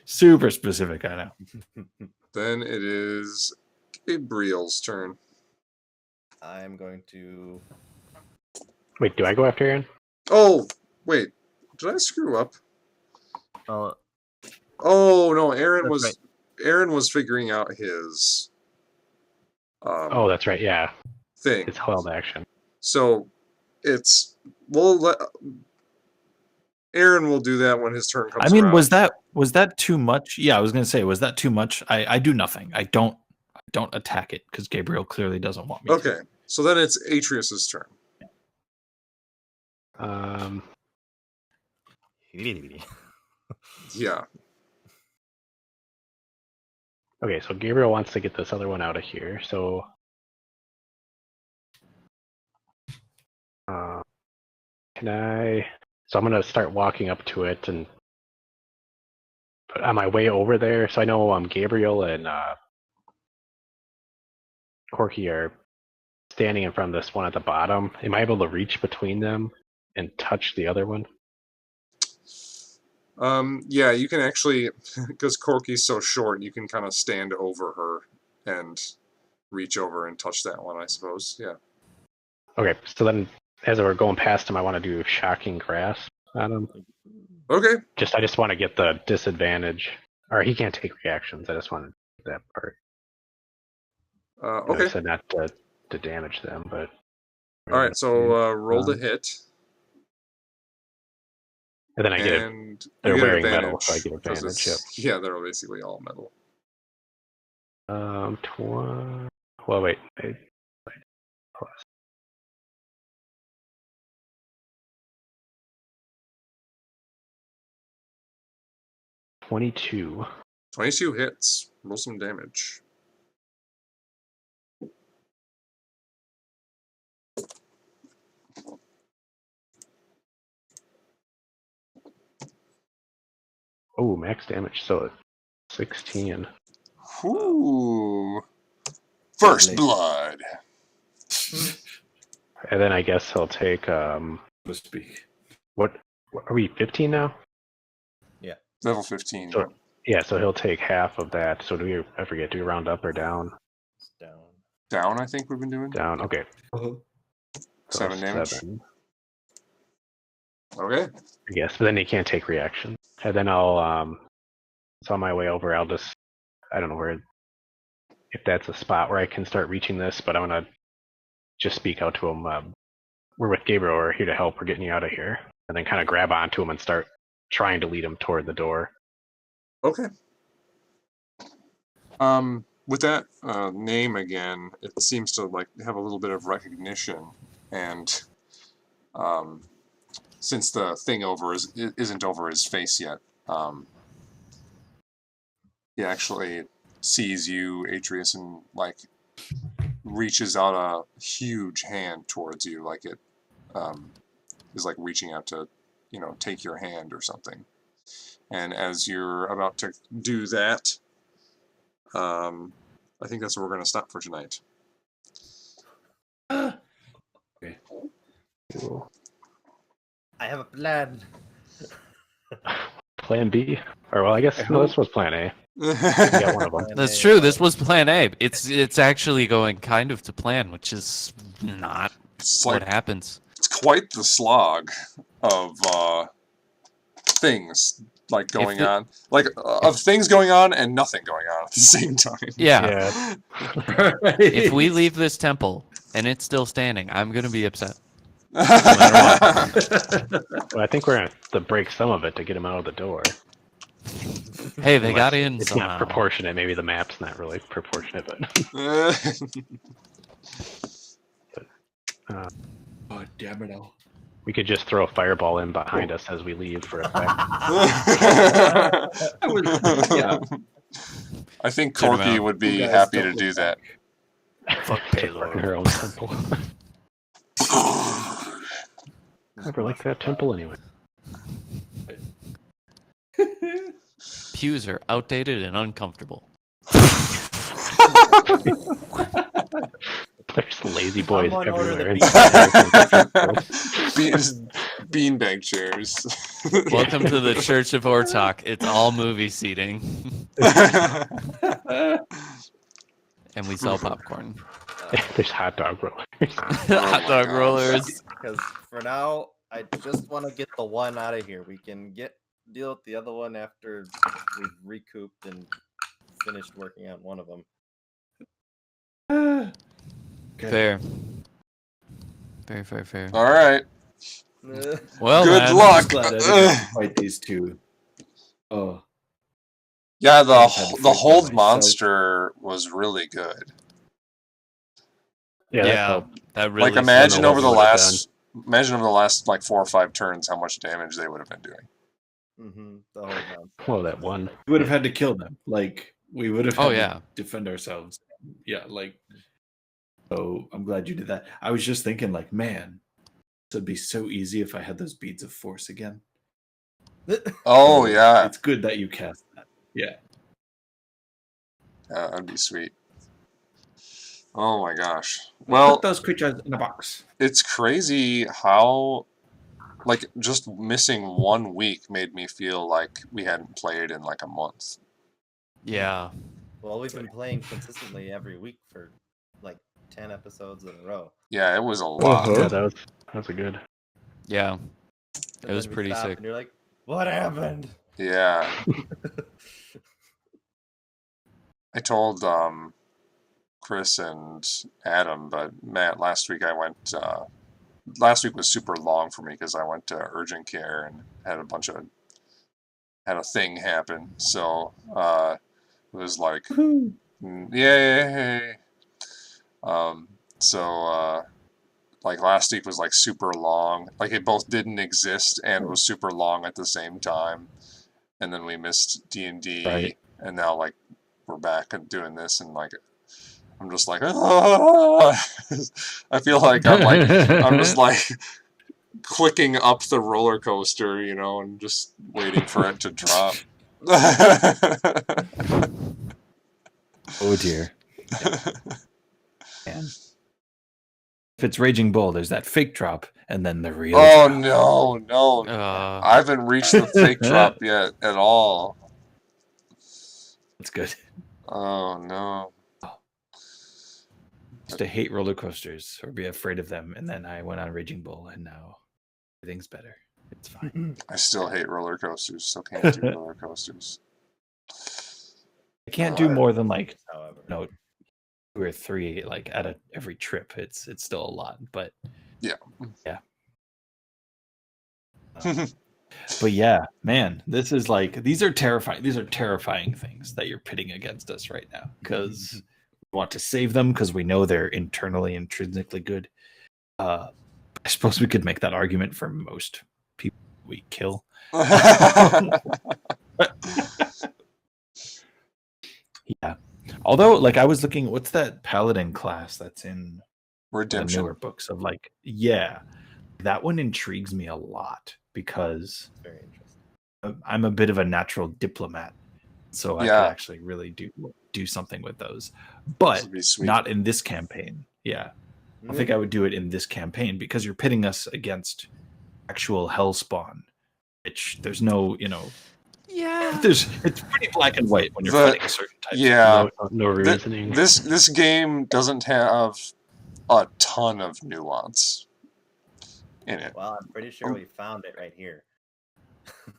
Super specific, I know. Then it is Gabriel's turn. I'm going to. Wait, do I go after Aaron? Oh, wait. Did I screw up? Oh no, Aaron was right. Aaron was figuring out his Oh, that's right. Yeah, thing. it's held action. So Aaron will do that when his turn comes. I mean, around. was that too much? Yeah, I was going to say, was that too much? I do nothing. I don't attack it because Gabriel clearly doesn't want me to. Okay, so then it's Atreus's turn. Yeah. Okay, so Gabriel wants to get this other one out of here. So Can I? So I'm gonna start walking up to it, and on my way over there. So I know Gabriel and Corky are standing in front of this one at the bottom. Am I able to reach between them and touch the other one? Yeah, you can actually, because Corky's so short, you can kind of stand over her and reach over and touch that one, I suppose. Yeah. Okay, so then as we're going past him, I want to do shocking grasp on him. Okay. I just want to get the disadvantage, or he can't take reactions. I just want to do that part. Okay. I said not to damage them, but. All right. So roll to hit. And then I get and they're you get wearing advantage, metal, so I get 'cause advantage. it's- Yeah, they're basically all metal. Well, wait. Plus. $22. 22 hits. Roll some damage. Oh, max damage. So 16. Ooh. First Lovely. blood. And then I guess he'll take So to speak. what are we 15 now? Level 15. So yeah, so he'll take half of that. So I forget, do we round up or down? It's down. Down, I think we've been doing. Down. Okay. Uh-huh. So 7 damage. 7, Okay. I guess, but then he can't take reaction. And then I'll so on my way over, I don't know where, if that's a spot where I can start reaching this, but I'm gonna just speak out to him. We're with Gabriel. We're here to help. We're getting you out of here, and then kind of grab onto him and start trying to lead him toward the door. Okay. With that name again, it seems to like have a little bit of recognition, and since the thing isn't over his face yet, he actually sees you, Atreus, and like reaches out a huge hand towards you, like it is like reaching out to, take your hand or something. And as you're about to do that, I think that's where we're going to stop for tonight. Okay. Cool. I have a plan. Plan B, or well, I guess no, this was Plan A. We got one of them. That's true. This was Plan A. It's actually going kind of to plan, which is not It's what like happens. it's quite the slog of things like going on, like of things going on and nothing going on at the same time. Yeah. Yeah. If we leave this temple and it's still standing, I'm gonna be upset. Well, I think we're gonna have to break some of it to get him out of the door. Hey, they got in It's somehow. not proportionate. Maybe the map's not really proportionate, but Oh, damn it all. we could just throw a fireball in behind us as we leave for effect. Yeah. I think Turn Corky around. would be You guys happy don't to look do that. Fuck In Paylor. her own temple. Never liked that temple anyway. Pews are outdated and uncomfortable. There's lazy boys Someone order everywhere. the Beanbag chairs. Welcome to the Church of Ortok. It's all movie seating, and we sell popcorn. There's hot dog rollers. Hot dog gosh. rollers. Because for now, I just want to get the one out of here. We can deal with the other one after we've recouped and finished working on one of them. Fair. Very, very fair. All right. Well, Good man, luck. Glad I didn't fight these two. Oh, Yeah, I've had to the fight hold by myself. monster was really good. Yeah, that Yeah, felt that really. Like imagine know over what the we would've last like 4 or 5 turns how much damage they would have been doing. The whole month. well, that one. we would have had to kill them. Like, we would have had Oh, to yeah. defend ourselves. Yeah, like, so I'm glad you did that. I was just thinking, like, man, It'd be so easy if I had those beads of force again. Oh yeah, It's good that you cast that. Yeah. that'd be sweet. Oh my gosh. Put Well, those creatures in a box. it's crazy how, like, just missing 1 week made me feel like we hadn't played in like a month. Yeah. Well, we've been playing consistently every week for like 10 episodes in a row. Yeah, it was a lot. Yeah, that was a good. Yeah. And It was then we pretty stop sick. And you're like, what happened? Yeah. I told Chris and Adam, but Matt, last week I went. Last week was super long for me because I went to urgent care and had a thing happen. So it was like, yay! So like last week was like super long. Like it both didn't exist and was super long at the same time. And then we missed D&D, Right. and now like we're back and doing this, and like I'm just like, I feel like I'm just like clicking up the roller coaster, you know, and just waiting for it to drop. Oh dear. Man. If it's Raging Bull, there's that fake drop, and then the real. Oh drop. no! I haven't reached the fake drop yet at all. That's good. Oh no! Used to hate roller coasters or be afraid of them, and then I went on Raging Bull, and now everything's better. It's fine. I still hate roller coasters, so can't do roller coasters. I can't do more than like However, 2 or 3 like at every trip. It's still a lot, but Yeah. But yeah, man, this is like these are terrifying things that you're pitting against us right now because we want to save them because we know they're intrinsically good. I suppose we could make that argument for most people we kill. Yeah. Although, like, I was looking, what's that paladin class that's in the Redemption. newer books of like, yeah, that one intrigues me a lot because it's very interesting. I'm a bit of a natural diplomat, so I Yeah. could actually really do something with those, but This would be sweet. not in this campaign. Yeah, I think I would do it in this campaign because you're pitting us against actual hellspawn, which there's no, Yeah. it's pretty black and white when you're The- fighting a certain type. Yeah. No reasoning. This game doesn't have a ton of nuance in it. Well, I'm pretty sure we found it right here.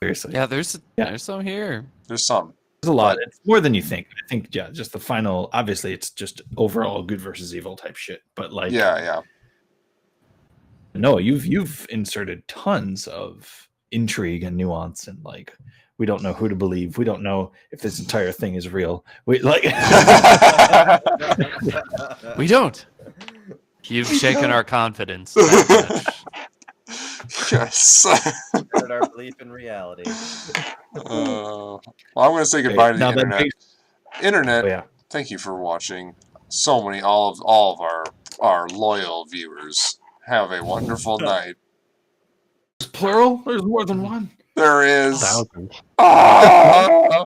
Seriously, Yeah, there's Yeah. some here. There's some. there's a lot. It's more than you think. I think, yeah, just the final. Obviously, it's just overall good versus evil type shit. But like, Yeah. no, you've inserted tons of intrigue and nuance, and like, we don't know who to believe. We don't know if this entire thing is real. We like, We don't. You've shaken our confidence. that much. Yes. Heard our belief in reality. Well, I'm going to say goodbye to the now that internet. Internet, oh, yeah, thank you for watching. All of our loyal viewers. Have a wonderful night. plural. There's more than one. There is. Thousands. Ah!